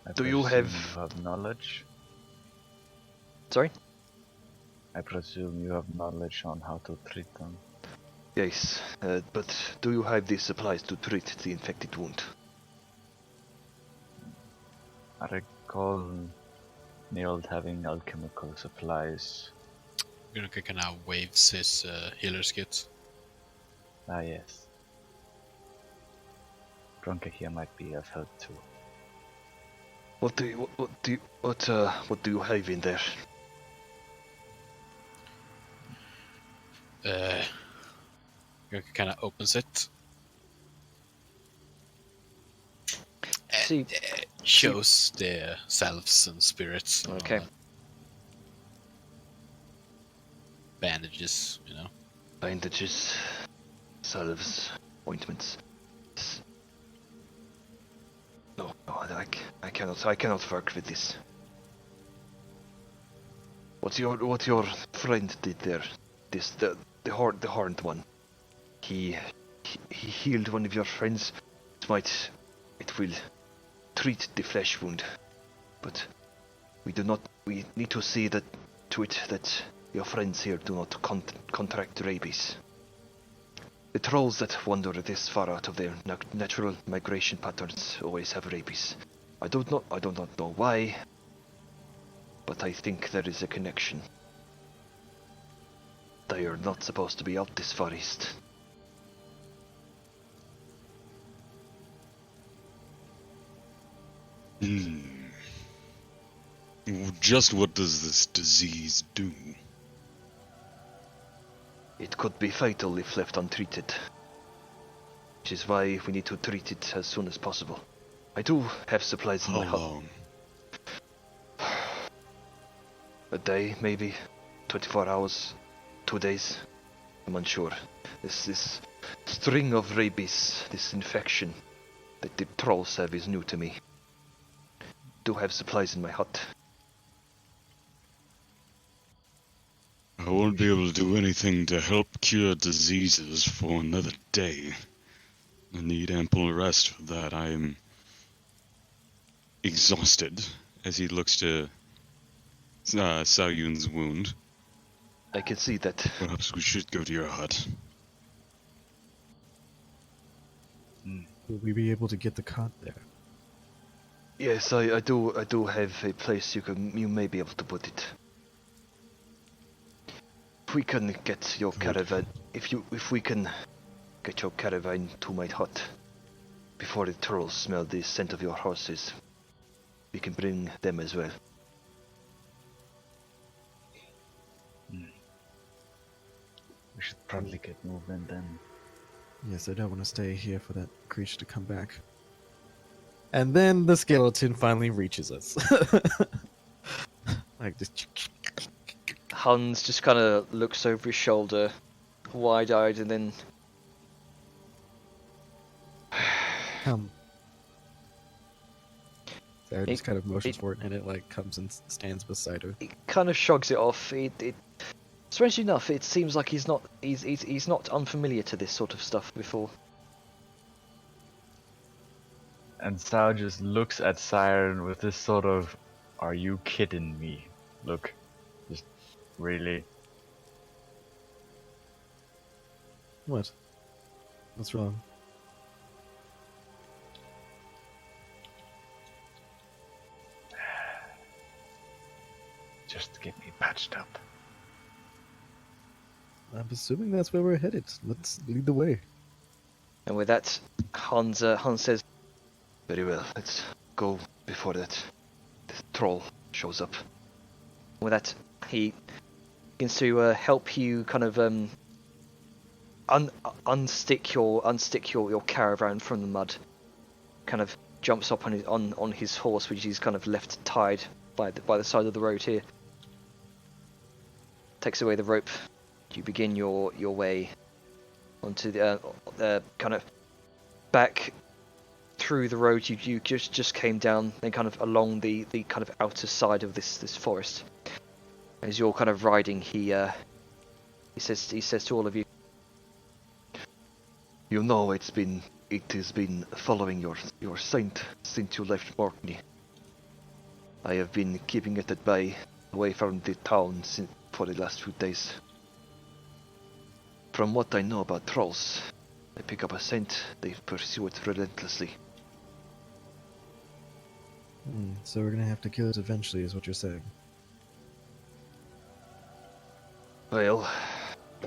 I Do you presume have- you have knowledge? Sorry? I presume you have knowledge on how to treat them. Yes, but do you have the supplies to treat the infected wound? I recall Neild having alchemical supplies. Grunka kind of waves his healer's kit. Ah, yes. Drunka here might be of help too. What do you have in there? Grunka kind of opens it. See, Shows the selves and spirits. And all Okay. that. Bandages, you know. Bandages, salves, ointments. No, I cannot work with this. What your friend did there? The horned one. He healed one of your friends. It will treat the flesh wound, but we need to see to it that your friends here do not contract rabies. The trolls that wander this far out of their natural migration patterns always have rabies. I do not know why, but I think there is a connection. They are not supposed to be out this far east. Just what does this disease do? It could be fatal if left untreated, which is why we need to treat it as soon as possible. I do have supplies in How my hut. long? A day, maybe 24 hours, 2 days. I'm unsure. This string of rabies, this infection that the trolls have is new to me. Do have supplies in my hut. I won't be able to do anything to help cure diseases for another day. I need ample rest for that. I am exhausted as he looks to Sao Yun's wound. I can see that. Perhaps we should go to your hut. Will we be able to get the cot there? Yes, I do have a place you may be able to put it. If we can get your caravan, if we can get your caravan to my hut before the trolls smell the scent of your horses, we can bring them as well. We should probably get moving then. Yes, I don't want to stay here for that creature to come back. And then the skeleton finally reaches us. Like just. Hans just kind of looks over his shoulder, wide-eyed, and then Come. Sarah just It- kind of motions it- for it, and it like comes and stands beside her. he kind of shrugs it off. Strangely enough, it seems like he's not unfamiliar to this sort of stuff before. And Sao just looks at Siren with this sort of, "Are you kidding me?" look. Just really. What? What's wrong? Just get me patched up. I'm assuming that's where we're headed. Let's lead the way. And with that, Hans says, Very well, let's go before that troll shows up. with that, he begins to help you kind of unstick your caravan from the mud. Kind of jumps up on his horse, which he's kind of left tied by the side of the road here. Takes away the rope. You begin your way onto the kind of back through the road you just came down, then kind of along the kind of outer side of this forest. As you're kind of riding, he says to all of you, You know it has been following your scent since you left Morkney. I have been keeping it at bay, away from the town for the last few days. From what I know about trolls, they pick up a scent, they pursue it relentlessly. So we're gonna have to kill it eventually, is what you're saying. Well,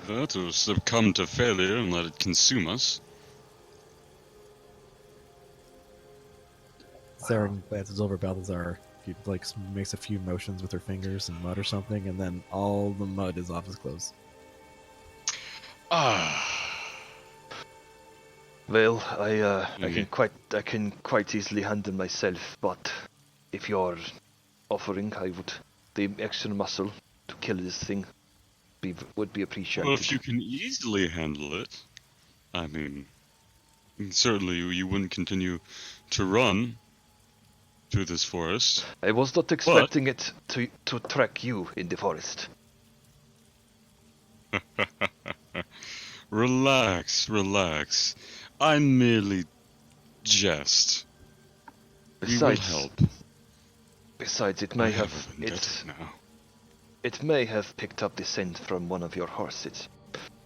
That or succumb to failure and let it consume us. Saren glances over Balthazar. He like makes a few motions with her fingers and mud or something, and then all the mud is off his clothes. well, I Okay. can quite easily handle myself, but if you're offering, the extra muscle to kill this thing would be appreciated. Well, if you can easily handle it, I mean, certainly you wouldn't continue to run through this forest. I was not expecting it to track you in the forest. Relax. I merely jest. We will help. Besides, it I may have have a vendetta now. it may have picked up the scent from one of your horses.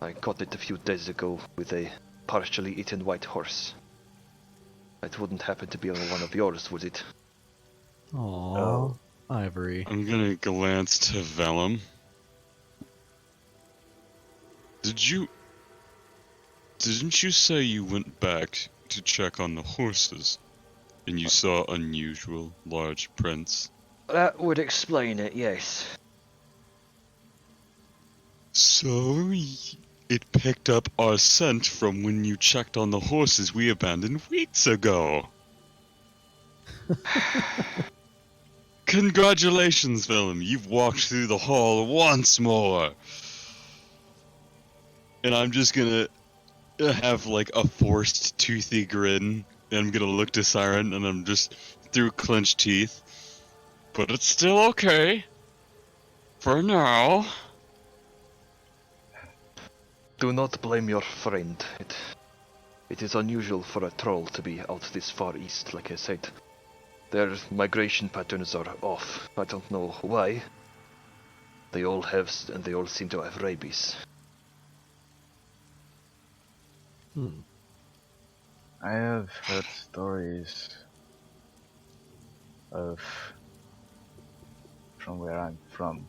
I caught it a few days ago with a partially eaten white horse. It wouldn't happen to be on one of yours, would it? Aww, Oh. Ivory. I'm gonna glance to Vellum. Didn't you say you went back to check on the horses and you saw unusual large prints? that would explain it, yes. So it picked up our scent from when you checked on the horses we abandoned weeks ago. Congratulations, Vellum. You've walked through the hall once more. And I'm just gonna have like a forced toothy grin. And I'm gonna look to Siren and I'm just through clenched teeth. But it's still okay. For now. Do not blame your friend. It is unusual for a troll to be out this far east, like I said. Their migration patterns are off. I don't know why. They all seem to have rabies. I have heard stories of from where I'm from,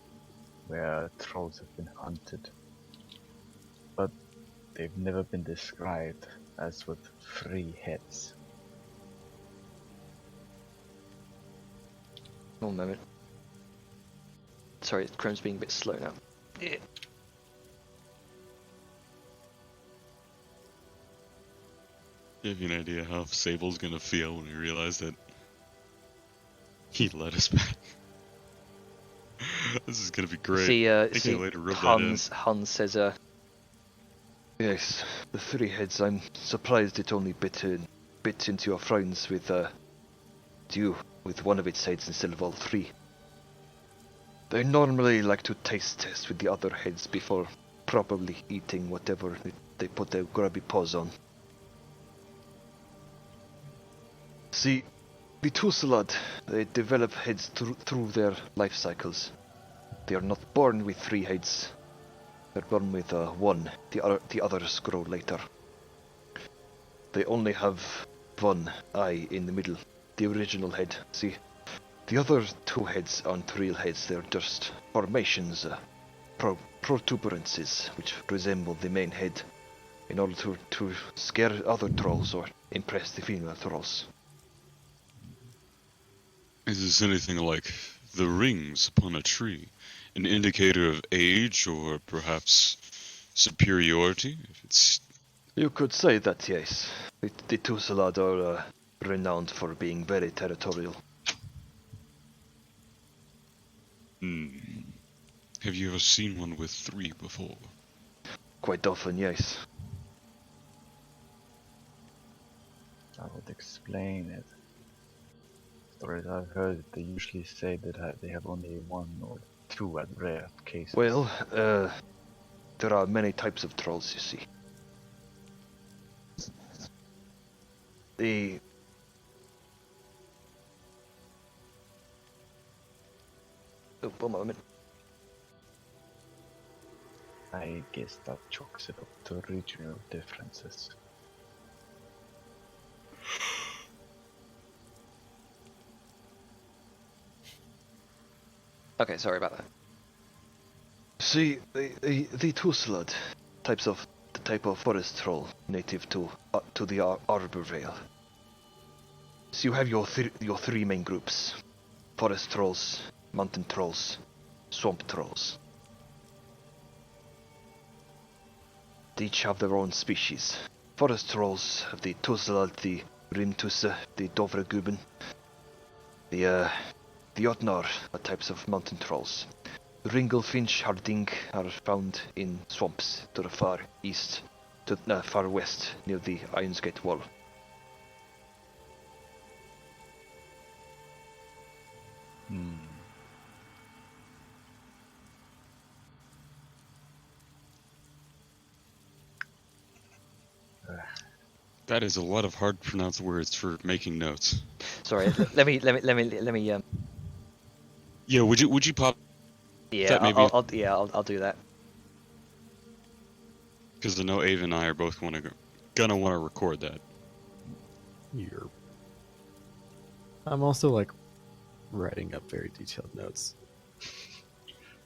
where trolls have been hunted, but they've never been described as with 3 heads. One moment. Sorry, Chrome's being a bit slow now. Yeah. Do you have an idea how Sable's gonna feel when he realized that he let us back? This is gonna be great. I can't wait to rub that in. Hans says, Yes, the 3 heads. I'm surprised it only bit into your frowns with one of its heads instead of all 3. They normally like to taste test with the other heads before properly eating whatever they put their grubby paws on. See, the Tussalad, they develop heads through their life cycles. They are not born with 3 heads. They're born with 1. The others grow later. They only have 1 eye in the middle, the original head. See, the other 2 heads aren't real heads. They're just formations, protuberances, which resemble the main head, in order to scare other trolls or impress the female trolls. Is this anything like the rings upon a tree? An indicator of age or perhaps superiority? If it's... You could say that, yes. The Tussalad are renowned for being very territorial. Have you ever seen one with 3 before? Quite often, yes. That would explain it. Stories I've heard, they usually say that they have only one or two at rare cases. Well, there are many types of trolls, you see. The Oh, one moment. I guess that chalks it up to regional differences. Okay, sorry about that. See, the Tusslad the type of forest troll native to the Arbor Vale. So you have your three main groups: forest trolls, mountain trolls, swamp trolls. They each have their own species. Forest trolls have the Tusslad, the Rimtusse, the Dovreguben. The Jotnar are types of mountain trolls. Ringelfinch Harding are found in swamps to the far east, to far west near the Ironsgate Wall. That is a lot of hard to pronounce words for making notes. Sorry, let me Yeah, would you pop yeah, that maybe? I'll do that. Because I know Ava and I are both gonna want to record that. You're. I'm also like writing up very detailed notes.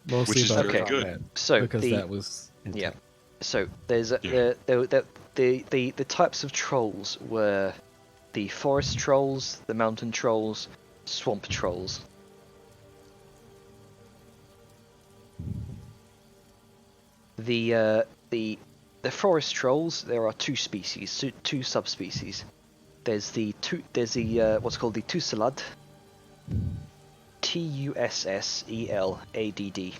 Mostly Which is about very good. combat, So because the that was yeah, intense. so there's the types of trolls were the forest trolls, the mountain trolls, swamp trolls. The forest trolls, there are two species, two subspecies. There's the what's called the Tusselad, Tusseladd,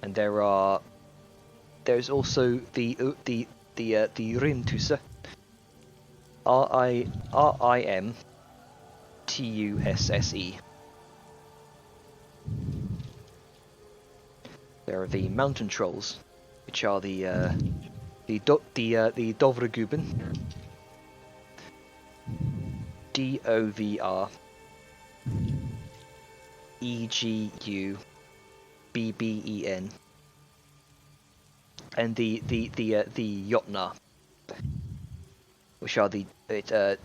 and there's also the Rimtusse, Rimtusse. There are the mountain trolls, which are the Dovreguben, Dovreguben, and the Jotnar, which are the Jotnar.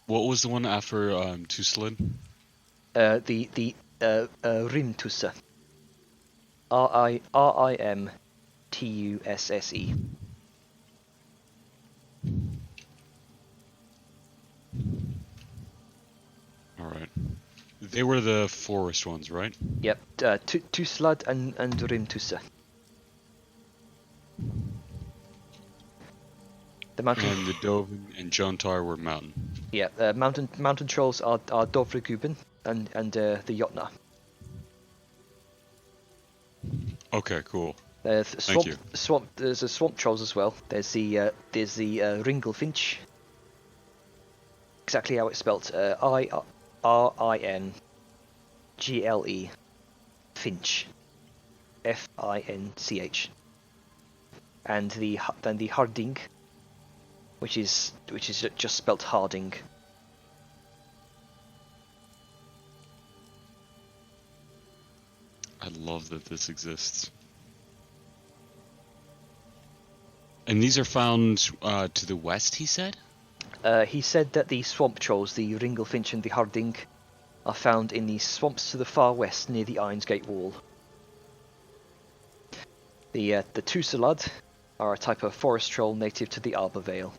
What was the one after Tusslad? The Rimtusse. Rimtusse. All right. They were the forest ones, right? Yep, Tusslad and Rimtusse. The mountain. And the Dovin and Jontar were mountain. Yeah, mountain trolls are Dovreguben and the Jotnar. Okay, cool. Swamp, you. There's a swamp trolls as well. There's the Ringelfinch. Exactly how it's spelt. Ringle Finch. Finch. And the Harding, which is just spelt Harding. I love that this exists. And these are found to the west, he said? He said that the swamp trolls, the Ringelfinch and the Harding, are found in the swamps to the far west near the Ironsgate Wall. The Tusselad are a type of forest troll native to the Arbor Vale.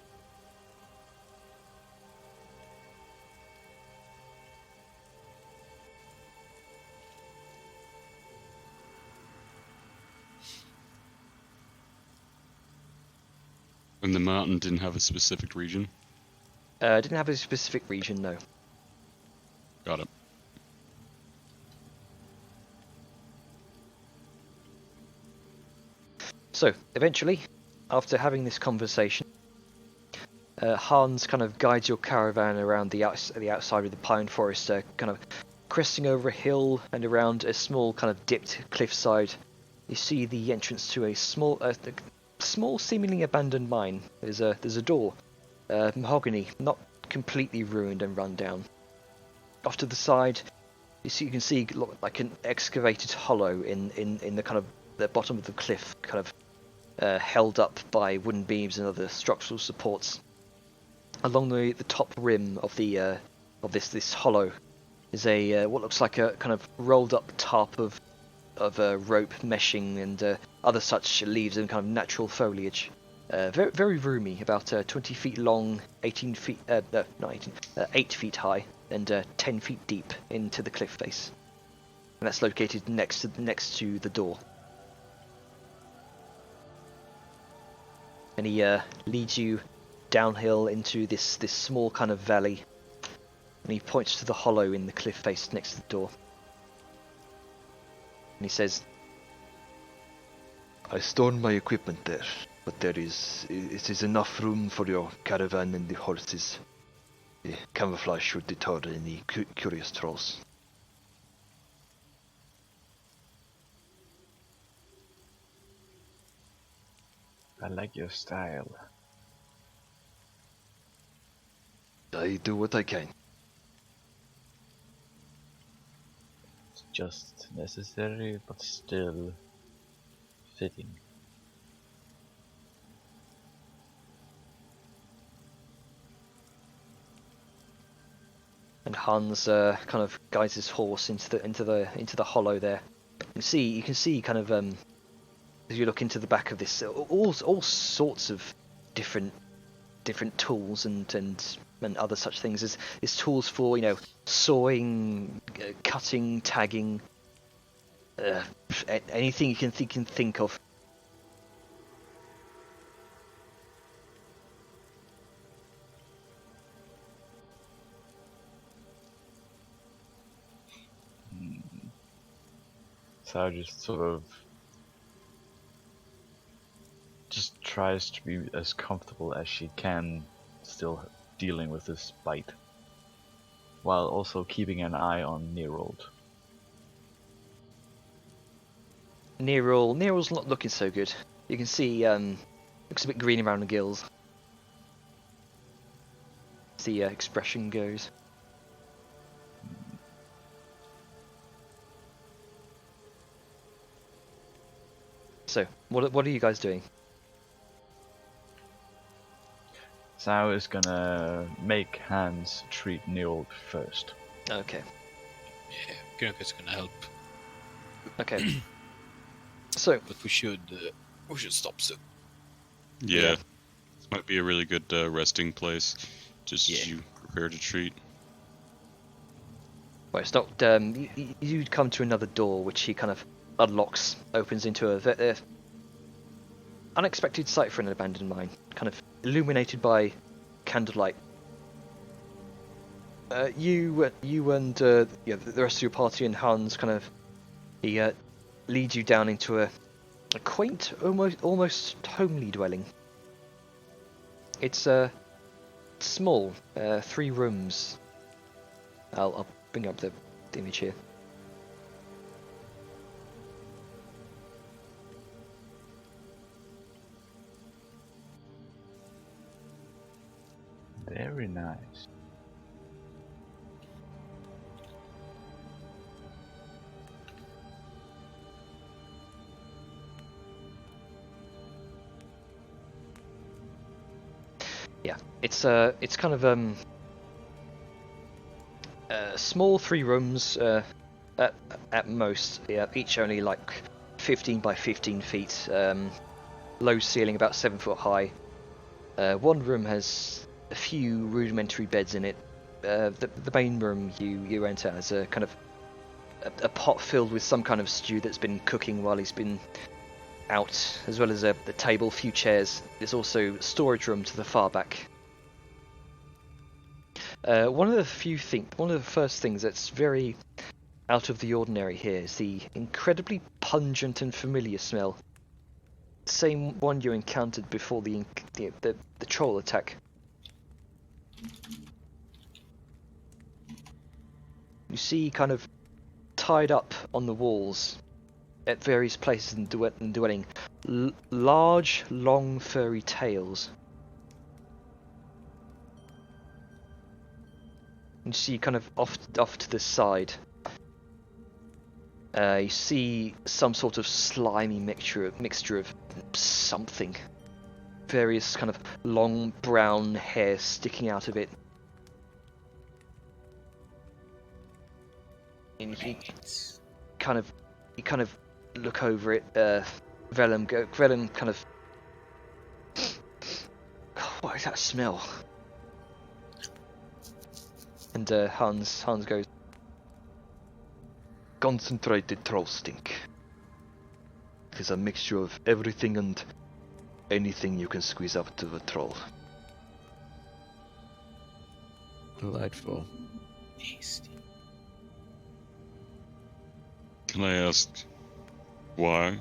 And the mountain didn't have a specific region? Didn't have a specific region, no. Got it. So, eventually, after having this conversation, Hans kind of guides your caravan around the outside of the pine forest, kind of cresting over a hill and around a small kind of dipped cliffside. You see the entrance to a small, seemingly abandoned mine. There's a door, mahogany, not completely ruined and run down. Off to the side, you can see like an excavated hollow in the kind of the bottom of the cliff, kind of held up by wooden beams and other structural supports. Along the top rim of the of this hollow is a what looks like a kind of rolled up tarp of rope meshing and other such leaves and kind of natural foliage. Very, very roomy, about 20 feet long, 8 feet high, and 10 feet deep into the cliff face. And that's located next to the door. And he leads you downhill into this small kind of valley, and he points to the hollow in the cliff face next to the door. And he says, I stored my equipment there, but it is enough room for your caravan and the horses. The camouflage should deter any curious trolls. I like your style. I do what I can. It's just necessary, but still fitting. and Hans kind of guides his horse into the hollow there. You can see kind of as you look into the back of this, all sorts of different tools and other such things. There's tools for sawing, cutting, tagging, anything you can think of. Sarah just sort of tries to be as comfortable as she can, still dealing with this bite, while also keeping an eye on Nerold. Nerold's not looking so good. You can see looks a bit green around the gills. The expression goes. So, what are you guys doing? Sao is gonna make Hans treat Nerold first. Okay. Yeah, Grunka's gonna help, Okay. So, but we should stop soon. Yeah. This might be a really good resting place, just as Yeah. you prepare to treat. well, it's not. You come to another door, which he kind of unlocks, opens into a unexpected sight for an abandoned mine, kind of illuminated by candlelight. You and the rest of your party and Hans kind of he leads you down into a quaint, almost homely dwelling. It's small, 3 rooms. I'll bring up the image here. Very nice. Yeah, it's kind of small 3 rooms at most. Yeah, each only like 15 by 15 feet. Low ceiling, about 7 foot high. One room has a few rudimentary beds in it. The main room you enter has a kind of a pot filled with some kind of stew that's been cooking while he's been out, as well as the table, few chairs. There's also a storage room to the far back. One of the first things that's very out of the ordinary here is the incredibly pungent and familiar smell same one you encountered before the troll attack. You see, kind of tied up on the walls at various places in the dwelling, large, long, furry tails. You see, kind of off to the side, you see some sort of slimy mixture of something. Various kind of long brown hair sticking out of it. And you kind of look over it. Vellum kind of. What is that smell? And Hans goes, Concentrated troll stink. It is a mixture of everything and anything you can squeeze out of a troll. Delightful. Tasty. Can I ask why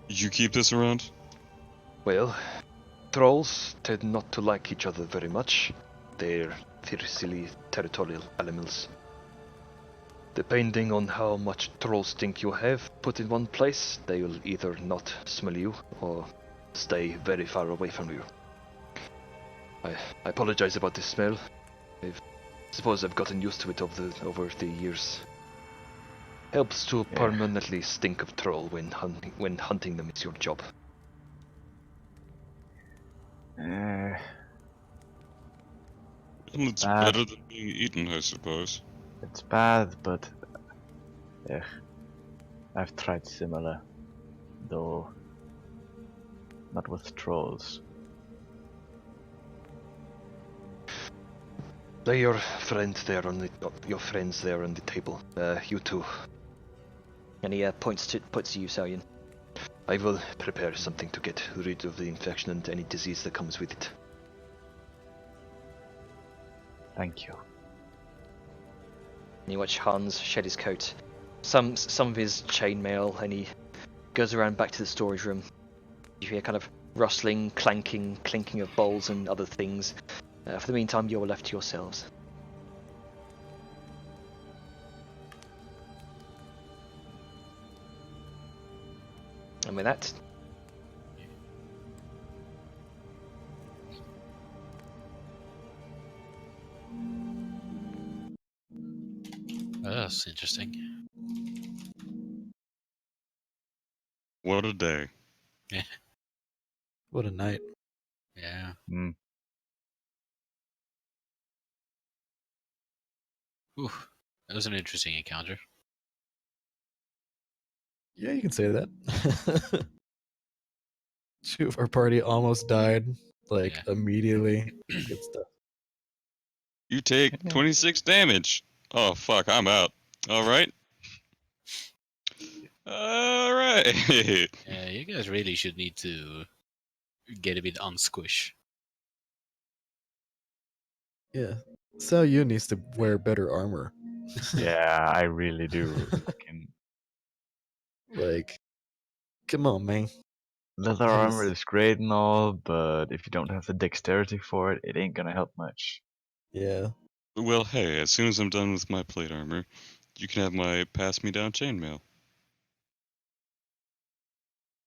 you keep this around? Well, trolls tend not to like each other very much. They're fiercely territorial animals. Depending on how much troll stink you have put in one place, they will either not smell you or stay very far away from you. I apologize about the smell. I suppose I've gotten used to it over the years. Helps to permanently stink of troll when hunting them is your job. It's Bad. better than being eaten, I suppose. It's bad, but I've tried similar, though not with trolls. Lay your friend there your friends there on the table. You too. and he points to you, Salian. I will prepare something to get rid of the infection and any disease that comes with it. Thank you. And you watch Hans shed his coat, some of his chainmail, and he goes around back to the storage room. You hear kind of rustling, clinking of bowls and other things. For the meantime, you're left to yourselves. And with that, That's interesting. What a day. What a night. Yeah. Hmm. Ooh, that was an interesting encounter. Yeah, you can say that. Two of our party almost died, like Yeah. immediately. Good stuff. You take 26 damage. Oh, fuck, I'm out. Alright. Alright. Yeah, you guys really should need to get a bit unsquish. Yeah. So you needs to wear better armor. Yeah, I really do. Fucking Like, come on, man. leather That armor is- is great and all, but if you don't have the dexterity for it, it ain't gonna help much. Yeah. Well, hey, as soon as I'm done with my plate armor, you can have my pass-me-down chainmail.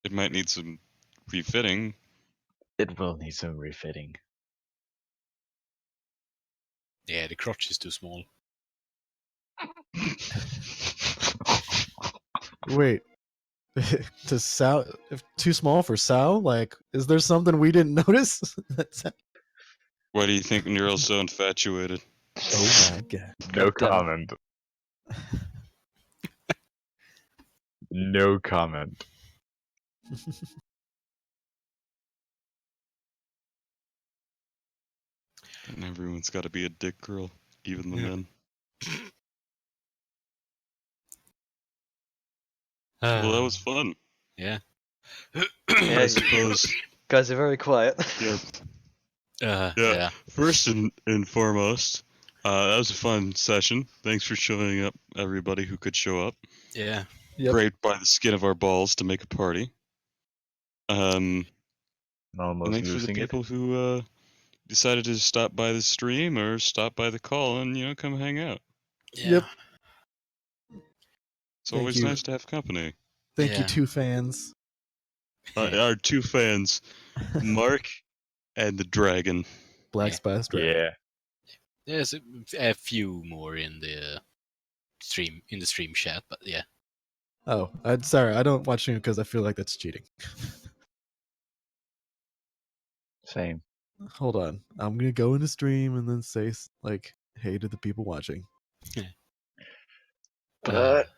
It might need some refitting. It will need some refitting. Yeah, the crotch is too small. Wait. Does Sal if too small for Sal? Like, is there something we didn't notice? Why do you think Nero's so infatuated? Oh my god. No Goddamn. comment. No comment. And everyone's got to be a dick girl, even the Yeah. men. Well, that was fun. Yeah. Yeah, I suppose. guys are very quiet. Yeah. Yeah. Yeah. First and foremost, that was a fun session. Thanks for showing up, everybody who could show up. Yeah. Yep. Scraped by the skin of our balls to make a party. And Almost thanks for the losing it. people who decided to stop by the stream or stop by the call and come hang out. Yep. It's Thank always you. nice to have company. Thank you, Yeah. 2 fans. Our two fans, Mark and the Dragon. Black Yeah. Spice Dragon. Yeah. There's a few more in the stream chat, but yeah. Oh, I'm sorry. I don't watch stream because I feel like that's cheating. Same. Hold on. I'm gonna go into stream and then say like, "Hey" to the people watching. But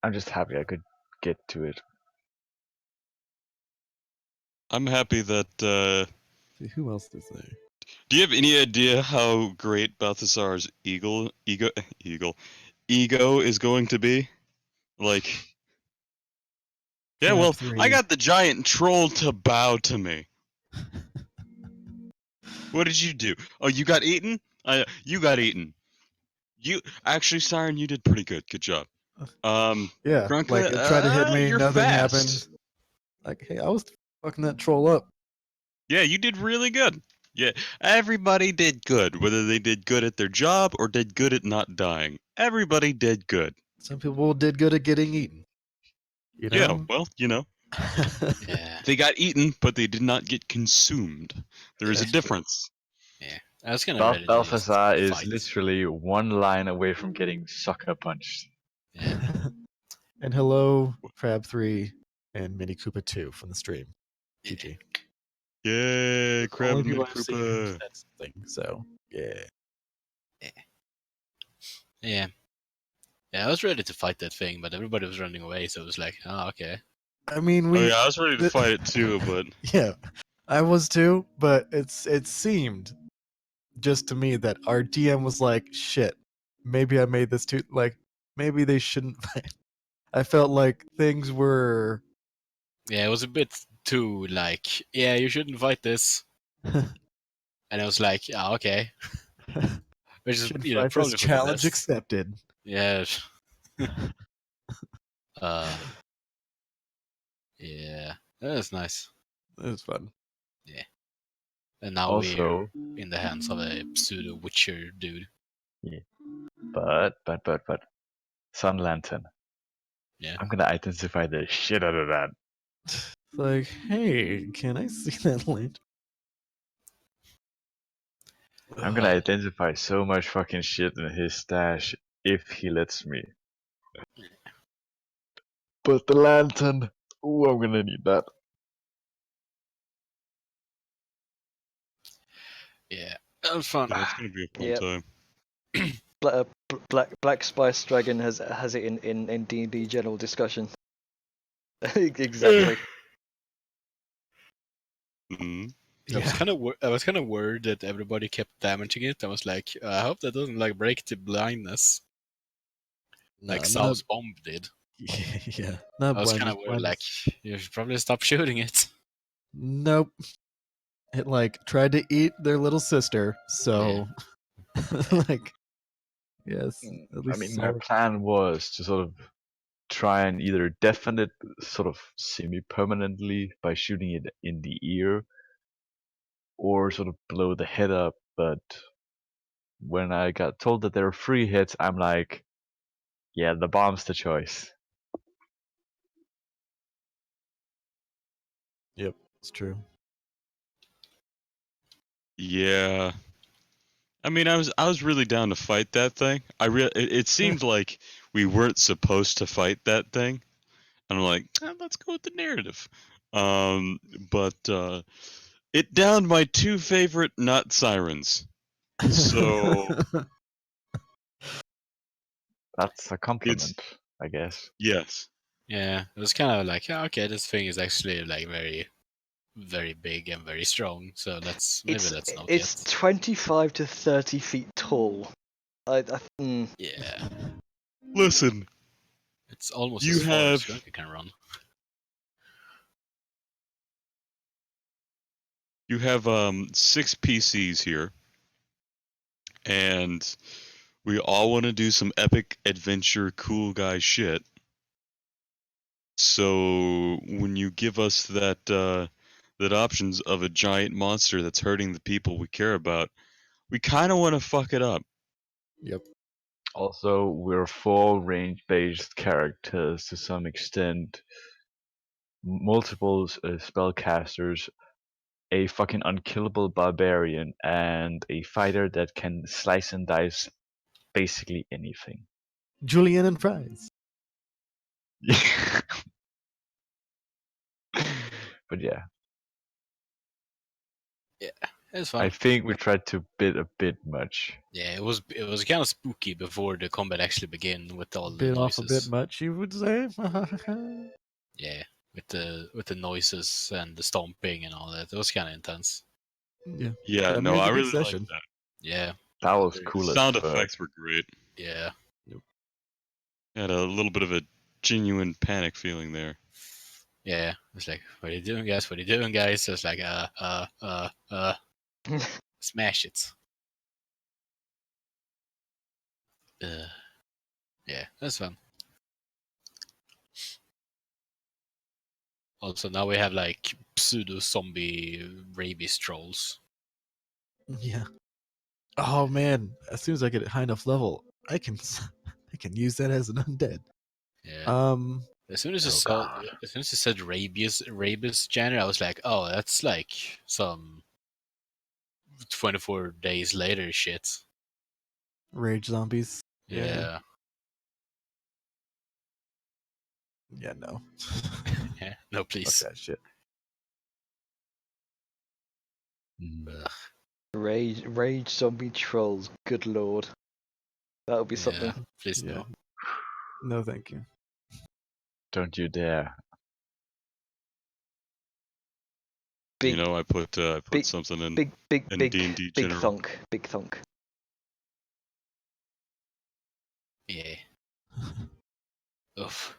I'm just happy I could get to it. I'm happy that. See, who else is there? Do you have any idea how great Balthazar's ego is going to be? Like, yeah, well, Crab I 3. got the giant troll to bow to me. What did you do? Oh, you got eaten? You got eaten. You actually, Siren, you did pretty good. Good job. Yeah, Grunka, like it tried to hit me, you're nothing fast. happened. Like, hey, I was fucking that troll up. Yeah, you did really good. Yeah, everybody did good, whether they did good at their job or did good at not dying. Everybody did good. Some people did good at getting eaten. You Yeah, know? well, Yeah. they got eaten, but they did not get consumed. There is a That's true. difference. I was kind of ready to just Balthazar is fight. literally one line away from getting sucker punched. Yeah. And hello, Crab 3 and Mini Koopa 2 from the stream. Yeah. GG. Yay, Crab Only and people I've seen who Koopa. said something, so yeah. Yeah. Yeah, I was ready to fight that thing, but everybody was running away, so it was like, oh, okay. I mean, Oh yeah, I was ready to fight it too, but yeah, I was too, but it seemed just to me that our DM was like, shit, maybe I made this too, like, maybe they shouldn't fight. I felt like things were. Yeah, it was a bit too like, yeah, you shouldn't fight this. And I was like, yeah, okay. Which is, Should you know, fight probably this for the challenge best. accepted. Yeah. Yeah, that was nice. It was fun. And now Also, we're in the hands of a pseudo Witcher dude. but Sun Lantern. Yeah. I'm gonna identify the shit out of that. Like, hey, can I see that lantern? I'm gonna identify so much fucking shit in his stash if he lets me. But the lantern, ooh, I'm gonna need that. Yeah, that was fun. yeah, it's gonna be a fun Yep. time. Black Spice Dragon has it in D&D general discussion. Exactly. Mhm. I was kind of worried that everybody kept damaging it. I was like, I hope that doesn't like break the blindness like South's bomb did. Yeah, not I was blindness, kind of worried, like, blindness. you should probably stop shooting it. Nope. It like tried to eat their little sister, so like, yes. At I least mean, my plan was to sort of try and either deafen it sort of semi-permanently by shooting it in the ear, or sort of blow the head up. But when I got told that there are 3 hits, I'm like, yeah, the bomb's the choice. Yep, it's true. Yeah. I mean, I was really down to fight that thing. It seemed like we weren't supposed to fight that thing, and I'm like, let's go with the narrative. But it downed my 2 favorite nut sirens. So That's a compliment, I guess. yes, Yeah, it was kind of like, yeah, okay, this thing is actually like very, very big and very strong. So let's It's not it's get. 25 to 30 feet tall. Yeah, listen, it's almost You as far as have- Grunka can run. you have 6 PCs here, and we all want to do some epic adventure, cool guy shit. So when you give us that options of a giant monster that's hurting the people we care about, we kind of want to fuck it up. Yep. Also, we're 4 range-based characters to some extent. Multiple spellcasters, a fucking unkillable barbarian, and a fighter that can slice and dice basically anything. Julian and fries. But yeah, It's I fun. think we tried to bid a bit much. Yeah, it was kind of spooky before the combat actually began with all the Bit off a noises. bit much, you would say. Yeah, with the noises and the stomping and all that. It was kind of intense. Yeah. Yeah, I mean, no, it was a I good really session. liked that. Yeah, That was Very cool as Sound fuck. effects were great. yeah, Had a little bit of a genuine panic feeling there. yeah. It's like, what are you doing, guys? What are you doing, guys? It's like, smash it. Yeah, that's fun. Also, now we have like pseudo zombie rabies trolls. Yeah. Oh man! As soon as I get a high enough level, I can use that as an undead. Yeah. As soon as Oh, you God. said rabies genre, I was like, oh, that's like some 24 days later shit. Rage zombies. Yeah. Yeah. No. Yeah. No, Fuck please. that shit. Mm. Ugh. Rage zombie trolls. Good lord, that would be Yeah. something. Please Yeah. no. No, thank you. Don't you dare. Big, You know, I put big- something in big, D&D big general. thunk, big thunk. Yeah. Oof.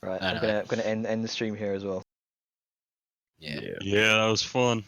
Right, I I'm know. gonna end the stream here as well. Yeah. Yeah, that was fun.